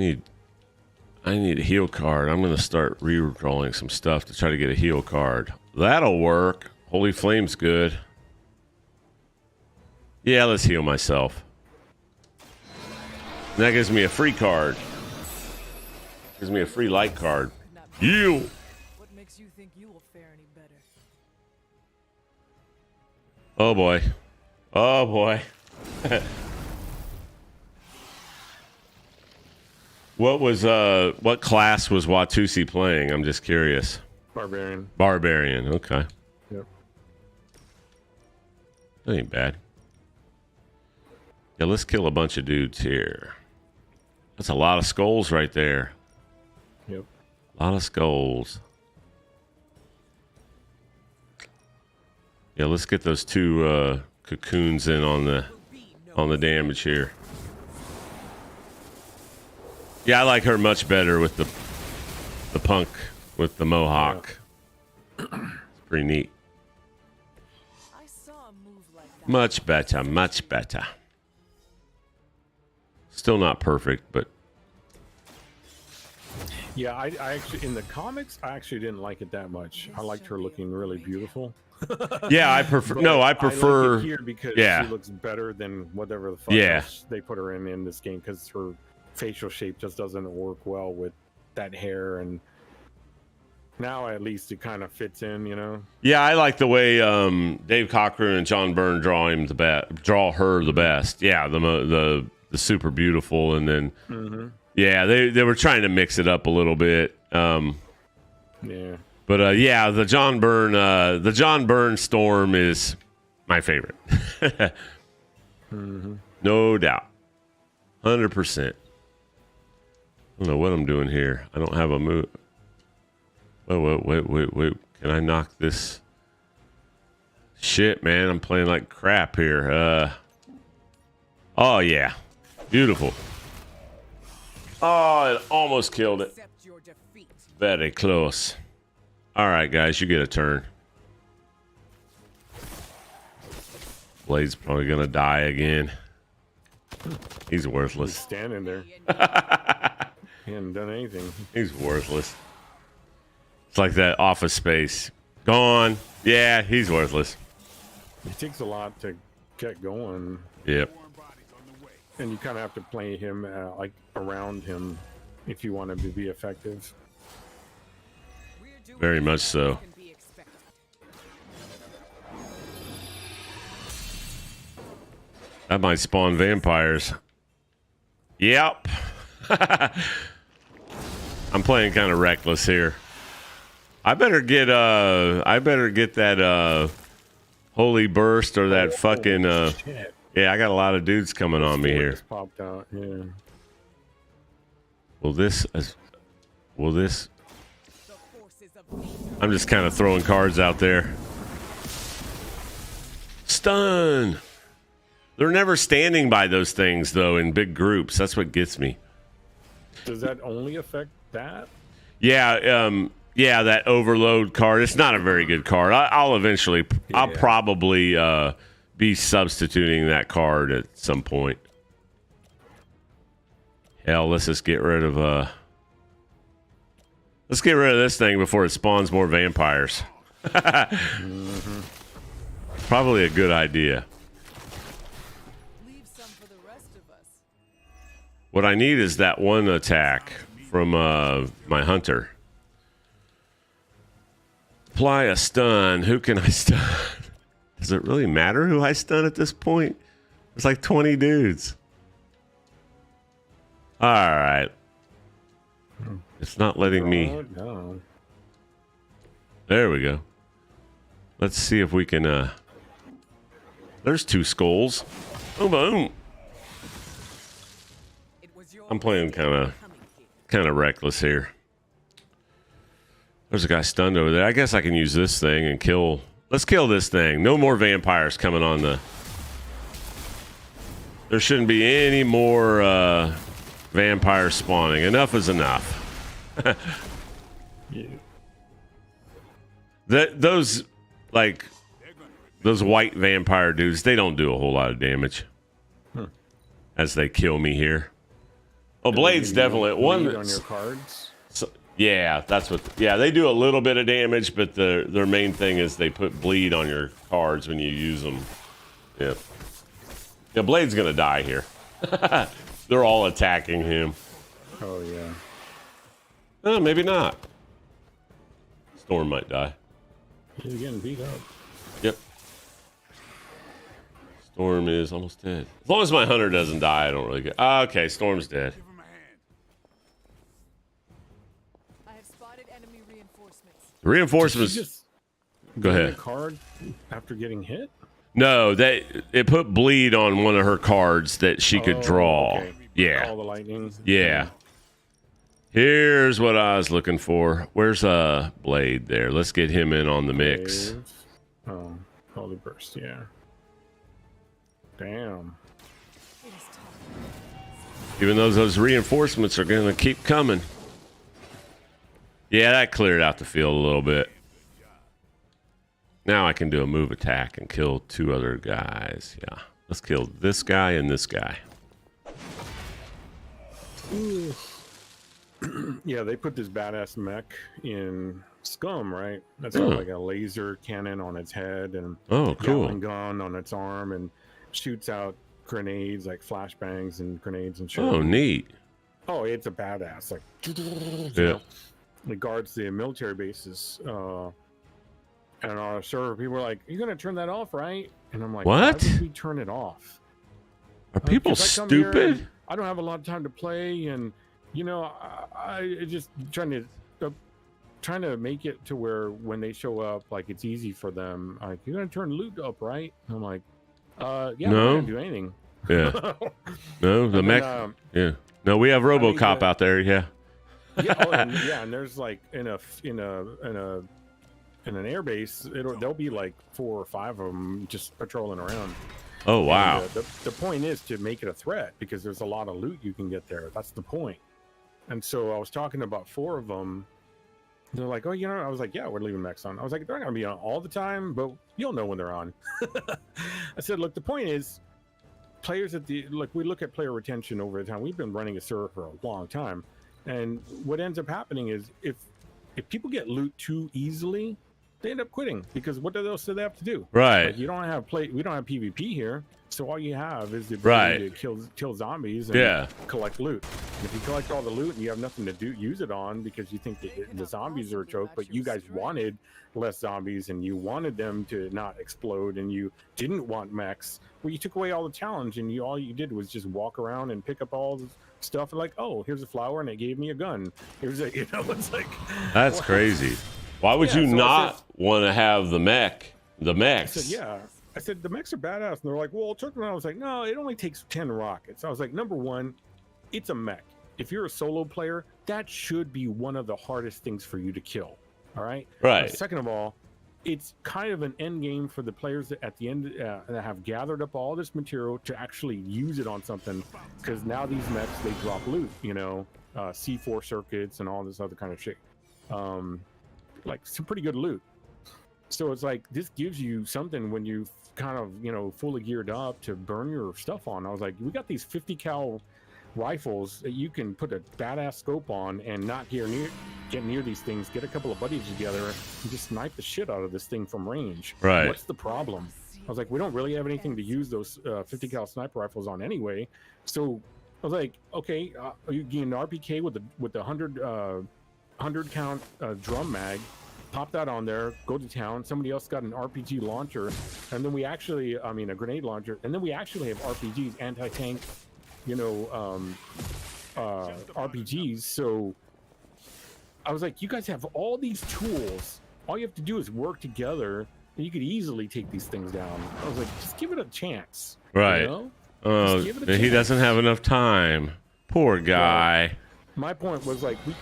need a heal card. I'm going to start re-rolling some stuff to try to get a heal card. That'll work. Holy Flame's good. Yeah, let's heal myself. That gives me a free card. Gives me a free light card. Heal. What makes you think you will fare any better? Oh boy. Oh boy. What class was Watusi playing? I'm just curious. Barbarian. Barbarian, okay. Yep. That ain't bad. Yeah, let's kill a bunch of dudes here. That's a lot of skulls right there. Yep. A lot of skulls. Yeah, let's get those two cocoons in on the damage here. Yeah, I like her much better with the punk with the mohawk. Yeah. It's pretty neat. I saw a move like that. Much better, much better. Still not perfect, but yeah, I actually in the comics I actually didn't like it that much. I liked her looking really beautiful. Yeah, I prefer. No, I prefer. I like it here because yeah, she looks better than whatever the fuck else they put her in this game because her facial shape just doesn't work well with that hair, and now at least it kind of fits in, you know. Yeah, I like the way Dave Cochran and John Byrne draw her the best. Yeah, the super beautiful, and then yeah, they were trying to mix it up a little bit. Yeah. But yeah, the John Byrne Storm is my favorite. No doubt. 100%. I don't know what I'm doing here. I don't have a move. Oh, wait. Can I knock this? Shit, man. I'm playing like crap here. Oh, yeah. Beautiful. Oh, it almost killed it. Very close. All right, guys, you get a turn. Blade's probably going to die again. He's worthless. He's standing there. He hasn't done anything. He's worthless. It's like that Office Space. Gone. Yeah, he's worthless. It takes a lot to get going. Yep. And you kind of have to play him like around him if you want him to be effective. Very much so. That might spawn vampires. Yep. I'm playing kind of reckless here. I better get that holy burst or that fucking yeah, I got a lot of dudes coming on me here. Popped out. Yeah. Will this I'm just kind of throwing cards out there. Stun. They're never standing by those things though in big groups. That's what gets me. Does that only affect that? Yeah, yeah, that overload card. It's not a very good card. I'll eventually, I'll probably be substituting that card at some point. Hell, let's just get rid of let's get rid of this thing before it spawns more vampires. Probably a good idea. Leave some for the rest of us. What I need is that one attack from my hunter. Apply a stun. Who can I stun? Does it really matter who I stun at this point? There's like 20 dudes. All right. It's not letting me. No. There we go. Let's see if we can. There's two skulls. Boom, boom. I'm playing kind of reckless here. There's a guy stunned over there. I guess I can use this thing and kill. Let's kill this thing. No more vampires coming on the. There shouldn't be any more vampires spawning. Enough is enough. Yeah. Those white vampire dudes, they don't do a whole lot of damage as they kill me here. Oh, Blade's definitely one on your cards. So, yeah, that's what. Yeah, they do a little bit of damage, but their main thing is they put bleed on your cards when you use them. Yep. Yeah, Blade's gonna die here. They're all attacking him. Oh yeah. Oh, maybe not. Storm might die. He's getting beat up. Yep. Storm is almost dead. As long as my hunter doesn't die, I don't really get. Okay, Storm's dead. I have spotted enemy reinforcements. Reinforcements. Go gain ahead. A card after getting hit. No, it put bleed on one of her cards that she could draw. Okay. Yeah. Call the lightning. Yeah. Here's what I was looking for. Where's Blade there? Let's get him in on the mix. Wave. Oh, holy burst. Yeah. Damn. Even though those reinforcements are going to keep coming. Yeah, that cleared out the field a little bit. Now I can do a move attack and kill 2 other guys. Yeah. Let's kill this guy and this guy. Yeah, they put this badass mech in Scum, right? That's got like a laser cannon on its head and Oh, cool. Gatling gun on its arm and shoots out grenades like flashbangs and grenades and shit. Oh, neat. Oh, it's a badass. Like, Yeah. It guards the military bases. And on our server, people were like, "You're gonna turn that off, right?" And I'm like, What? Why would we turn it off? Are people 'Cause I come here and stupid? I don't have a lot of time to play, and you know, I just trying to make it to where when they show up, like it's easy for them. Like, you're gonna turn loot up, right? And I'm like, yeah, No. I'm not gonna do anything. Yeah. No, the And mech. then, Yeah. No, we have RoboCop out there. Yeah. and there's like in an air base, there'll be like 4 or 5 of them just patrolling around. Oh, wow. And, the point is to make it a threat because there's a lot of loot you can get there. That's the point. And so I was talking about 4 of them. They're like, "Oh, you know," I was like, "Yeah, we're leaving mechs on." I was like, "They're not gonna be on all the time, but you'll know when they're on." I said, "Look, the point is, players we look at player retention over the time. We've been running a server for a long time, and what ends up happening is if people get loot too easily, they end up quitting because what else do they have to do? Right. Like, we don't have PvP here, so all you have is the ability to kill zombies and collect loot. And if you collect all the loot and you have nothing to use it on because you think that the zombies are a joke, but you guys wanted less zombies and you wanted them to not explode and you didn't want mechs, well, you took away all the challenge and all you did was just walk around and pick up all the stuff and like, oh, here's a flower and it gave me a gun. Here's a, it's like That's crazy. Why would you so not want to have the mechs? I said, yeah. I said, the mechs are badass. And they're like, well, it took me. I was like, no, it only takes 10 rockets. I was like, number one, it's a mech. If you're a solo player, that should be one of the hardest things for you to kill. All right? Right. Second of all, it's kind of an end game for the players that at the end that have gathered up all this material to actually use it on something. Because now these mechs, they drop loot, C4 circuits and all this other kind of shit. Like some pretty good loot. So it's like this gives you something when you kind of fully geared up to burn your stuff on. I was like, we got these 50 cal rifles that you can put a badass scope on and not get near these things, get a couple of buddies together and just snipe the shit out of this thing from range. Right. What's the problem? I was like, we don't really have anything to use those 50 cal sniper rifles on anyway. So I was like, okay, you get an RPK with the 100 count drum mag, pop that on there, go to town. Somebody else got an RPG launcher, and then a grenade launcher, and then we actually have RPGs, anti-tank, RPGs. So I was like, you guys have all these tools. All you have to do is work together, and you could easily take these things down. I was like, just give it a chance. Right. Oh, he doesn't have enough time. Poor guy. Well, my point was like, we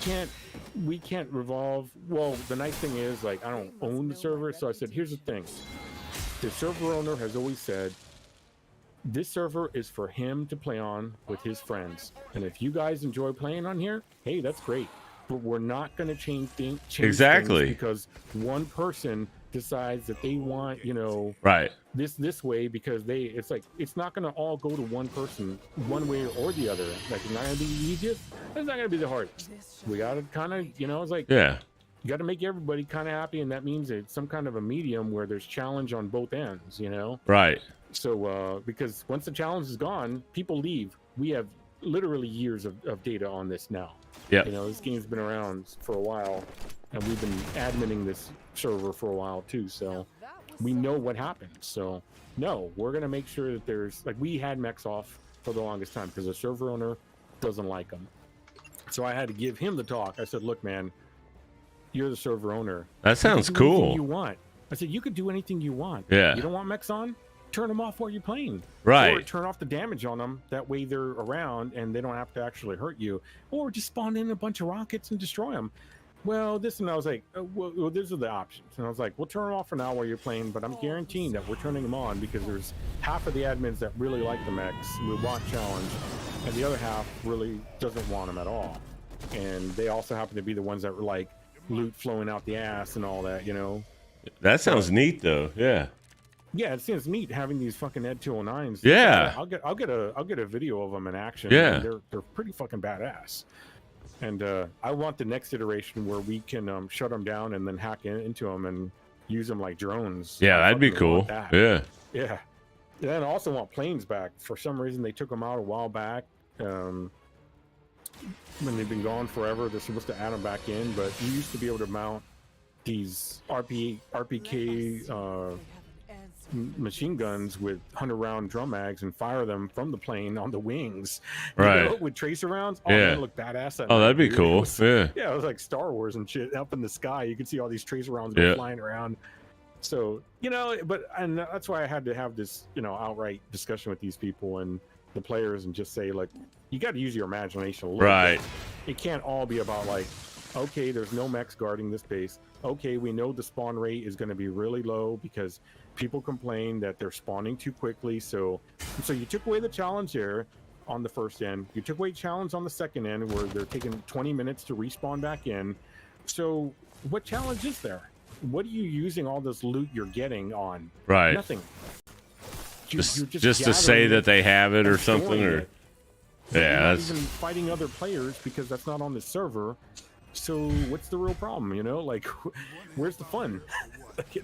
can't revolve. Well, the nice thing is, like, I don't own the server, so I said, here's the thing. The server owner has always said, this server is for him to play on with his friends. And if you guys enjoy playing on here, hey, that's great. But we're not going to change things because one person decides that they want, right, this way because it's not going to all go to one person one way or the other. Like, it's not going to be the easiest. It's not going to be the hardest. We got to kind of, it's like, yeah, you got to make everybody kind of happy, and that means it's some kind of a medium where there's challenge on both ends. Right. So because once the challenge is gone, people leave. We have literally years of data on this now. Yeah. You know, this game's been around for a while, and we've been adminning this server for a while too. So we know what happened. So no, we're gonna make sure that there's like we had mechs off for the longest time because the server owner doesn't like them. So I had to give him the talk. I said, look, man, you're the server owner. That sounds You can do anything cool. You want? I said you could do anything you want. Yeah. You don't want mechs on? Turn them off while you're playing. Right. Or turn off the damage on them. That way they're around and they don't have to actually hurt you. Or just spawn in a bunch of rockets and destroy them. Well, this and I was like, well, these are the options. And I was like, we'll turn them off for now while you're playing, but I'm guaranteeing that we're turning them on because there's half of the admins that really like the mechs, we want challenge, and the other half really doesn't want them at all. And they also happen to be the ones that were like loot flowing out the ass and all that, you know. That sounds neat, though. Yeah. Yeah, it seems neat having these fucking Ed 209s. Yeah. I'll get a video of them in action. Yeah. And they're pretty fucking badass. And I want the next iteration where we can shut them down and then hack into them and use them like drones. Yeah, I that'd be fucking want cool. that. Yeah. Yeah. Then I also want planes back. For some reason, they took them out a while back. When they've been gone forever, they're supposed to add them back in. But you used to be able to mount these RPK machine guns with 100-round drum mags and fire them from the plane on the wings. Right. You know, with tracer rounds. Oh, Yeah. that looked badass. At Oh, night, that'd be dude. cool. It was, Yeah. Yeah, it was like Star Wars and shit up in the sky. You could see all these tracer rounds Yeah. flying around. So, you know, and that's why I had to have this, you know, outright discussion with these people and the players and just say, like, you got to use your imagination a little Right. bit. It can't all be about like, okay, there's no mechs guarding this base. Okay, we know the spawn rate is going to be really low because people complain that they're spawning too quickly. So you took away the challenge there on the first end. You took away challenge on the second end where they're taking 20 minutes to respawn back in. So what challenge is there? What are you using all this loot you're getting on? Right. Nothing. Just to say that they have it or something, or You're yeah, not that's even fighting other players because that's not on the server. So what's the real problem? You know, like, where's the fun?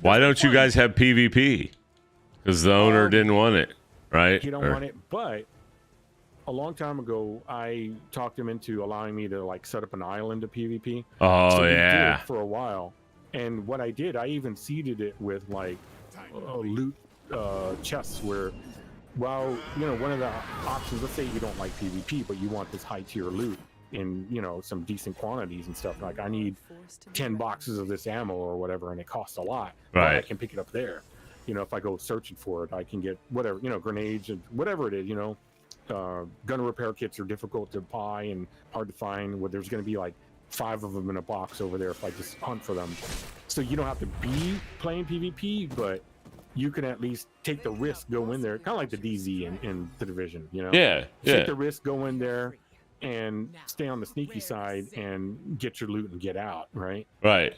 why don't you guys have PvP? Because the owner didn't want it, right? You don't Or- want it, but a long time ago, I talked him into allowing me to like set up an island of PvP. Oh, So we did yeah. it for a while, and what I did, I even seeded it with like loot chests where, well, you know, one of the options. Let's say you don't like PvP, but you want this high tier loot in, you know, some decent quantities and stuff. Like I need 10 boxes of this ammo or whatever, and it costs a lot. But I Right. can pick it up there. You know, if I go searching for it, I can get whatever, you know, grenades and whatever it is, you know. Gun repair kits are difficult to buy and hard to find. Where there's going to be like 5 of them in a box over there if I just hunt for them. So you don't have to be playing PvP, but you can at least take the risk, go in there, kind of like the DZ in the Division, you know. Yeah, yeah. Take the risk, go in there, and stay on the sneaky side and get your loot and get out, right? Right.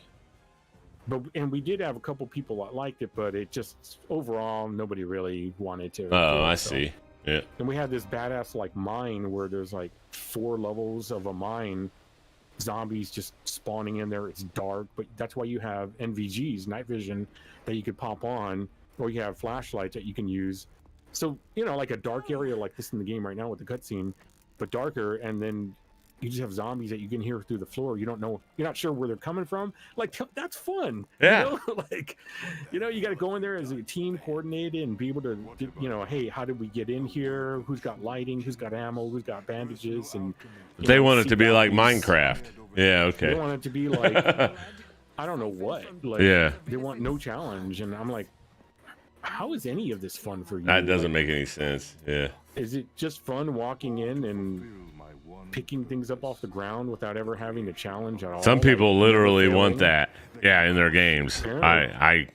And we did have a couple people that liked it, but it just overall nobody really wanted to. Oh, I so. see. Yeah. And we had this badass like mine where there's like 4 levels of a mine, zombies just spawning in there. It's dark, but that's why you have NVGs, night vision, that you could pop on, or you have flashlights that you can use. So, you know, like a dark area like this in the game right now with the cutscene, but darker, and then you just have zombies that you can hear through the floor. You don't know, you're not sure where they're coming from. Like, that's fun. Yeah. You know? Like, you know, you got to go in there as a team coordinated and be able to, you know, hey, how did we get in here? Who's got lighting? Who's got ammo? Who's got bandages? And you They know, want it see to be like values. Minecraft. Yeah, They okay. want it to be like, I don't know what. Like, Yeah. They want no challenge. And I'm like, how is any of this fun for you? That doesn't Like, make any sense. Yeah. is it just fun walking in and picking things up off the ground without ever having to challenge at all? Some people Like, literally never want failing? that. Yeah, in their games. I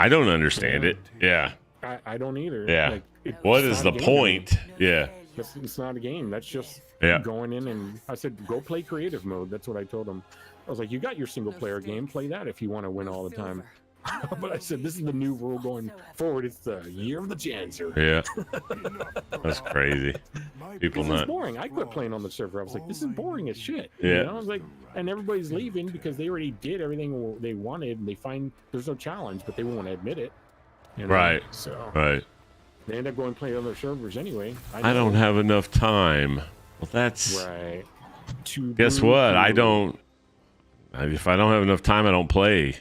don't understand it. Yeah. I don't either. Yeah. Like, What it's is not the a game. point? Yeah. It's not a game. That's just Yeah. going in, and I said, go play creative mode. That's what I told them. I was like, you got your single player game. Play that if you want to win all the time. But I said, this is the new rule going forward. It's the year of the Janzer. Yeah. That's crazy. People This is not. boring. I quit playing on the server. I was like, this is boring as shit. Yeah. You know? I was like, and everybody's leaving because they already did everything they wanted, and they find there's no challenge, but they won't admit it. You know? Right. So Right. They end up going play other servers anyway. I don't have enough time. Well, that's right. Guess what? I don't. If I don't have enough time, I don't play.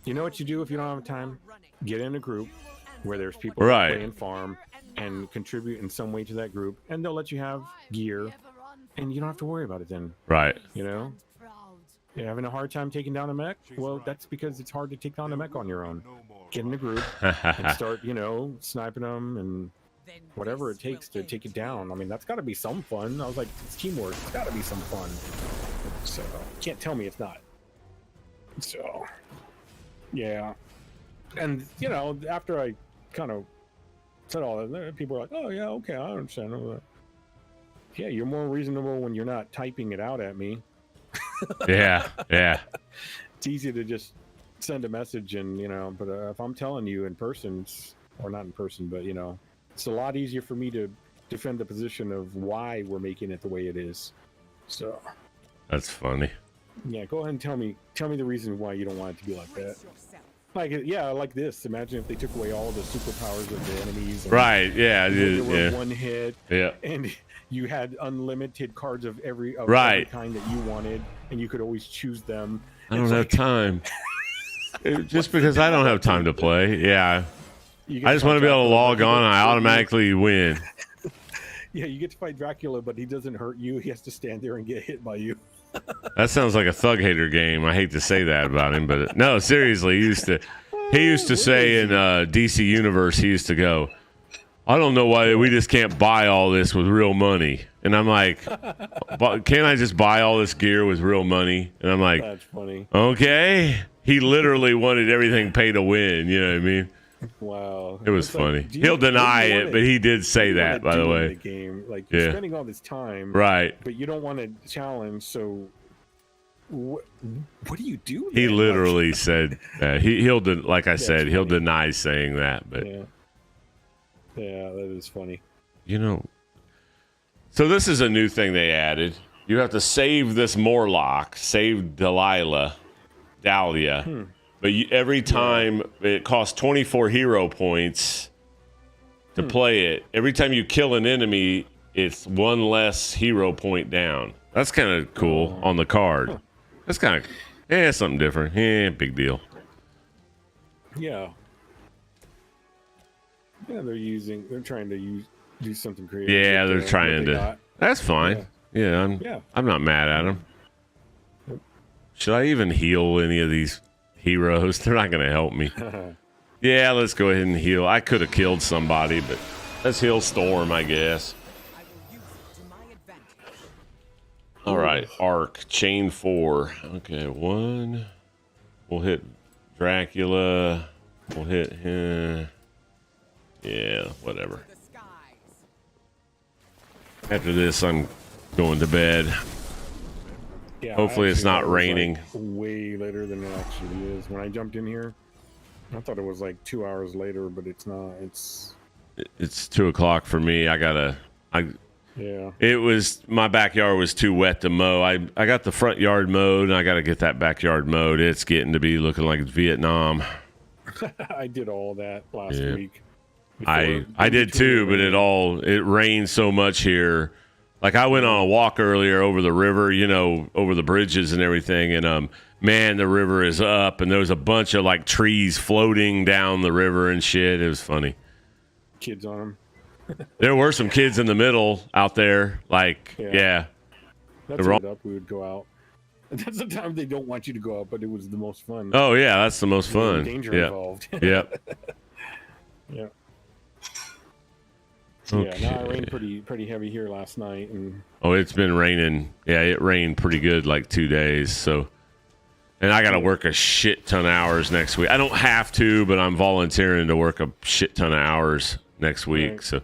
You know what you do if you don't have time? Get in a group where there's people Right. playing farm and contribute in some way to that group, and they'll let you have gear, and you don't have to worry about it then. Right. You know? You're having a hard time taking down a mech? Well, that's because it's hard to take down a mech on your own. Get in a group and start, sniping them and whatever it takes to take it down. I mean, that's got to be some fun. I was like, it's teamwork. It's got to be some fun. So, can't tell me it's not. So, yeah. And, after I kind of said all that, people were like, oh, yeah, okay, I understand all that. Yeah, you're more reasonable when you're not typing it out at me. Yeah. It's easy to just send a message and, but if I'm telling you in person, or not in person, but, it's a lot easier for me to defend the position of why we're making it the way it is. So. That's funny. Yeah, go ahead and tell me the reason why you don't want it to be like that. Like this. Imagine if they took away all the superpowers of the enemies. Right, yeah. There were one hit. Yeah. And you had unlimited cards of every kind that you wanted, and you could always choose them. I don't have time. Just because I don't have time to play. Yeah. I just want to be able to log on and I automatically win. Yeah, you get to fight Dracula, but he doesn't hurt you. He has to stand there and get hit by you. That sounds like a Thug Hater game. I hate to say that about him, but no, seriously, he used to say in DC Universe, he used to go, I don't know why we just can't buy all this with real money. And I'm like, can't I just buy all this gear with real money? And I'm like, that's funny. Okay. He literally wanted everything pay to win. You know what I mean? Wow. It was funny. He'll deny it, but he did say that, by the way. The game, like you're spending all this time, right? But you don't want to challenge. So, what do you do? He literally said, he'll like I said, he'll deny saying that. But yeah, that is funny. So this is a new thing they added. You have to save this Morlock, save Dahlia. But every time it costs 24 hero points to play it. Every time you kill an enemy, it's one less hero point down. That's kind of cool on the card. That's kind of, something different. Big deal. Yeah. Yeah, they're trying to do something creative. Yeah, they're trying to. That's fine. Yeah, I'm not mad at them. Should I even heal any of these heroes? They're not going to help me. Yeah, let's go ahead and heal. I could have killed somebody, but let's heal Storm, I guess. All right, Arc, Chain 4. Okay, 1. We'll hit Dracula. We'll hit him. Yeah, whatever. After this, I'm going to bed. Yeah, hopefully it's not raining. Way later than it actually is. When I jumped in here, I thought it was like 2 hours later, but it's not. It's 2 o'clock for me. Yeah. It was, my backyard was too wet to mow. I got the front yard mowed, and I got to get that backyard mowed. It's getting to be looking like Vietnam. I did all that last week. I did too, but it rained so much here. Like I went on a walk earlier over the river, over the bridges and everything, and man, the river is up, and there was a bunch of like trees floating down the river and shit. It was funny. Kids on them. There were some kids in the middle out there, like yeah. That's up. We would go out. That's the time they don't want you to go out, but it was the most fun. Oh yeah, that's the most fun. Danger involved. Yep. Yeah. Okay. Yeah, it rained pretty heavy here last night, and it's been raining. Yeah, it rained pretty good like 2 days. So, and I got to work a shit ton of hours next week. I don't have to, but I'm volunteering to work a shit ton of hours next week. Right. So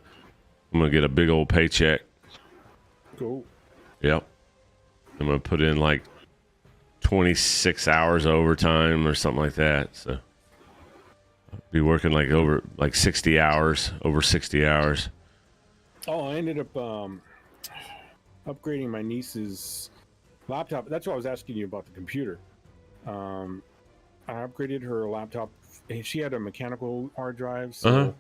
I'm gonna get a big old paycheck. Cool. Yep. I'm gonna put in like 26 hours of overtime or something like that. So I'll be working over 60 hours, over 60 hours. Oh, I ended up upgrading my niece's laptop. That's why I was asking you about the computer. I upgraded her laptop. She had a mechanical hard drive, so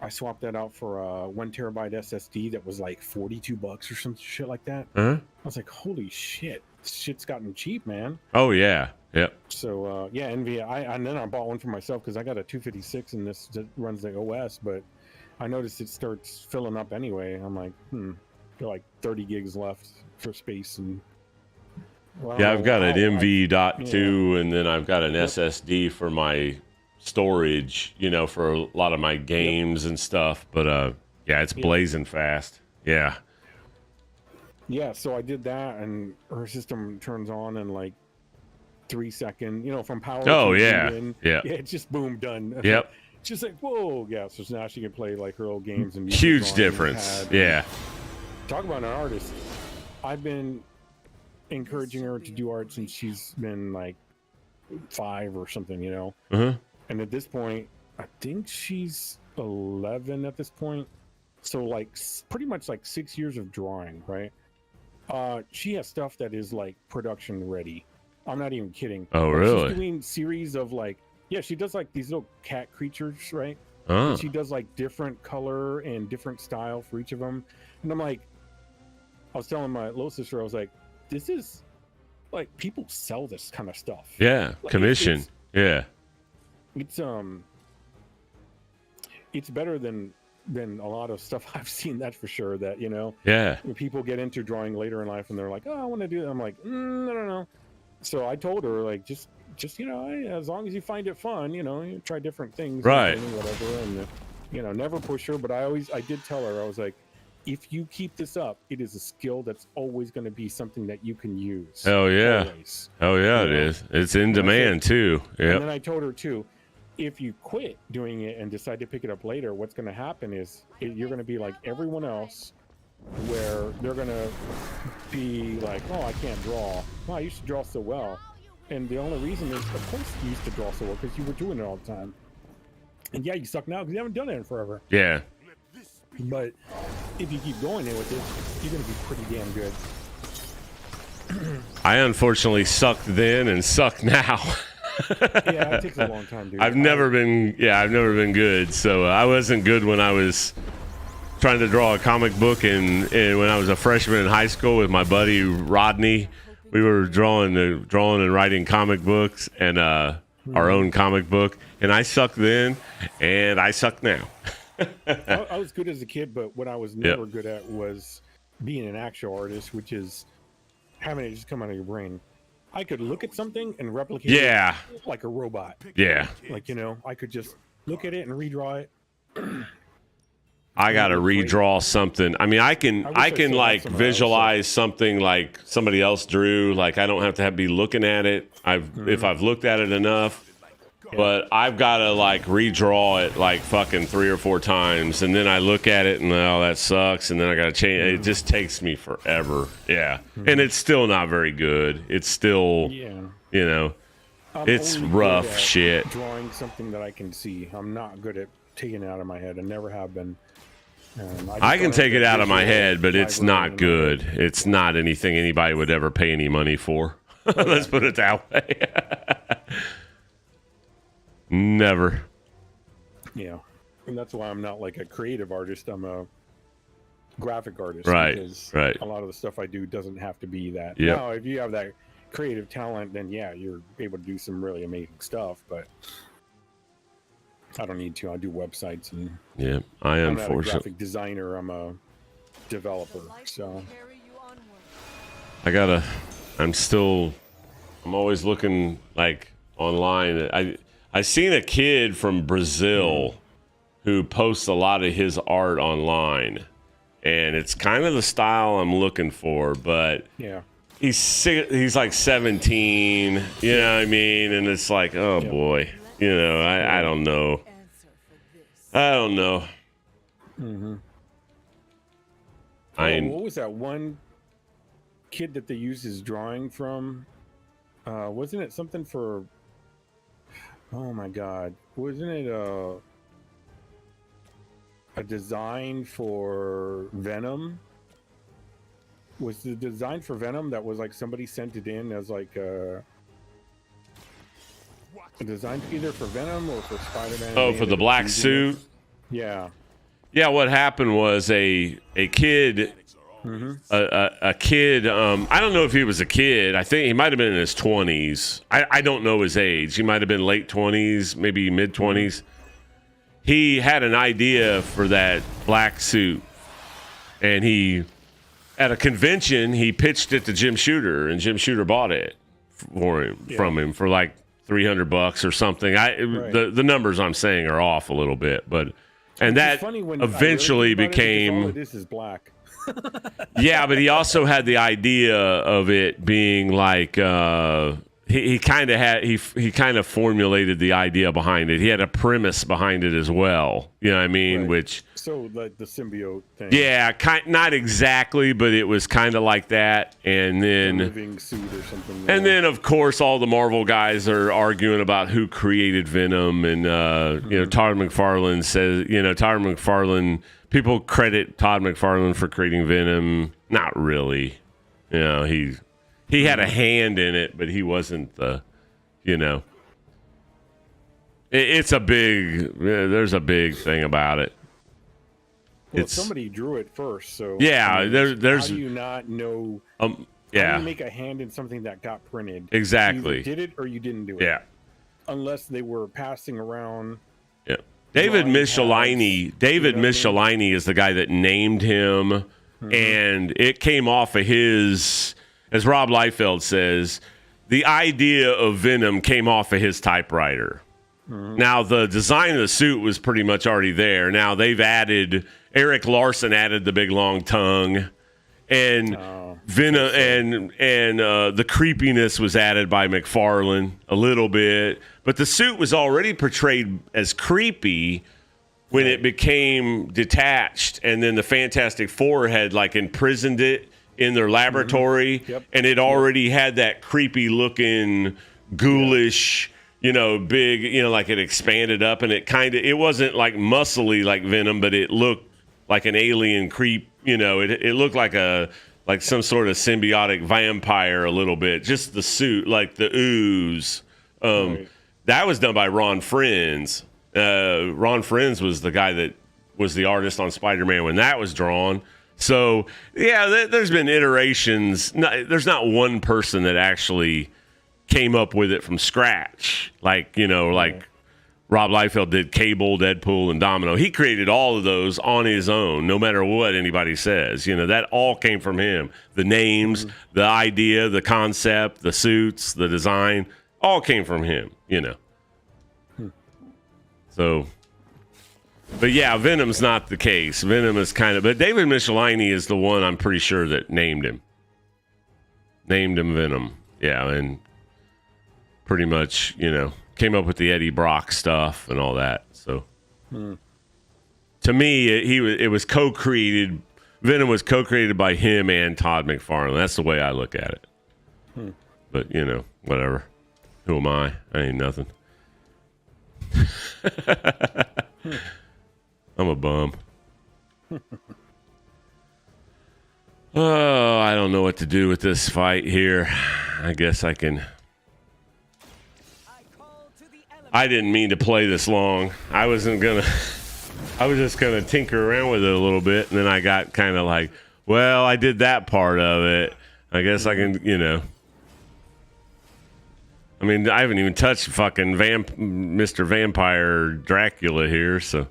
I swapped that out for a 1 terabyte SSD that was like $42 or some shit like that. Uh-huh. I was like, holy shit, this shit's gotten cheap, man. Oh yeah. Yep. So yeah, NVIDIA. And then I bought one for myself because I got a 256 and this that runs the OS, but I noticed it starts filling up anyway. I'm like, got like 30 gigs left for space and. Well, Yeah, I've got an MV.2 yeah. and then I've got an SSD for my storage, you know, for a lot of my games and stuff. But yeah, it's blazing fast. Yeah. Yeah, so I did that, and her system turns on in like 3 seconds. You know, from power. Oh to yeah. in. Yeah. Yeah, it's just boom done. Yep. Just like whoa, yeah. So now she can play like her old games and music Huge on the difference. pad. Yeah. Talk about an artist. I've been encouraging her to do art since she's been like 5 or something, you know. Uh-huh. And at this point, I think she's 11 at this point. So like pretty much like 6 years of drawing, right? She has stuff that is like production ready. I'm not even kidding. Oh, Like, really? She's doing series of like, yeah, she does like these little cat creatures, right? Oh. And she does like different color and different style for each of them. And I'm like, I was telling my little sister, I was like, this is like people sell this kind of stuff. Yeah. Like, Commission. Yeah. It's better than a lot of stuff I've seen, that's for sure. That, you know, Yeah. when people get into drawing later in life and they're like, oh, I want to do that. I'm like, no. So I told her, like, just you know, as long as you find it fun, you know, you try different things, Right? and whatever, and you know, never push her. But I did tell her, I was like, if you keep this up, it is a skill that's always going to be something that you can use. Hell yeah. Always. Oh yeah, it You know? is. It's in demand too. And Yep. then I told her too, if you quit doing it and decide to pick it up later, what's going to happen is you're going to be like everyone else, where they're going to be like, oh, I can't draw. Well, I used to draw so well. And the only reason is, of course, you used to draw so well because you were doing it all the time. And yeah, you suck now because you haven't done it in forever. Yeah. But if you keep going in with it, you're going to be pretty damn good. I unfortunately sucked then and suck now. Yeah, it takes a long time, dude. I've never been good. So I wasn't good when I was trying to draw a comic book, and when I was a freshman in high school with my buddy Rodney, we were drawing and writing comic books and our own comic book, and I sucked then, and I suck now. I was good as a kid, but what I was never good at was being an actual artist, which is having it just come out of your brain. I could look at something and replicate it like a robot. Yeah. Like, you know, I could just look at it and redraw it. I gotta redraw something. I mean, I can I like still have some of those, visualize something like somebody else drew. Like I don't have to be looking at it. If I've looked at it enough, but I've gotta like redraw it like fucking 3 or 4 times, and then I look at it and oh, that sucks, and then I gotta change. It just takes me forever. Yeah, and it's still not very good. It's still, you know, it's only good rough at shit. Drawing something that I can see. I'm not good at taking it out of my head. I never have been. I can take it out of my head, but it's not good. It's not anything anybody would ever pay any money for. Let's put it that way. Never. Yeah, and that's why I'm not like a creative artist. I'm a graphic artist. Right, because right. A lot of the stuff I do doesn't have to be that. Yep. Now, if you have that creative talent, then yeah, you're able to do some really amazing stuff. But I don't need to. I do websites and. Yeah, I'm not a graphic designer. I'm a developer. So. I'm always looking like online. I seen a kid from Brazil who posts a lot of his art online, and it's kind of the style I'm looking for, but yeah, he's like 17, you know what I mean? And it's like, oh boy, you know, I don't know. Mm-hmm. What was that one kid that they used his drawing from? Wasn't it something for? Oh my God! Wasn't it a design for Venom? Was the design for Venom that was like somebody sent it in as like a design either for Venom or for Spider-Man? Oh, for the black suit? Yeah. Yeah, what happened was a kid, a kid. I don't know if he was a kid. I think he might have been in his 20s. I don't know his age. He might have been late 20s, maybe mid 20s. He had an idea for that black suit, and he, at a convention, he pitched it to Jim Shooter, and Jim Shooter bought it for him from him for like $300 or something. The numbers I'm saying are off a little bit, but. And that eventually became. This is black. Yeah, but he also had the idea of it being like he kind of formulated the idea behind it. He had a premise behind it as well. You know what I mean? Right. Which so like the symbiote thing. Yeah, not exactly, but it was kind of like that. And then living suit or something. And then of course all the Marvel guys are arguing about who created Venom, and you know, Todd McFarlane says, you know, people credit Todd McFarlane for creating Venom. Not really. You know, he had a hand in it, but he wasn't the, you know. There's a big thing about it. Well, somebody drew it first, so yeah. I mean, there's. How do you not know? Yeah. How do you make a hand in something that got printed? Exactly. You either did it or you didn't do it. Yeah. Unless they were passing around. Yeah. David Michelinie is the guy that named him, and it came off of his, as Rob Liefeld says, the idea of Venom came off of his typewriter. Now, the design of the suit was pretty much already there. Now, they've added, Eric Larson added the big long tongue, and Venom and the creepiness was added by McFarlane a little bit. But the suit was already portrayed as creepy when it became detached, and then the Fantastic Four had like imprisoned it in their laboratory, and it already had that creepy looking, ghoulish, you know, big, you know, like it expanded up, and it wasn't like muscly like Venom, but it looked like an alien creep, you know, it looked like some sort of symbiotic vampire a little bit, just the suit, like the ooze. That was done by Ron Frenz. Ron Frenz was the guy that was the artist on Spider-Man when that was drawn. So, yeah, there's been iterations. There's not one person that actually came up with it from scratch. Like, you know, like Rob Liefeld did Cable, Deadpool, and Domino. He created all of those on his own, no matter what anybody says. You know, that all came from him. The names, the idea, the concept, the suits, the design, all came from him, you know. So, but yeah, Venom's not the case. Venom is but David Michelinie is the one I'm pretty sure that named him. Named him Venom. Yeah, and pretty much, you know, came up with the Eddie Brock stuff and all that. So, to me, it was co-created. Venom was co-created by him and Todd McFarlane. That's the way I look at it. But, you know, whatever. Who am I? I ain't nothing. I'm a bum. Oh, I don't know what to do with this fight here. I guess I can. I didn't mean to play this long. I was just gonna tinker around with it a little bit, and then I got kind of like, well, I did that part of it. I guess I can, you know. I mean, I haven't even touched fucking Mr. Vampire Dracula here, so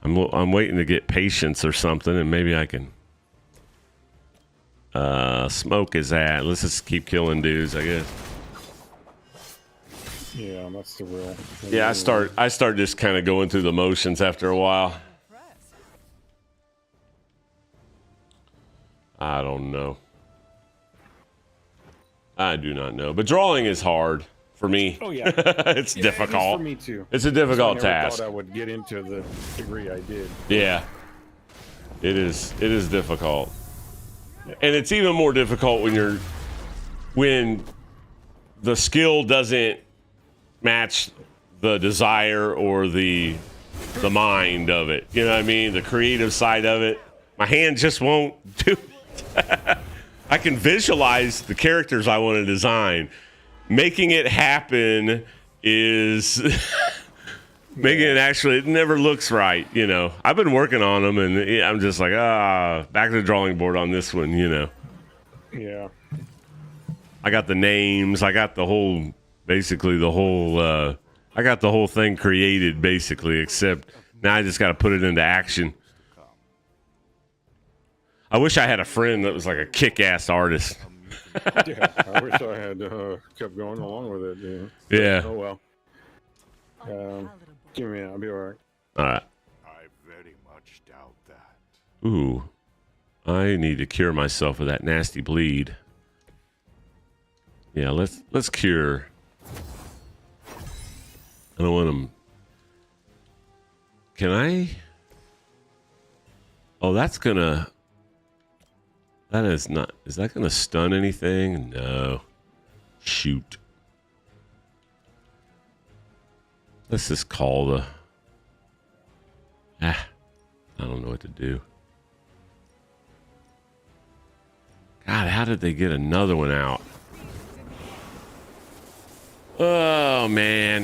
I'm waiting to get patience or something, and maybe I can smoke his ass. Let's just keep killing dudes, I guess. Yeah, that's the real. Yeah, I start just kind of going through the motions after a while. I don't know. I do not know, but drawing is hard for me. Oh yeah, it's difficult. For me too. It's a difficult task. I thought I would get into the degree I did. Yeah, it is. It is difficult, and it's even more difficult when the skill doesn't match the desire or the mind of it. You know what I mean? The creative side of it. My hand just won't do it. I can visualize the characters I want to design. Making it happen is Making it actually, it never looks right, you know. I've been working on them, and I'm just like, back to the drawing board on this one, you know. Yeah. I got the names. I got the whole, basically the whole, I got the whole thing created, basically, except now I just got to put it into action. I wish I had a friend that was like a kick-ass artist. Yeah, I wish I had kept going along with it. Yeah. Oh, well. Give me a minute. I'll be all right. All right. I very much doubt that. Ooh. I need to cure myself of that nasty bleed. Yeah, let's cure. I don't want them. Can I? Oh, that's gonna. That is not. Is that gonna stun anything? No. Shoot. Let's just call the. I don't know what to do. God, how did they get another one out? Oh, man.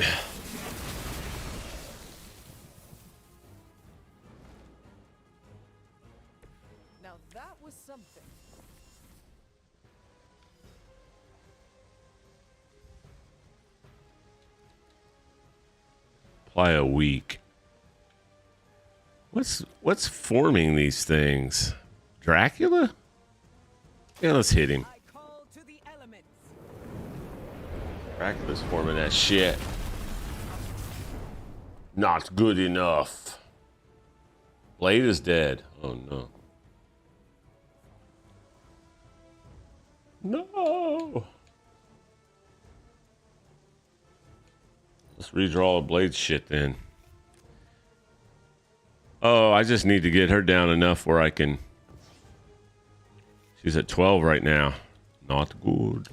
Now that was something. Apply a week. What's forming these things? Dracula? Yeah, let's hit him. I call to the elements. Dracula's forming that shit. Not good enough. Blade is dead. Oh no. No. Let's redraw a Blade shit then. Oh, I just need to get her down enough where I can. She's at 12 right now. Not good.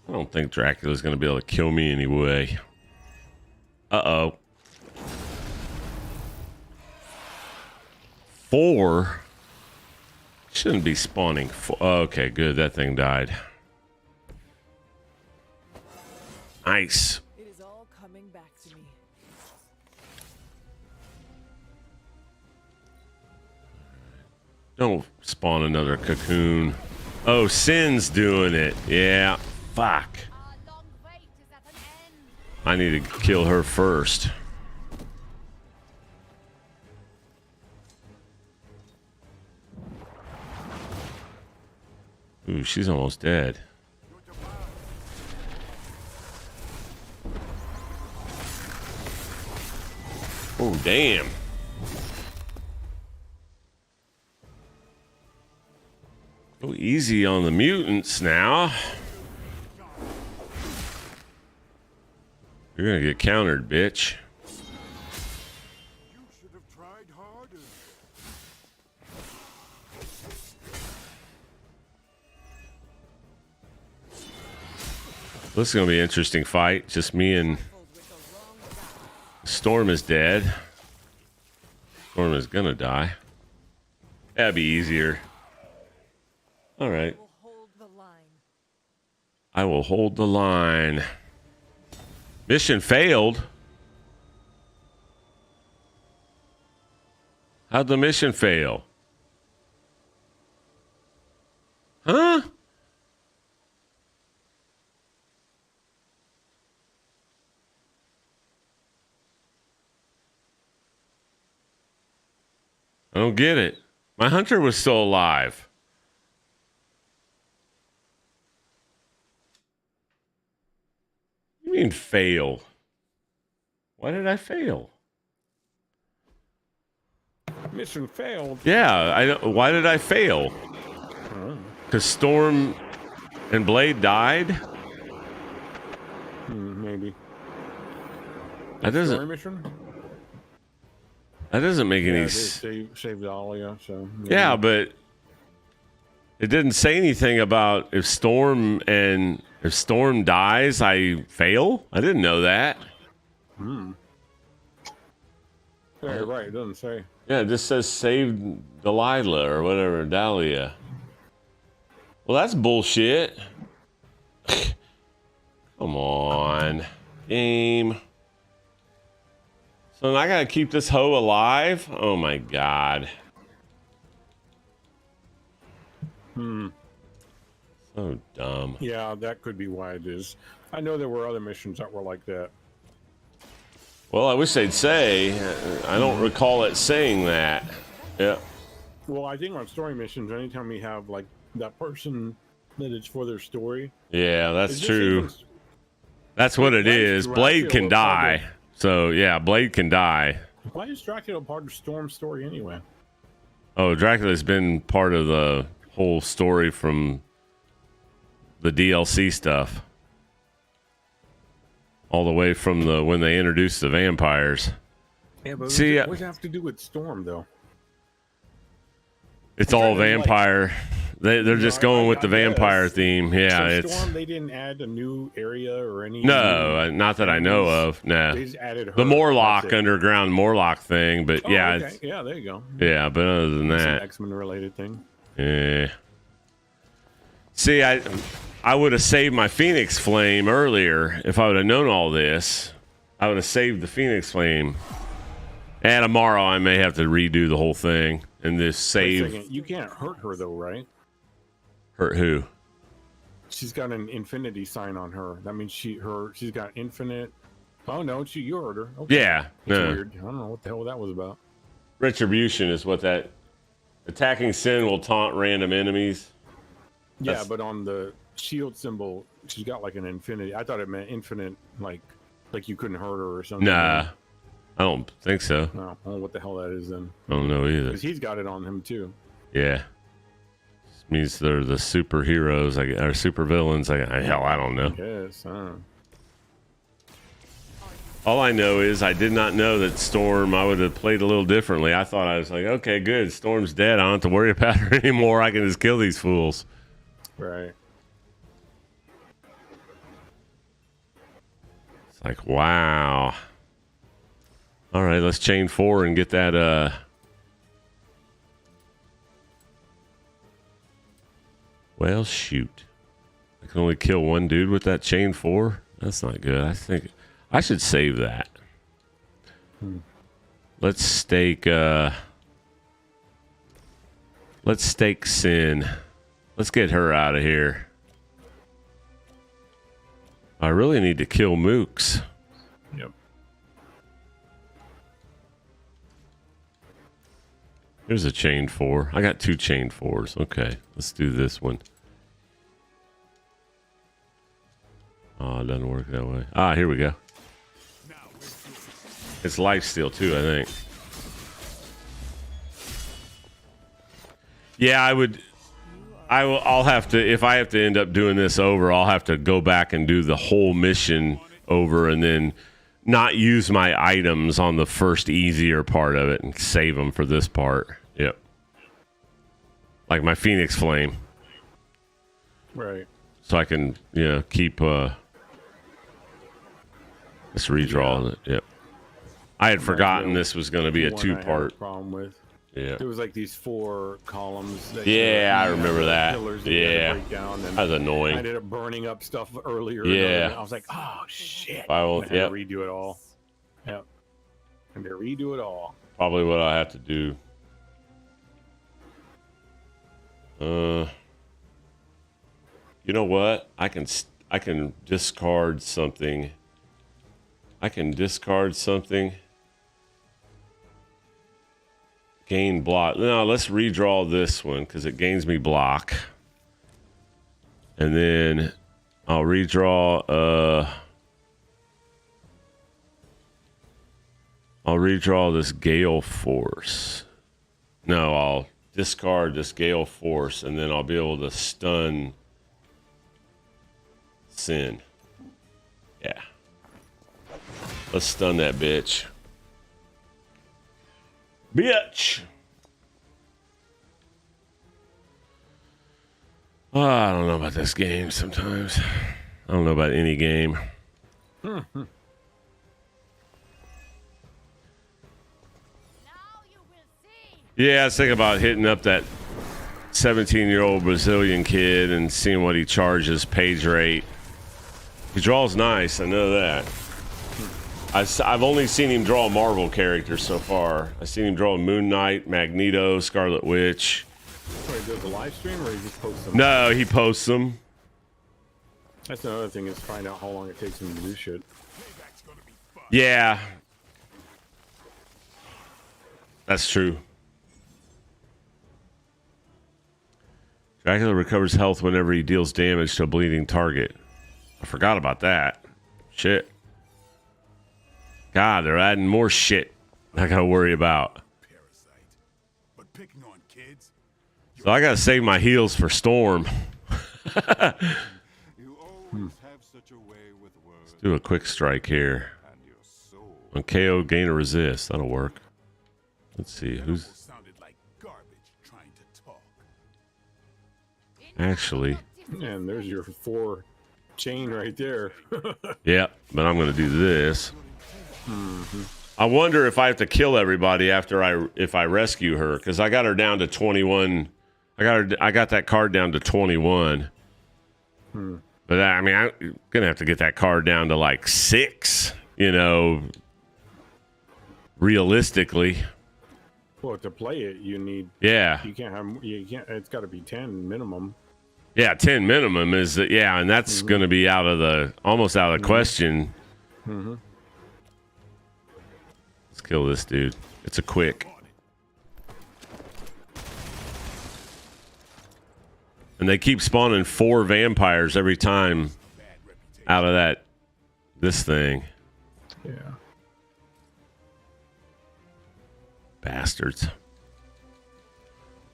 I don't think Dracula's going to be able to kill me anyway. Uh-oh. 4? Shouldn't be spawning. Okay, good. That thing died. Nice. It is all coming back to me. Don't spawn another cocoon. Oh, Sin's doing it. Yeah. Fuck. I need to kill her first. Ooh, she's almost dead. Oh, damn. Go easy on the mutants now. You're gonna get countered, bitch. You should have tried harder. This is gonna be an interesting fight. Just me and Storm is dead. Storm is gonna die. That'd be easier. All right. I will hold the line. Mission failed. How'd the mission fail? Huh? I don't get it. My hunter was still alive. What do you mean fail? Why did I fail? Mission failed. Yeah, why did I fail? Because Storm and Blade died? Maybe. That doesn't. Story mission? That doesn't make any They sense. saved Dahlia, so. Yeah, but it didn't say anything about if Storm dies, I fail. I didn't know that. Yeah, you're right. It doesn't say. Yeah, it just says save Delilah or whatever, Dahlia. Well, that's bullshit. Come on. Game. So I gotta keep this hoe alive? Oh my god. So dumb. Yeah, that could be why it is. I know there were other missions that were like that. Well, I wish they'd say. I don't recall it saying that. Yeah. Well, I think on story missions, anytime we have like that person that it's for their story. Yeah, that's Is this true. even- That's what it Why is. is Blade can Dracula part die. So, yeah, Blade can die. Why is Dracula part of Storm's story anyway? Oh, Dracula's been part of the whole story from the DLC stuff. All the way from the when they introduced the vampires. Yeah, but See, what does it have to do with Storm though? It's all trying to, like- vampire. They're just going with the vampire guess. theme. Yeah, So it's Storm, they didn't add a new area or any. no, not that I know of. No, They just added her. the Morlock That's it. underground Morlock thing, but Oh, yeah, okay. it's, Yeah, there you go. yeah. But other than It's an that, X-Men related thing. yeah. See, I would have saved my Phoenix Flame earlier if I would have known all this. I would have saved the Phoenix Flame. And tomorrow I may have to redo the whole thing and just Wait a save. second, you can't hurt her though, right? Hurt who? She's got an infinity sign on her. That means she's got infinite. Oh no, you hurt her. Okay. Yeah, That's no. weird. I don't know what the hell that was about. Retribution is what that. Attacking sin will taunt random enemies. Yeah, That's- but on the shield symbol, she's got like an infinity. I thought it meant infinite, like you couldn't hurt her or something. Nah, I don't think so. No, I don't know what the hell that is then. I don't know either. Because he's got it on him too. Yeah. Means they're the superheroes, or supervillains. Hell, I don't know. Yes. All I know is I did not know that Storm, I would have played a little differently. I thought I was like, okay, good. Storm's dead. I don't have to worry about her anymore. I can just kill these fools. Right. It's like, wow. All right, let's chain 4 and get that, well, shoot. I can only kill one dude with that chain 4? That's not good. I think I should save that. Let's stake Sin. Let's get her out of here. I really need to kill Mooks. Yep. Here's a chain 4. I got 2 chain 4s. Okay, let's do this one. Oh, it doesn't work that way. Ah, here we go. It's lifesteal too, I think. Yeah, I'll have to, if I have to end up doing this over, I'll have to go back and do the whole mission over and then not use my items on the first easier part of it and save them for this part. Yep. Like my Phoenix Flame. Right. So I can, keep, let's redraw it. Yep. I had forgotten this was going to be a One I had a 2-part. problem with. Yeah. There was like these 4 columns. That Yeah, I remember that. Pillars that you had to Yeah. break down, and That was I annoying. ended up burning up stuff earlier. Yeah. And I was like, oh shit. I will, had to yep. redo it all. Yep. And to redo it all. Probably what I have to do. You know what? I can discard something. I can discard something. Gain block. No, let's redraw this one because it gains me block. And then I'll redraw this Gale Force. No, I'll discard this Gale Force and then I'll be able to stun Sin. Yeah. Let's stun that bitch. Bitch! Oh, I don't know about this game sometimes. I don't know about any game. Yeah, I was thinking about hitting up that 17-year-old Brazilian kid and seeing what he charges page rate. He draws nice. I know that. I've only seen him draw Marvel characters so far. I've seen him draw Moon Knight, Magneto, Scarlet Witch. Wait, does a live stream or he just posts them? No, he posts them. That's another thing is find out how long it takes him to do shit. Yeah. That's true. Dracula recovers health whenever he deals damage to a bleeding target. I forgot about that. Shit. God, they're adding more shit I gotta worry about. But picking on kids, So I gotta save my heals for Storm. you always have such a way with words. Let's do a quick strike here. On KO, gain or resist. That'll work. Let's see. Who's... Sounded like garbage trying to talk. Actually... And there's your 4 chain right there. Yeah, but I'm gonna do this. I wonder if I have to kill everybody after if I rescue her, because I got her down to 21. I got that card down to 21. But I mean, I'm gonna have to get that card down to like 6. You know, realistically. Well, to play it, you need. Yeah. You can't. It's got to be 10 minimum. Yeah, 10 minimum is yeah, and that's gonna be almost out of the question. Let's kill this dude. It's a quick. And they keep spawning 4 vampires every time out of this thing. Yeah. Bastards.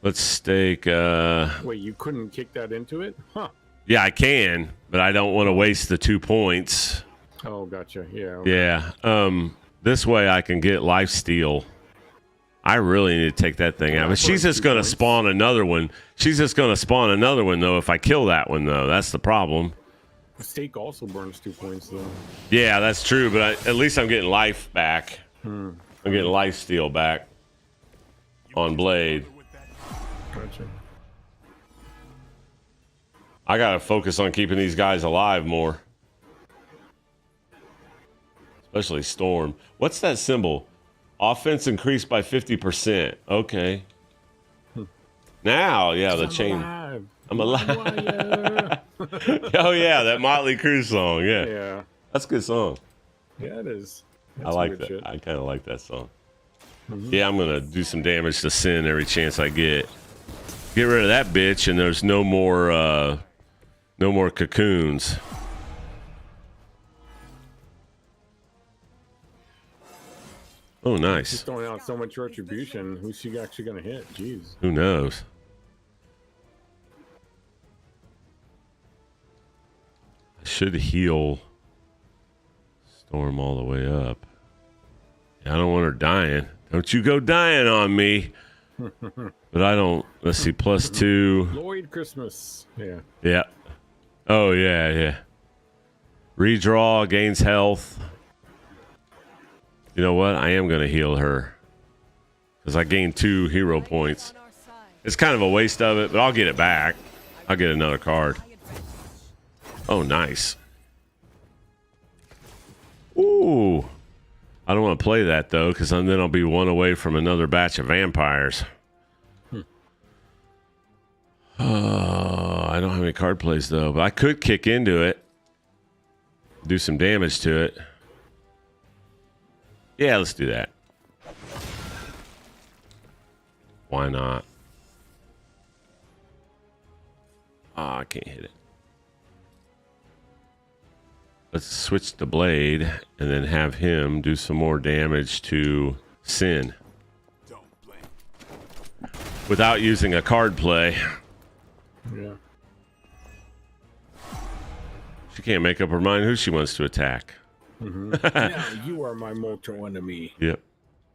Let's stake Wait, you couldn't kick that into it? Huh. Yeah, I can, but I don't want to waste the 2 points. Oh, gotcha. Yeah. Okay. Yeah. This way I can get lifesteal. I really need to take that thing out. But she's just going to spawn another one. She's just going to spawn another one, though, if I kill that one, though. That's the problem. Stake also burns 2 points, though. Yeah, that's true, but at least I'm getting life back. I'm getting lifesteal back on Blade. Gotcha. I got to focus on keeping these guys alive more. Especially Storm. What's that symbol? Offense increased by 50%. Okay. Now, yeah, the chain. Alive. I'm alive. Oh, yeah, that Motley Crue song. Yeah. Yeah. That's a good song. Yeah, it is. I like that. I kind of like that song. Yeah, I'm going to do some damage to Sin every chance I get. Get rid of that bitch, and there's no more cocoons. Oh, nice. She's throwing out so much retribution. Who's she actually going to hit? Jeez. Who knows? I should heal Storm all the way up. I don't want her dying. Don't you go dying on me. But I don't. Let's see. +2. Lloyd Christmas. Yeah. Yeah. Oh, yeah, yeah. Redraw, gains health. You know what? I am going to heal her. Because I gained 2 hero points. It's kind of a waste of it, but I'll get it back. I'll get another card. Oh, nice. Ooh. I don't want to play that, though, because then I'll be 1 away from another batch of vampires. I don't have any card plays, though. But I could kick into it. Do some damage to it. Yeah, let's do that. Why not? Ah, I can't hit it. Let's switch the Blade and then have him do some more damage to Sin. Without using a card play. Yeah. She can't make up her mind who she wants to attack. Now you are my mortal enemy. Yep.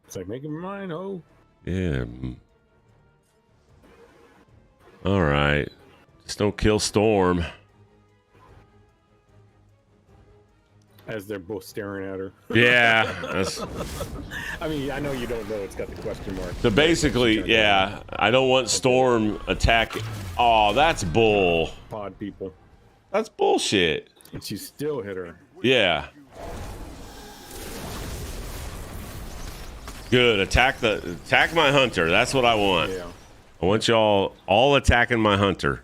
It's like making mine. Oh. Yeah. All right. Just don't kill Storm. As they're both staring at her. Yeah. That's... I mean, I know you don't know. It's got the question mark. So basically, yeah, I don't want Storm attacking. Oh, that's bull. Pod people. That's bullshit. And she still hit her. Yeah. Good. Attack my hunter. That's what I want. Yeah. I want y'all all attacking my hunter.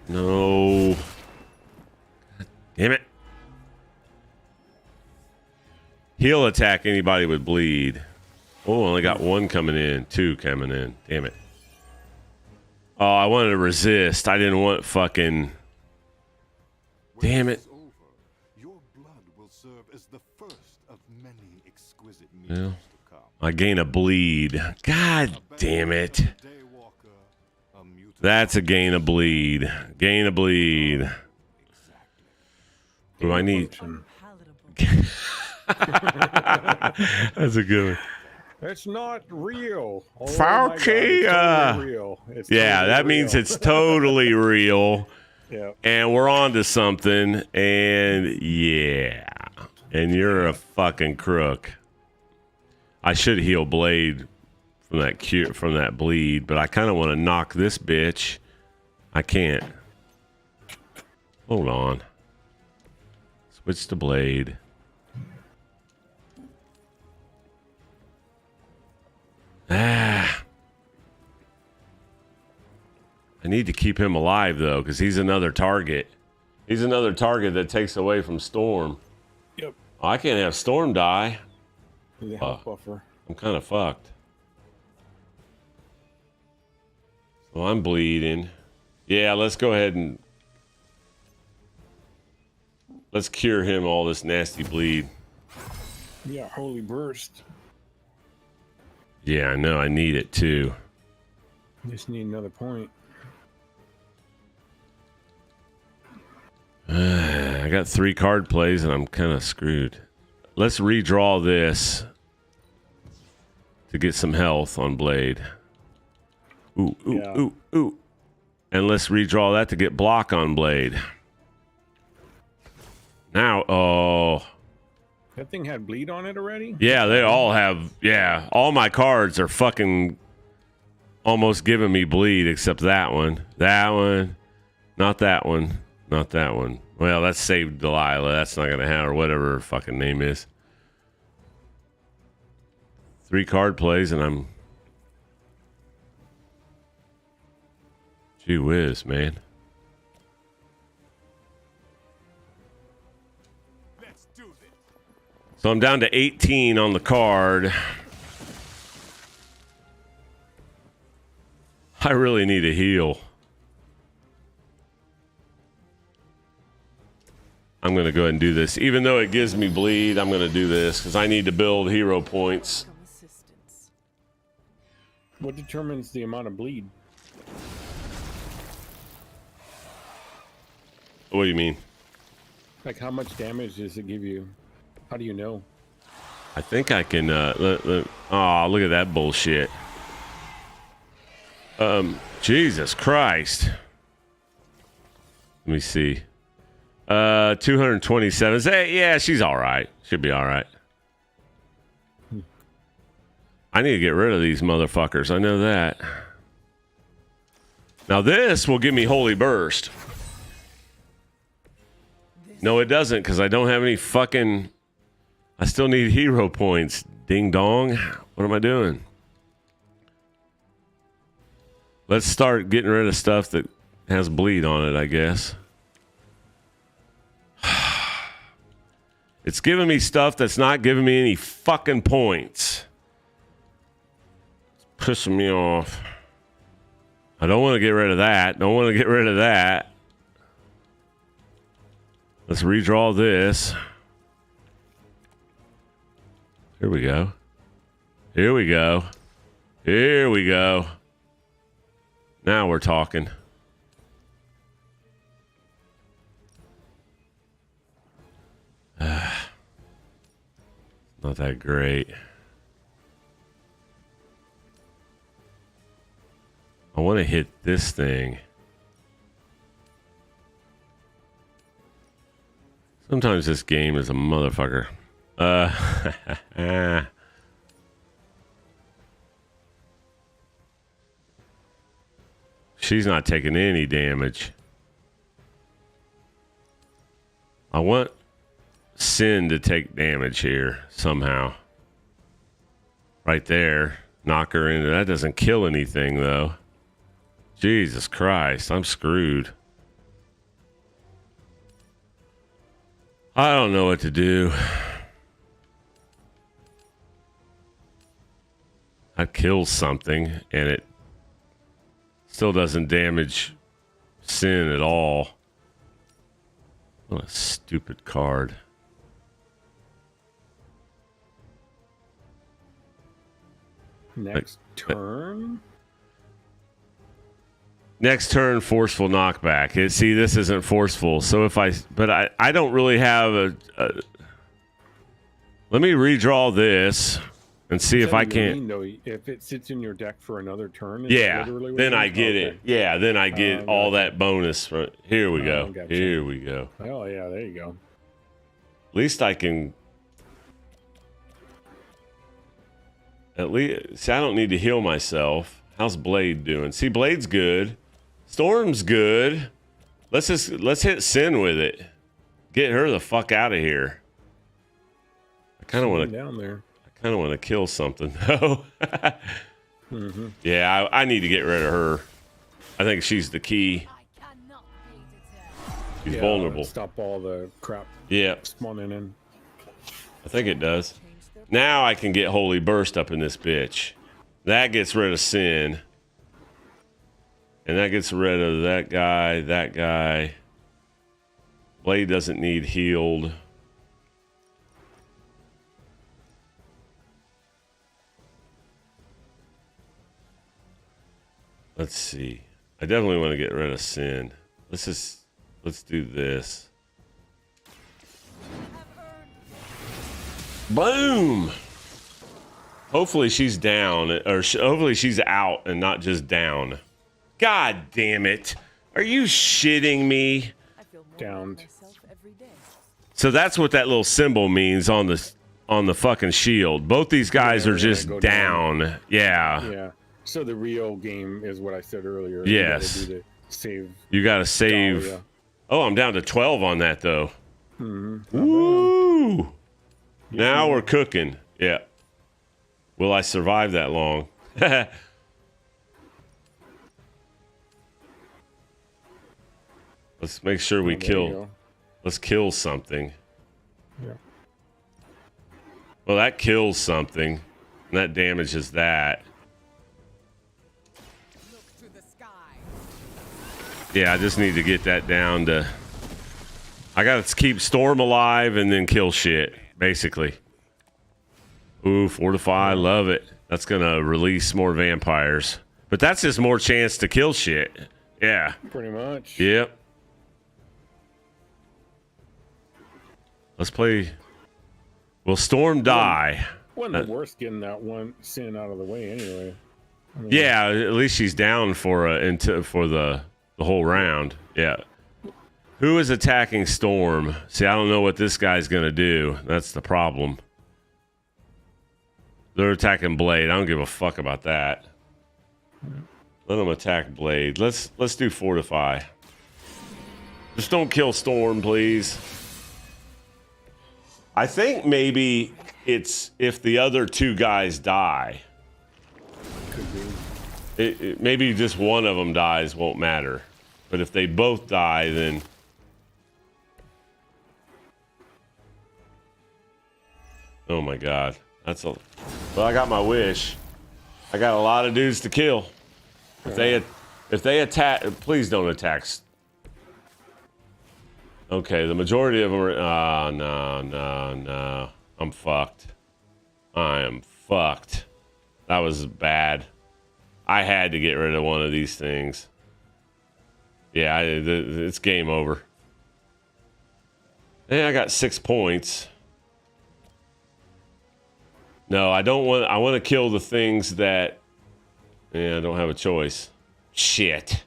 No. Damn it. He'll attack anybody with bleed. Oh, only got one coming in. Two coming in. Damn it. Oh, I wanted to resist. I didn't want fucking... Damn it. Your blood will serve as the first of many exquisite Yeah. meals to come. I gain a bleed. God damn it. Daywalker, a mutant That's a gain of bleed. Gain of bleed. What do I need? Unpalatable. That's a good one. It's not real. Oh my God, Fauci, it's totally real. It's Yeah, totally that means real. it's totally real. Yeah. And we're on to something. And yeah. And you're a fucking crook. I should heal Blade from that bleed, but I kind of want to knock this bitch. I can't. Hold on. Switch to Blade. I need to keep him alive, though, because he's another target. He's another target that takes away from Storm. Yep. Oh, I can't have Storm die. The health buffer. I'm kind of fucked. So I'm bleeding. Yeah, let's go ahead and... Let's cure him all this nasty bleed. Yeah, holy burst. Yeah, I know. I need it, too. Just need another point. I got 3 card plays and I'm kind of screwed. Let's redraw this to get some health on Blade. Ooh, ooh, Yeah. ooh, ooh. And let's redraw that to get block on Blade. Now, oh. That thing had bleed on it already? Yeah, they all have, yeah. All my cards are fucking almost giving me bleed except that one. That one. Not that one. Not that one. Well, that's Saved Delilah. That's not going to have, or whatever her fucking name is. 3 card plays, and I'm... Gee whiz, man. Let's do this. So I'm down to 18 on the card. I really need a heal. I'm going to go ahead and do this. Even though it gives me bleed, I'm going to do this because I need to build hero points. From assistance. What determines the amount of bleed? What do you mean? Like, how much damage does it give you? How do you know? I think I can... oh, look at that bullshit. Jesus Christ. Let me see. 227. Hey, yeah, she's all right. Should be all right. I need to get rid of these motherfuckers. I know that. Now this will give me Holy Burst. No, it doesn't, because I don't have any fucking... I still need hero points. Ding dong. What am I doing? Let's start getting rid of stuff that has bleed on it, I guess. It's giving me stuff that's not giving me any fucking points. It's pissing me off. I don't want to get rid of that. Don't want to get rid of that. Let's redraw this. Here we go. Here we go. Here we go. Now we're talking. Not that great. I want to hit this thing. Sometimes this game is a motherfucker. She's not taking any damage. I want Sin to take damage here somehow. Right there. Knock her into that. Doesn't kill anything though. Jesus Christ, I'm screwed. I don't know what to do. I kill something and it still doesn't damage Sin at all. What a stupid card. Next turn. Next turn, forceful knockback. See, this isn't forceful. So if I don't really have a let me redraw this and see if I can't. Though, if it sits in your deck for another turn, yeah, then I get it. Yeah, then I get all that bonus. Here we go. Gotcha. Here we go. Oh yeah, there you go. At least I can. At least, see, I don't need to heal myself. How's Blade doing? See, Blade's good. Storm's good. Let's hit Sin with it. Get her the fuck out of here. I kind of want to down there. I kind of want to kill something though. Yeah, I need to get rid of her. I think she's the key. She's vulnerable. Stop all the crap. Yeah. Spawning in. I think it does. Now I can get Holy Burst up in this bitch. That gets rid of Sin. And that gets rid of that guy, that guy. Blade doesn't need healed. Let's see. I definitely want to get rid of Sin. Let's do this. Boom! Hopefully she's down, or hopefully she's out and not just down. God damn it. Are you shitting me? Downed. So that's what that little symbol means on the fucking shield. Both these guys are just down. Yeah. Yeah. So the real game is what I said earlier. Yes. You gotta do the save. You gotta save. Dahlia. Oh, I'm down to 12 on that though. Mm-hmm. Woo! Now we're cooking. Yeah. Will I survive that long? Let's make sure we kill. Let's kill something. Yeah. Well, that kills something. And that damages that. Yeah, I just need to get that down to... I gotta keep Storm alive and then kill shit, basically. Ooh, Fortify, love it. That's gonna release more vampires. But that's just more chance to kill shit. Yeah. Pretty much. Yep. Let's play... Will Storm die? Wasn't the worst getting that one Sin out of the way anyway. I mean, Yeah, at least she's down for the whole round. Yeah. Who is attacking Storm? See, I don't know what this guy's gonna do. That's the problem. They're attacking Blade. I don't give a fuck about that. Let them attack Blade. Let's do Fortify. Just don't kill Storm, please. I think maybe it's if the other two guys die. Could be. Maybe just one of them dies won't matter. But if they both die, then... Oh my god. That's a... Well, I got my wish. I got a lot of dudes to kill. If they attack... Please don't attack. Okay, the majority of them are... no. I'm fucked. I am fucked. That was bad. I had to get rid of one of these things. Yeah, it's game over. Hey, I got 6 points. No, I don't want... I want to kill the things that... Yeah, I don't have a choice. Shit.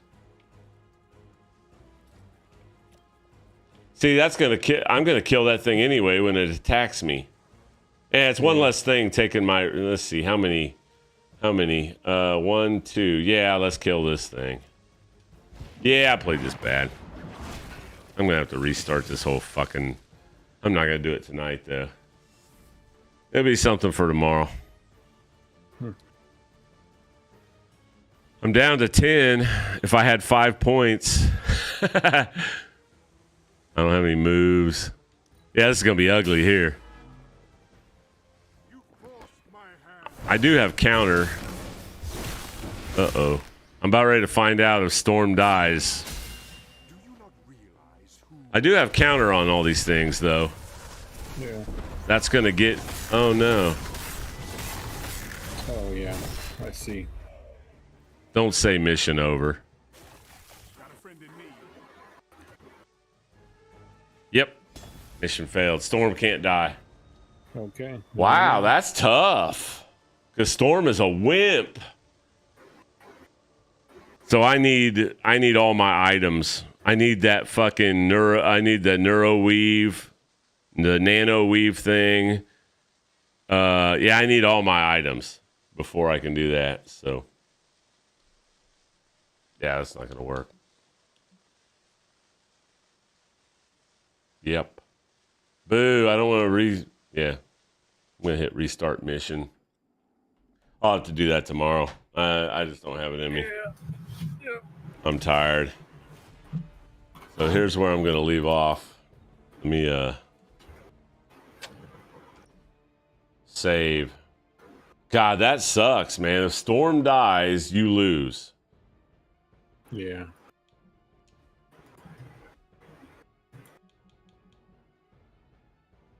See, that's gonna kill... I'm gonna kill that thing anyway when it attacks me. Yeah, it's one less thing taking my... Let's see, how many? 1, 2. Yeah, let's kill this thing. Yeah, I played this bad. I'm gonna have to restart this whole fucking. I'm not gonna do it tonight though. It'll be something for tomorrow. I'm down to 10. If I had 5 points, I don't have any moves. Yeah, this is gonna be ugly here. I do have counter. Uh-oh. I'm about ready to find out if Storm dies. I do have counter on all these things, though. Yeah. That's gonna get... Oh, no. Oh, yeah. I see. Don't say mission over. Yep. Mission failed. Storm can't die. Okay. Wow, that's tough. Because Storm is a wimp. So I need all my items. I need that fucking I need the neuro weave, the nano weave thing. Yeah, I need all my items before I can do that. So yeah, that's not gonna work. Yep. Boo, I don't want to yeah. I'm gonna hit restart mission. I'll have to do that tomorrow. I just don't have it in me. Yeah. I'm tired. So here's where I'm gonna leave off. Let me save. God, that sucks, man. If Storm dies, you lose. Yeah.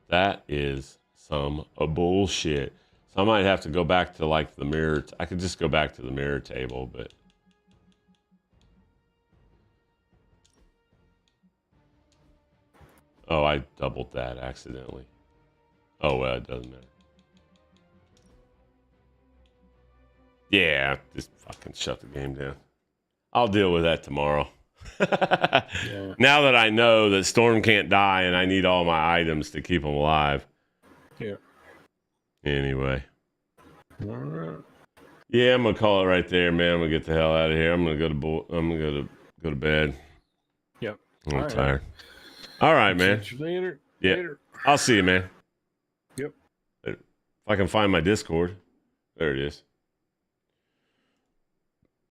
That is some bullshit. So I might have to go back to like the mirror. I could just go back to the mirror table, but oh, I doubled that accidentally. Oh, well, it doesn't matter. Yeah, just fucking shut the game down. I'll deal with that tomorrow. Yeah. Now that I know that Storm can't die and I need all my items to keep him alive. Yeah. Anyway. All right. Yeah, I'm gonna call it right there, man. I'm gonna get the hell out of here. I'm gonna go to bed. Yep. I'm All right. tired. All right, man. Catch you later. Yeah. Later. I'll see you, man. Yep. If I can find my Discord. There it is.